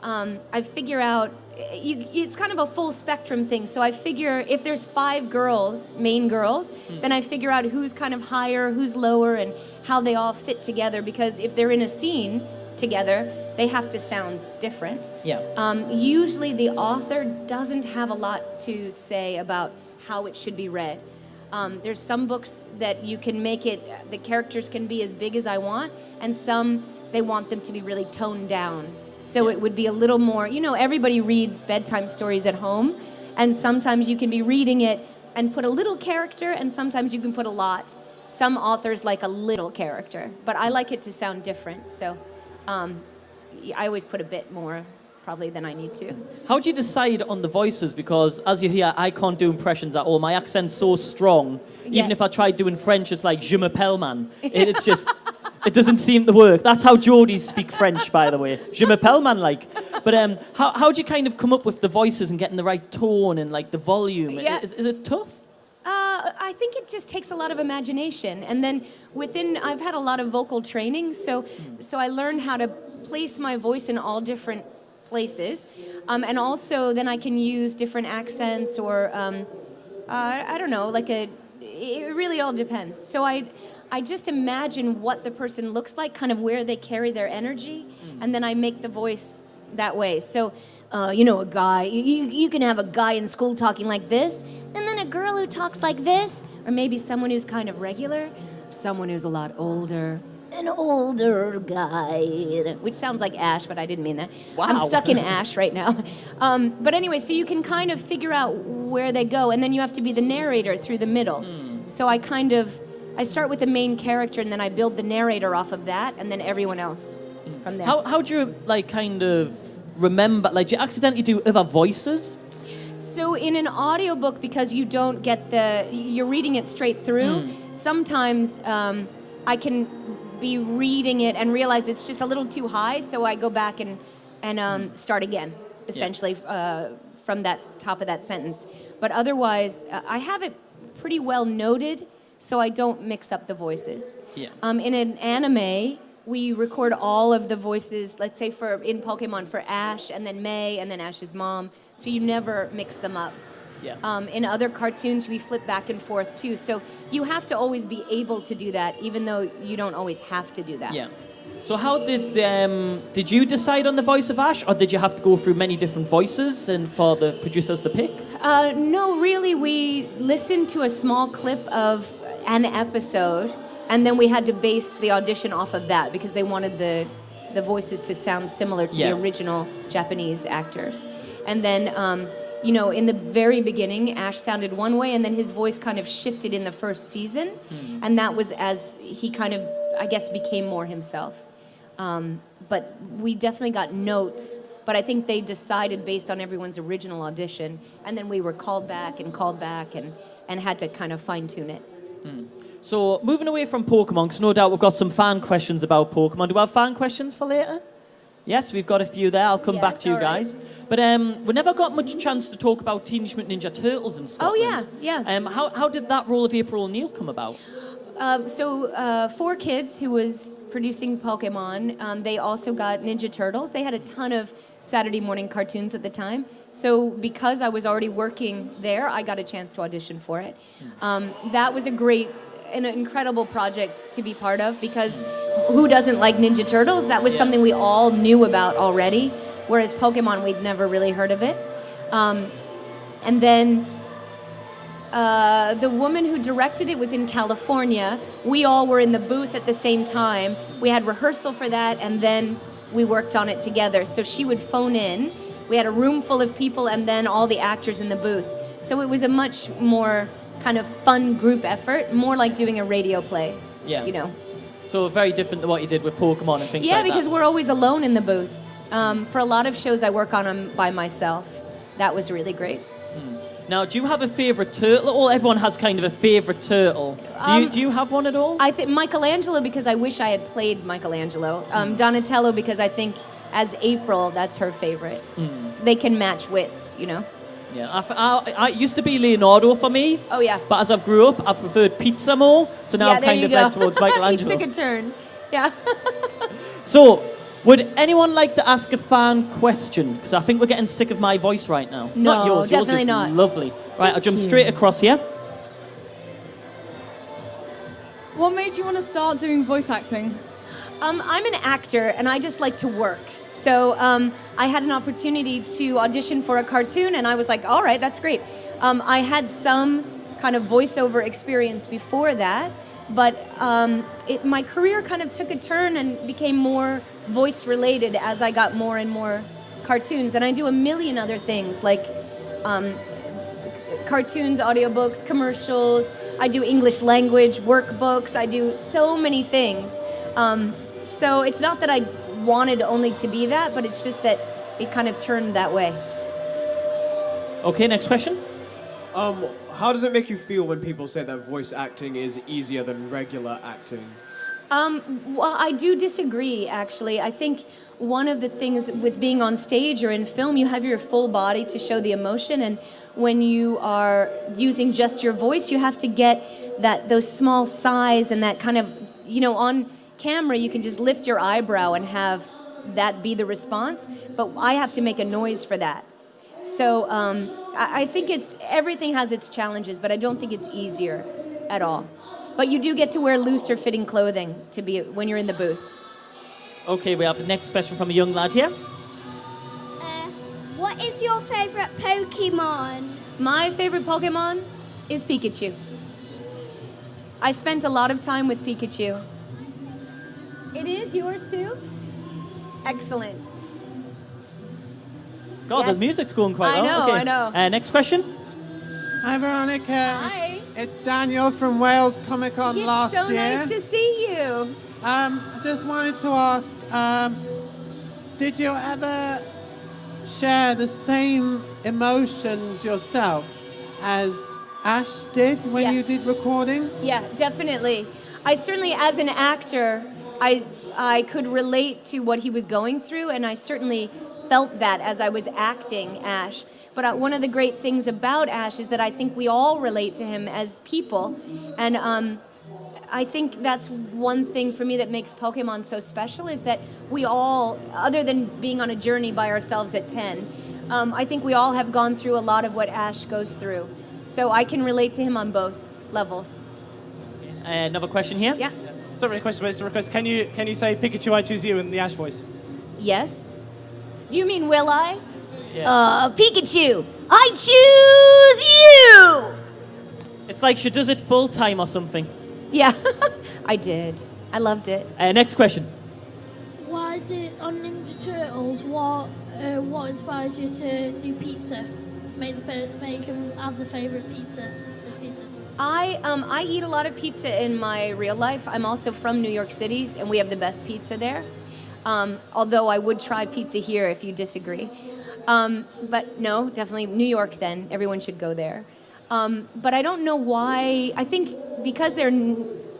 I figure out, it's kind of a full spectrum thing. So I figure if there's 5 girls, main girls, then I figure out who's kind of higher, who's lower, and how they all fit together. Because if they're in a scene together, they have to sound different. Yeah. Usually the author doesn't have a lot to say about how it should be read. There's some books that you can make it, the characters can be as big as I want, and some, they want them to be really toned down. So it would be a little more, everybody reads bedtime stories at home, and sometimes you can be reading it and put a little character, and sometimes you can put a lot. Some authors like a little character, but I like it to sound different, so I always put a bit more probably than I need to. How do you decide on the voices? Because as you hear, I can't do impressions at all. My accent's so strong. Even if I tried doing French, it's like je m'appelle man. It's just... It doesn't seem to work. That's how Geordies speak French, by the way. Je m'appelle man, like. But how do you kind of come up with the voices and getting the right tone and like the volume? Yeah. Is it tough? I think it just takes a lot of imagination. And then I've had a lot of vocal training, so I learned how to place my voice in all different places. And also then I can use different accents or, I don't know, it really all depends. So I just imagine what the person looks like, kind of where they carry their energy, and then I make the voice that way. So, a guy, you can have a guy in school talking like this, and then a girl who talks like this, or maybe someone who's kind of regular, someone who's a lot older, an older guy, which sounds like Ash, but I didn't mean that. Wow. I'm stuck in Ash right now. But anyway, so you can kind of figure out where they go, and then you have to be the narrator through the middle. So I start with the main character, and then I build the narrator off of that, and then everyone else from there. How do you kind of remember? Do you accidentally do other voices? So in an audiobook, because you don't get you're reading it straight through. Sometimes I can be reading it and realize it's just a little too high, so I go back and start again, essentially from that top of that sentence. But otherwise, I have it pretty well noted, so I don't mix up the voices. Yeah. In an anime, we record all of the voices, let's say in Pokemon for Ash, and then May, and then Ash's mom, so you never mix them up. Yeah. In other cartoons, we flip back and forth too, so you have to always be able to do that, even though you don't always have to do that. Yeah. So how did you decide on the voice of Ash, or did you have to go through many different voices and for the producers to pick? No, really, we listened to a small clip of an episode, and then we had to base the audition off of that because they wanted the voices to sound similar to the original Japanese actors. And then, in the very beginning, Ash sounded one way, and then his voice kind of shifted in the first season, and that was as he kind of, I guess, became more himself. But we definitely got notes, but I think they decided based on everyone's original audition, and then we were called back and had to kind of fine-tune it. So moving away from Pokemon, because no doubt we've got some fan questions about Pokemon. Do we have fan questions for later? Yes, we've got a few there. I'll come back to you guys. But we never got much chance to talk about Teenage Mutant Ninja Turtles in Scotland. Oh, yeah. How did that role of April O'Neil come about? So 4 Kids, who was producing Pokemon, they also got Ninja Turtles. They had a ton of Saturday morning cartoons at the time. So because I was already working there, I got a chance to audition for it. That was an incredible project to be part of, because who doesn't like Ninja Turtles? That was something we all knew about already, whereas Pokemon, we'd never really heard of it. And then the woman who directed it was in California. We all were in the booth at the same time. We had rehearsal for that, and then we worked on it together. So she would phone in. We had a room full of people, and then all the actors in the booth. So it was a much more kind of fun group effort, more like doing a radio play. Yeah. So very different to what you did with Pokemon and things like that. Yeah, because we're always alone in the booth. For a lot of shows, I work on them by myself. That was really great. Now, do you have a favourite turtle? Well, everyone has kind of a favourite turtle. Do you have one at all? I think Michelangelo, because I wish I had played Michelangelo. Donatello, because I think as April, that's her favorite. So they can match wits, Yeah, I used to be Leonardo for me. Oh, yeah. But as I've grew up, I've preferred pizza more. So now I've kind of led towards Michelangelo. You took a turn. Yeah. So, would anyone like to ask a fan question? Because I think we're getting sick of my voice right now. No, not yours. definitely yours is not. Lovely. Right, I'll jump straight across here. What made you want to start doing voice acting? I'm an actor, and I just like to work. So I had an opportunity to audition for a cartoon, and I was like, all right, that's great. I had some kind of voiceover experience before that, but my career kind of took a turn and became more voice-related as I got more and more cartoons. And I do a million other things, like cartoons, audiobooks, commercials. I do English language workbooks. I do so many things. So it's not that I wanted only to be that, but it's just that it kind of turned that way. Okay, next question. How does it make you feel when people say that voice acting is easier than regular acting? Well, I do disagree, actually. I think one of the things with being on stage or in film, you have your full body to show the emotion, and when you are using just your voice, you have to get those small sighs and that kind of, on camera, you can just lift your eyebrow and have that be the response, but I have to make a noise for that. So I think everything has its challenges, but I don't think it's easier at all. But you do get to wear looser fitting clothing when you're in the booth. Okay, we have the next question from a young lad here. What is your favourite Pokemon? My favorite Pokemon is Pikachu. I spent a lot of time with Pikachu. It is yours too? Excellent. God, Yes. the music's going quite well. I know, Okay. I know. Next question. Hi, Veronica. Hi. It's Daniel from Wales Comic Con last so year. nice to see you. I just wanted to ask, did you ever share the same emotions yourself as Ash did when you did recording? Yeah, definitely. I certainly, as an actor, I could relate to what he was going through, and I certainly felt that as I was acting Ash. But one of the great things about Ash is that I think we all relate to him as people. And I think that's one thing for me that makes Pokemon so special is that we all, other than being on a journey by ourselves at 10, I think we all have gone through a lot of what Ash goes through. So I can relate to him on both levels. Another question here? Yeah. It's not really a question, but it's a request. Can you say Pikachu, I choose you in the Ash voice? Yes. Do you mean will I? Yeah. Pikachu, I choose you! It's like she does it full time or something. Yeah, I did. I loved it. Next question. Why did on Ninja Turtles? What inspired you to do pizza? Make him have the favorite pizza. This pizza. I eat a lot of pizza in my real life. I'm also from New York City, and we have the best pizza there. Although I would try pizza here if you disagree. But no, definitely New York then. Everyone should go there. But I don't know why. I think because they're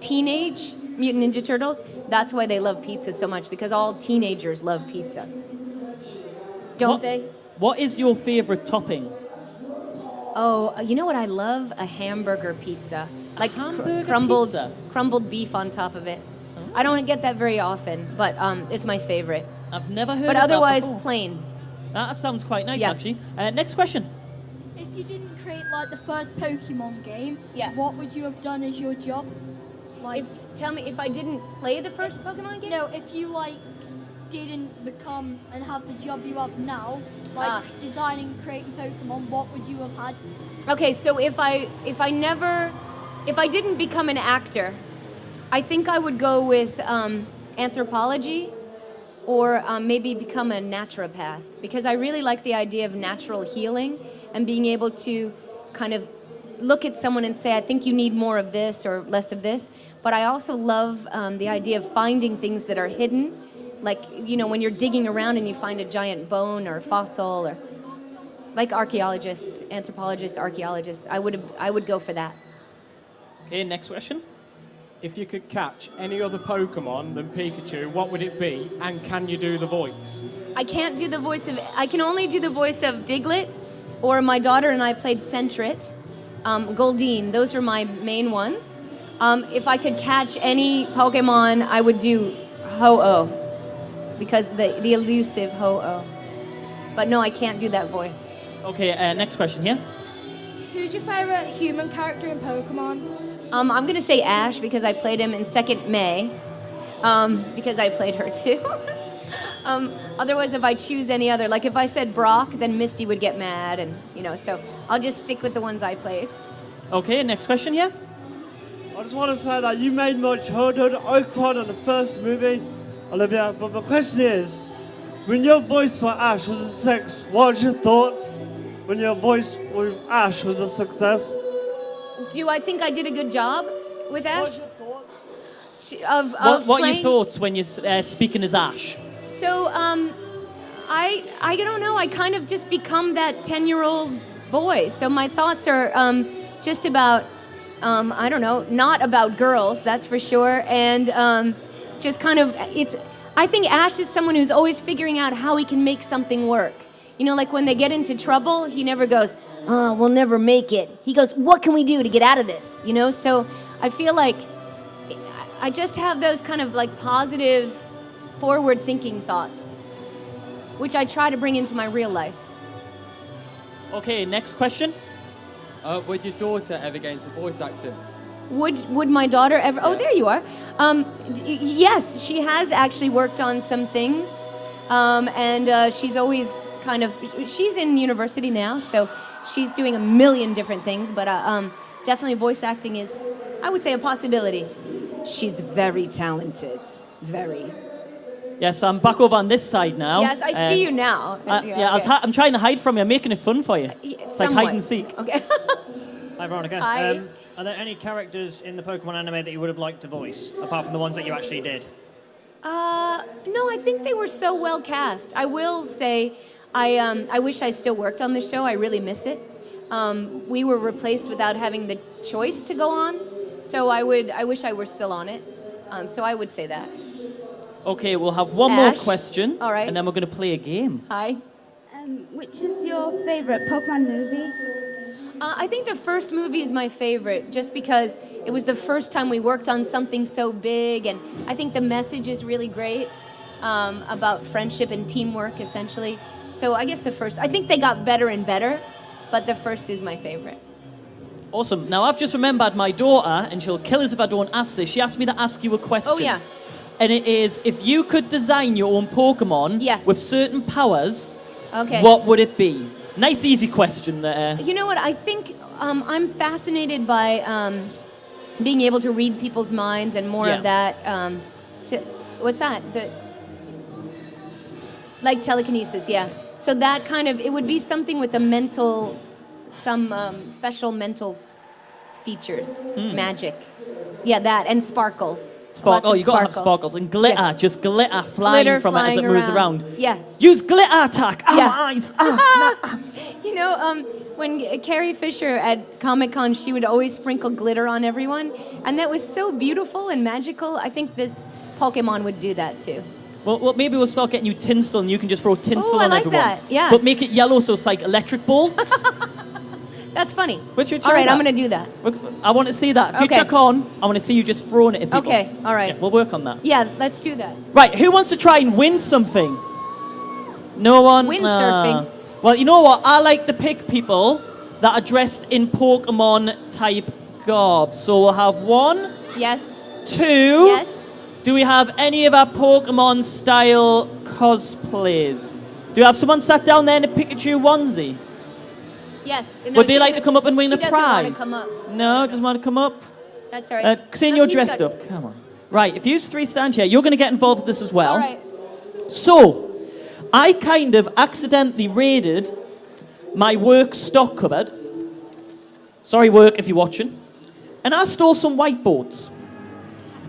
teenage Mutant Ninja Turtles, that's why they love pizza so much, because all teenagers love pizza. Don't they? What is your favorite topping? Oh, you know what I love? A hamburger pizza. Like hamburger crumbled pizza? crumbled beef on top of it. I don't get that very often, but it's my favorite. I've never heard But of otherwise, that before. plain. That sounds quite nice, Yeah. actually. Next question. If you didn't create like the first Pokemon game, Yeah. what would you have done as your job? Like, Tell me, if I didn't play the first Pokemon game? no, if you like didn't become and have the job you have now, like designing, creating Pokemon, what would you have had? Okay, so if I didn't become an actor, I think I would go with anthropology or maybe become a naturopath, because I really like the idea of natural healing and being able to kind of look at someone and say, I think you need more of this or less of this. But I also love the idea of finding things that are hidden, like, you know, when you're digging around and you find a giant bone or fossil, or like archaeologists, anthropologists, archaeologists. I would go for that. Okay, next question. If you could catch any other Pokemon than Pikachu, what would it be? And can you do the voice? I can't do the voice of, I can only do the voice of Diglett, or my daughter and I played Sentret, Goldeen. Those were my main ones. If I could catch any Pokemon, I would do Ho-Oh, because the elusive Ho-Oh. But no, I can't do that voice. Okay, next question here. Who's your favorite human character in Pokemon? I'm going to say Ash, because I played him in 2nd May, because I played her too. Otherwise, if I choose any other, like if I said Brock, then Misty would get mad, and so I'll just stick with the ones I played. Okay, next question here. I just want to say that you made my childhood. I cried on the first movie, Olivia. But the question is, when your voice for Ash was a success, what were your thoughts when your voice with Ash was a success? Do I think I did a good job with Ash? What are your thoughts when you're speaking as Ash? So, I don't know. I kind of just become that 10-year-old boy. So my thoughts are just about, I don't know, not about girls, that's for sure. And just kind of, I think Ash is someone who's always figuring out how he can make something work. Like when they get into trouble, he never goes, oh, we'll never make it. He goes, what can we do to get out of this? So I feel like I just have those kind of like positive, forward-thinking thoughts, which I try to bring into my real life. Okay, next question. Would your daughter ever get into voice acting? Would my daughter ever? Oh, there you are. Yes, she has actually worked on some things, and she's always kind of. She's in university now, so she's doing a million different things. But definitely, voice acting is, I would say, a possibility. She's very talented, very. Yes, I'm back over on this side now. Yes, I see you now. Yeah, I'm trying to hide from you. I'm making it fun for you. It's like hide and seek. Okay. Hi, Veronica. Hi. Are there any characters in the Pokemon anime that you would have liked to voice, apart from the ones that you actually did? No, I think they were so well cast. I will say, I wish I still worked on the show. I really miss it. We were replaced without having the choice to go on, so I wish I were still on it. So I would say that. Okay, we'll have one more Ash. question. All right. And then we're going to play a game. Hi. Which is your favorite Pokemon movie? I think the first movie is my favorite, just because it was the first time we worked on something so big, and I think the message is really great about friendship and teamwork, essentially. So I guess the first. I think they got better and better, but the first is my favorite. Awesome. Now, I've just remembered my daughter, and she'll kill us if I don't ask this. She asked me to ask you a question. Oh, yeah. And it is, if you could design your own Pokemon with certain powers, Okay. what would it be? Nice, easy question there. You know what? I think I'm fascinated by being able to read people's minds and more of that. What's that? Like telekinesis, yeah. So that kind of, it would be something with some special mental features, magic. Yeah, that, and sparkles. Oh, you got to have sparkles. And glitter, just glitter flying Glitter from it as it flying moves around. Yeah. Use glitter attack. Oh, Yeah. my eyes. You know, when Carrie Fisher at Comic-Con, she would always sprinkle glitter on everyone, and that was so beautiful and magical. I think this Pokemon would do that too. Well, maybe we'll start getting you tinsel, and you can just throw tinsel Oh, I on like everyone. that, yeah. But make it yellow so it's like electric bolts. That's funny. But you All right, that. I'm going to do that. I want to see that. Okay. Future con, I want to see you just throwing it at people. Okay, all right. Yeah, we'll work on that. Yeah, let's do that. Right, who wants to try and win something? No one? Windsurfing. Well, you know what? I like to pick people that are dressed in Pokemon-type garb. So we'll have 1, Yes. 2. Yes. Do we have any of our Pokemon-style cosplays? Do you have someone sat down there in a Pikachu onesie? Yes. No, Would they she like to doesn't- come up and win she a doesn't prize? want to come up. No, doesn't want to come up? That's all right. Xane, No, you're he's dressed got- up. Come on. Right, if you 3 stand here, you're going to get involved with this as well. All right. So, I kind of accidentally raided my work stock cupboard. Sorry, work, if you're watching. And I stole some whiteboards.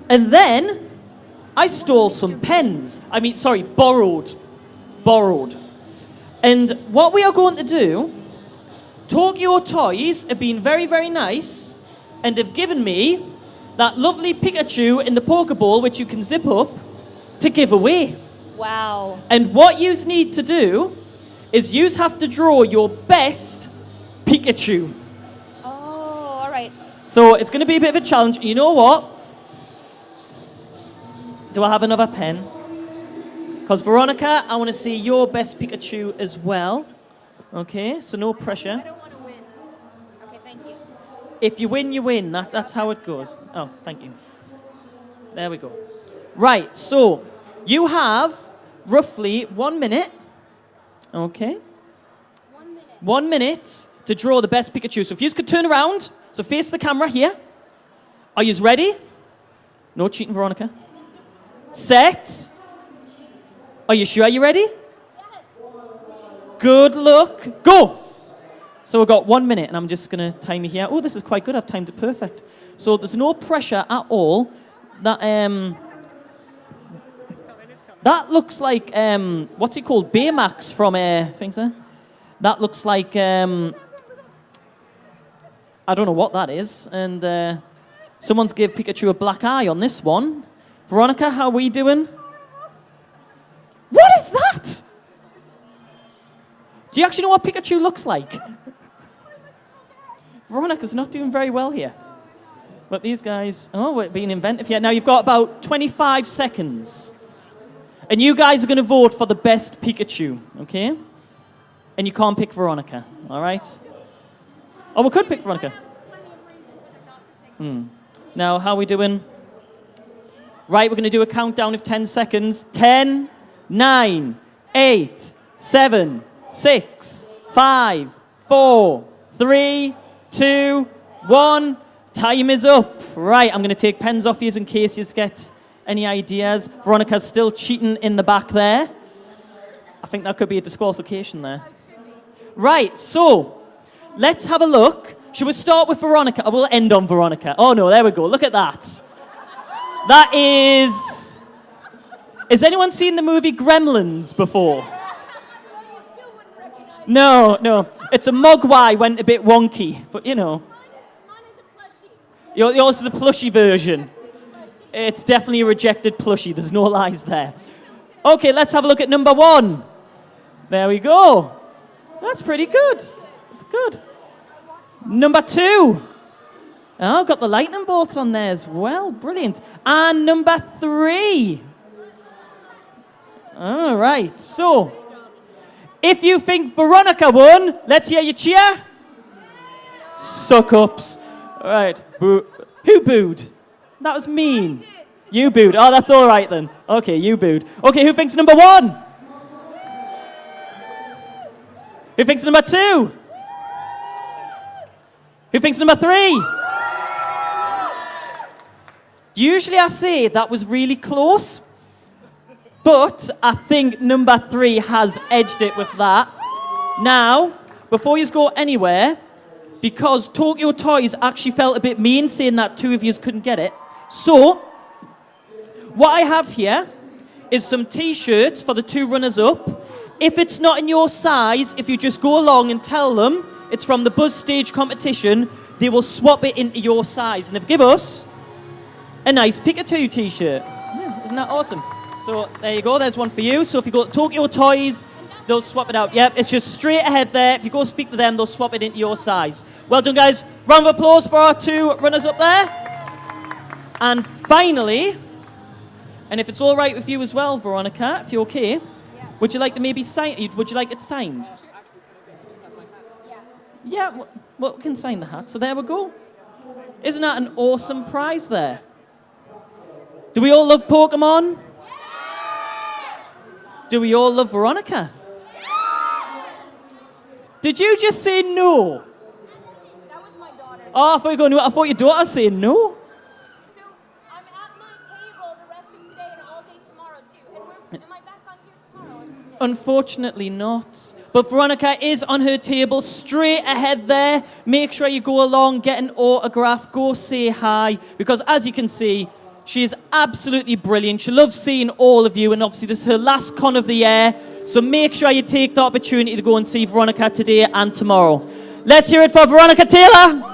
And then I stole some pens. Borrowed. And what we are going to do, Tokyo Toys have been very, very nice and have given me that lovely Pikachu in the Pokeball, which you can zip up, to give away. Wow. And what you need to do is you have to draw your best Pikachu. Oh, all right. So it's going to be a bit of a challenge. You know what? Do I have another pen? Because Veronica, I want to see your best Pikachu as well. Okay, so no pressure. I don't want to win. Okay, thank you. If you win, you win. That's how it goes. Oh, thank you. There we go. Right, so you have roughly 1 minute. Okay. 1 minute. 1 minute to draw the best Pikachu. So if you could turn around, so face the camera here. Are you ready? No cheating, Veronica. Set. Are you sure you're ready? Yes. Good luck. Go. So we've got 1 minute, and I'm just going to time you here. Oh, this is quite good. I've timed it perfect. So there's no pressure at all. That looks like, what's it called? Baymax from things there. That looks like, I don't know what that is. And someone's gave Pikachu a black eye on this one. Veronica, how are we doing? What is that? Do you actually know what Pikachu looks like? Veronica's not doing very well here. But these guys, we're being inventive here. Now you've got about 25 seconds. And you guys are going to vote for the best Pikachu, okay? And you can't pick Veronica, all right? Oh, we could pick Veronica. Now, how are we doing? Right, we're going to do a countdown of 10 seconds. 10, 9, 8, 7, 6, 5, 4, 3, 2, 1. Time is up. Right, I'm going to take pens off you in case you get any ideas. Veronica's still cheating in the back there. I think that could be a disqualification there. Right, so let's have a look. Should we start with Veronica? Or we'll end on Veronica. Oh no, there we go. Look at that. That is... Has anyone seen the movie Gremlins before? No. It's a Mogwai went a bit wonky, but you know. Yours is the plushy version. It's definitely a rejected plushie. There's no lies there. Okay, let's have a look at number 1. There we go. That's pretty good. That's good. Number 2. Oh, got the lightning bolts on there as well. Brilliant. And number 3. All right. So, if you think Veronica won, let's hear you cheer. Suck-ups. All right. Who booed? That was mean. You booed. Oh, that's all right then. Okay, you booed. Okay, who thinks number 1? Who thinks number 2? Who thinks number 3? Usually I say that was really close, but I think number 3 has edged it with that. Now, before you go anywhere, because Tokyo Toys actually felt a bit mean saying that 2 of you couldn't get it, so what I have here is some t-shirts for the 2 runners-up. If it's not in your size, if you just go along and tell them it's from the Buzz Stage competition, they will swap it into your size. And they've given us a nice Pikachu t-shirt. Yeah, isn't that awesome? So there you go, there's one for you. So if you go to Tokyo Toys, they'll swap it out. Yep, it's just straight ahead there. If you go speak to them, they'll swap it into your size. Well done, guys. Round of applause for our 2 runners up there. And finally, and if it's all right with you as well, Veronica, if you're okay, would you like to maybe sign? Would you like it signed? Yeah, well, we can sign the hat. So there we go. Isn't that an awesome prize there? Do we all love Pokemon? Do we all love Veronica? Did you just say no? That was my daughter. Oh, I thought you were going to. I thought your daughter was saying no. So I'm at my table the rest of today and all day tomorrow too. And am I back on here tomorrow? Unfortunately not. But Veronica is on her table straight ahead there. Make sure you go along, get an autograph, go say hi. Because as you can see, she is absolutely brilliant. She loves seeing all of you. And obviously this is her last con of the year. So make sure you take the opportunity to go and see Veronica today and tomorrow. Let's hear it for Veronica Taylor.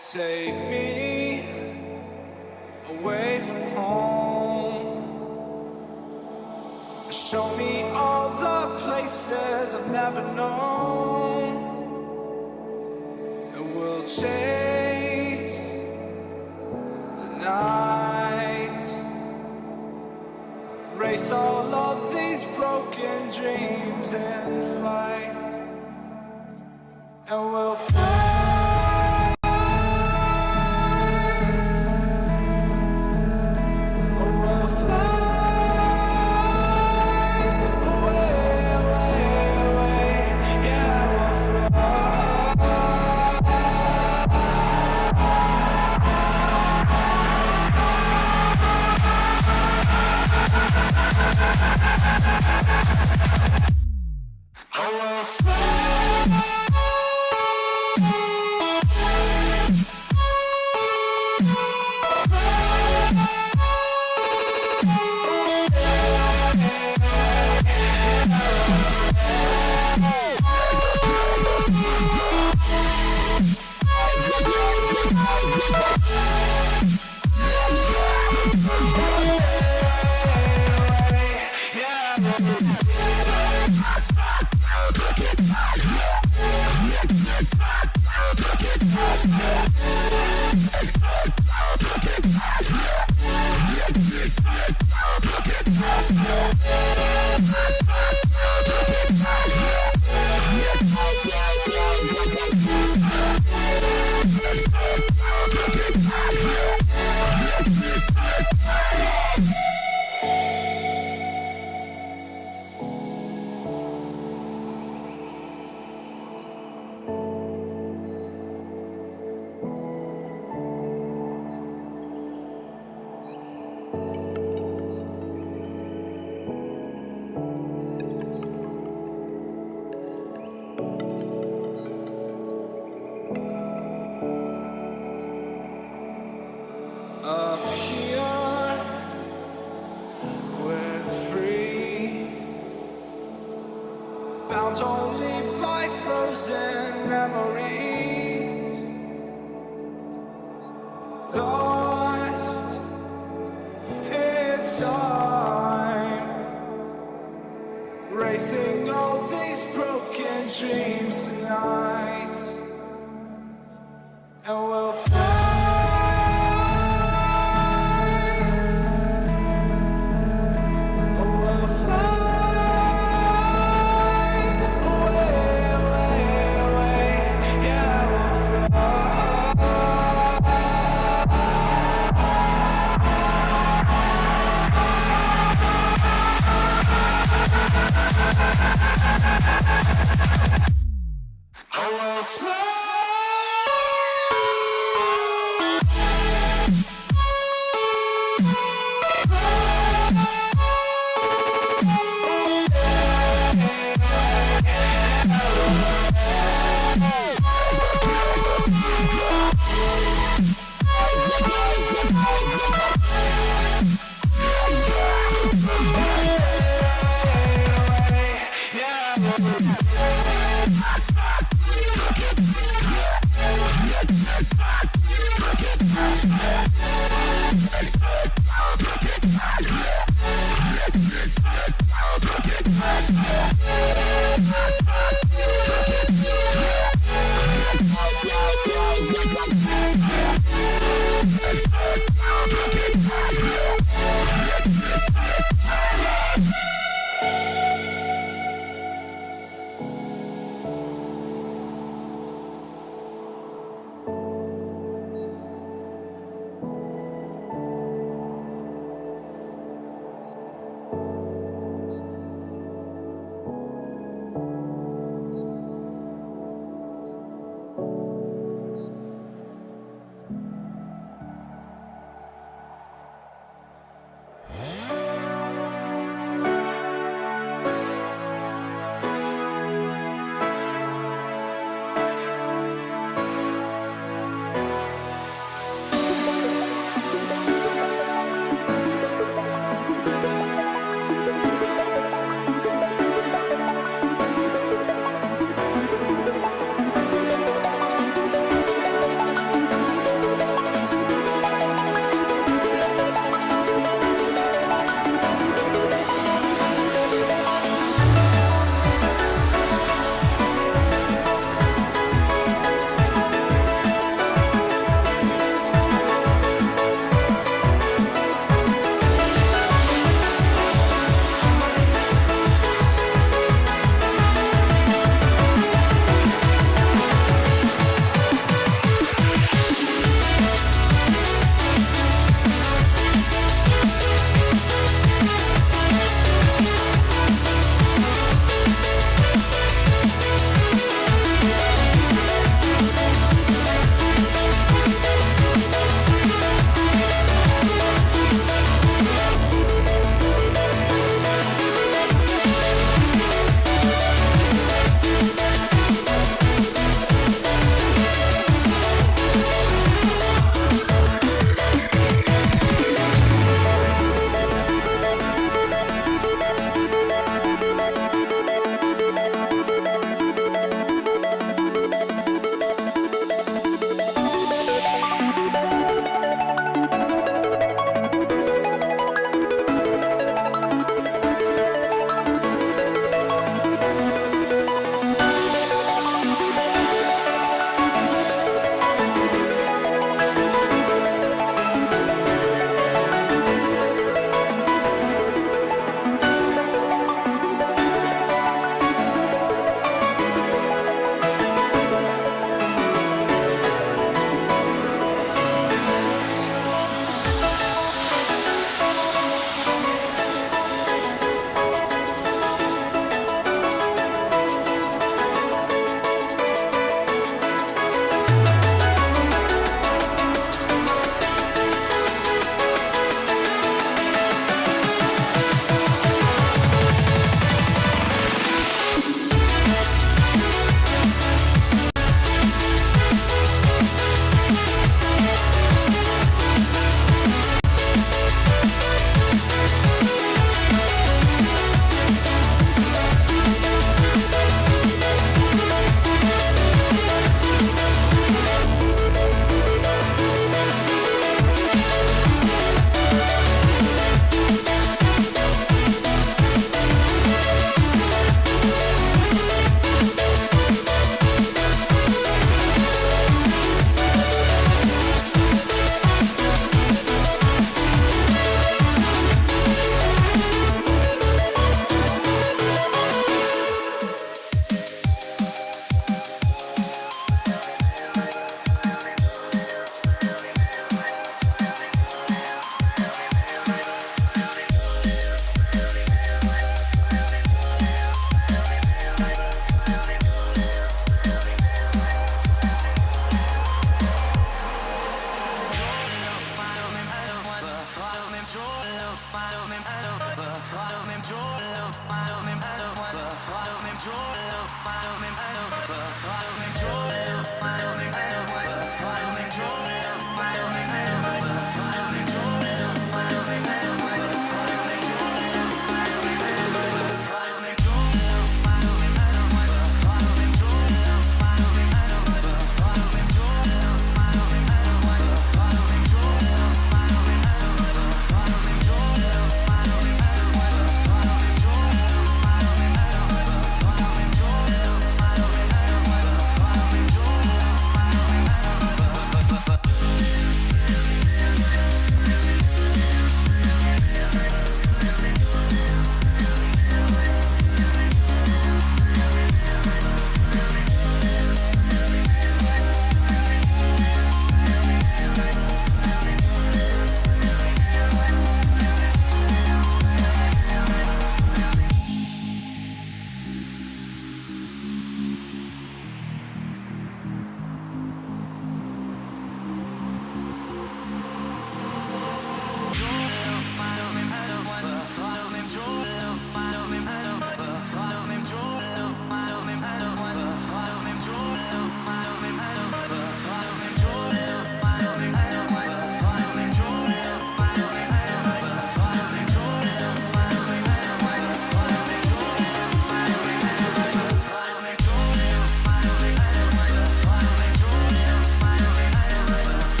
Take me away from home. Show me all the places I've never known. And we'll chase the night. Race all of these broken dreams in flight. And we'll fly. Up here, we're free, bound only by frozen memories, lost in time, racing all these broken dreams tonight, and we'll fly.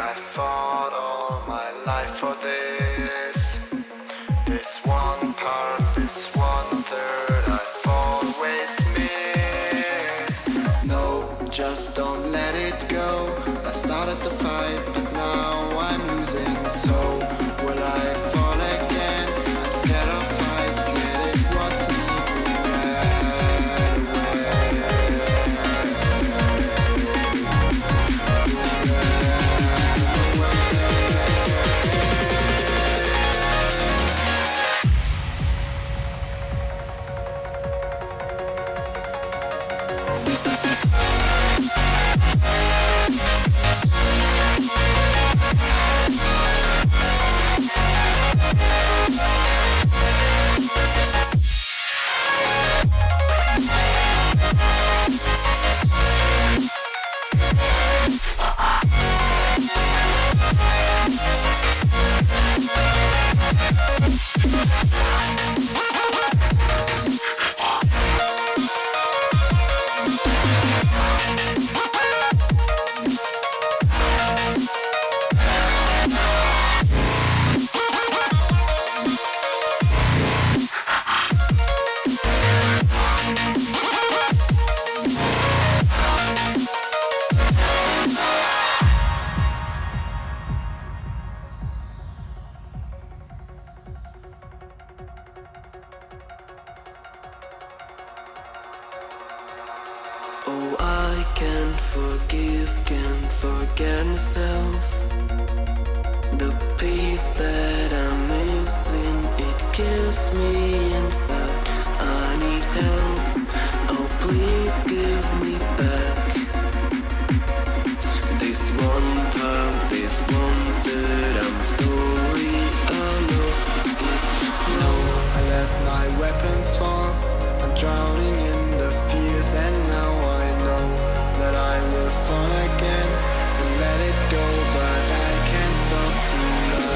I'd fought all my life for this. This 1 pound, this 1/3 I've always missed. No, just don't let it go. I started the fight, but now I'm losing. So will I fall again? I'm scared of heights, yet it was me who ran Oh, I can't forget myself. The peace that I'm missing, it kills me inside. I need help. Oh, please give me back this 1 pound, this 1/3. I'm sorry, I lost it. No, I let my weapons fall. I'm drowning in the fears, and now I know that I will fall again and let it go, but I can't stop to love.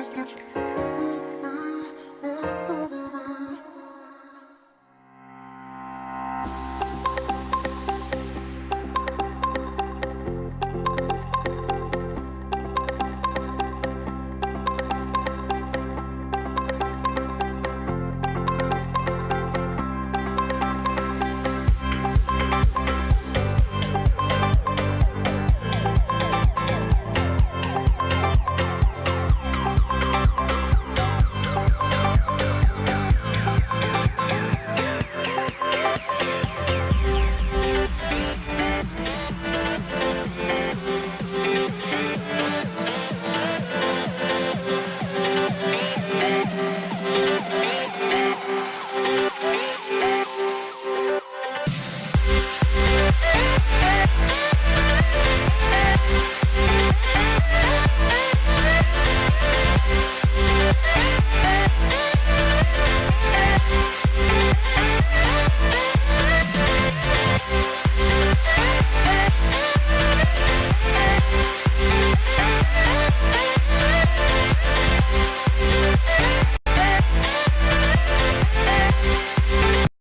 stuff.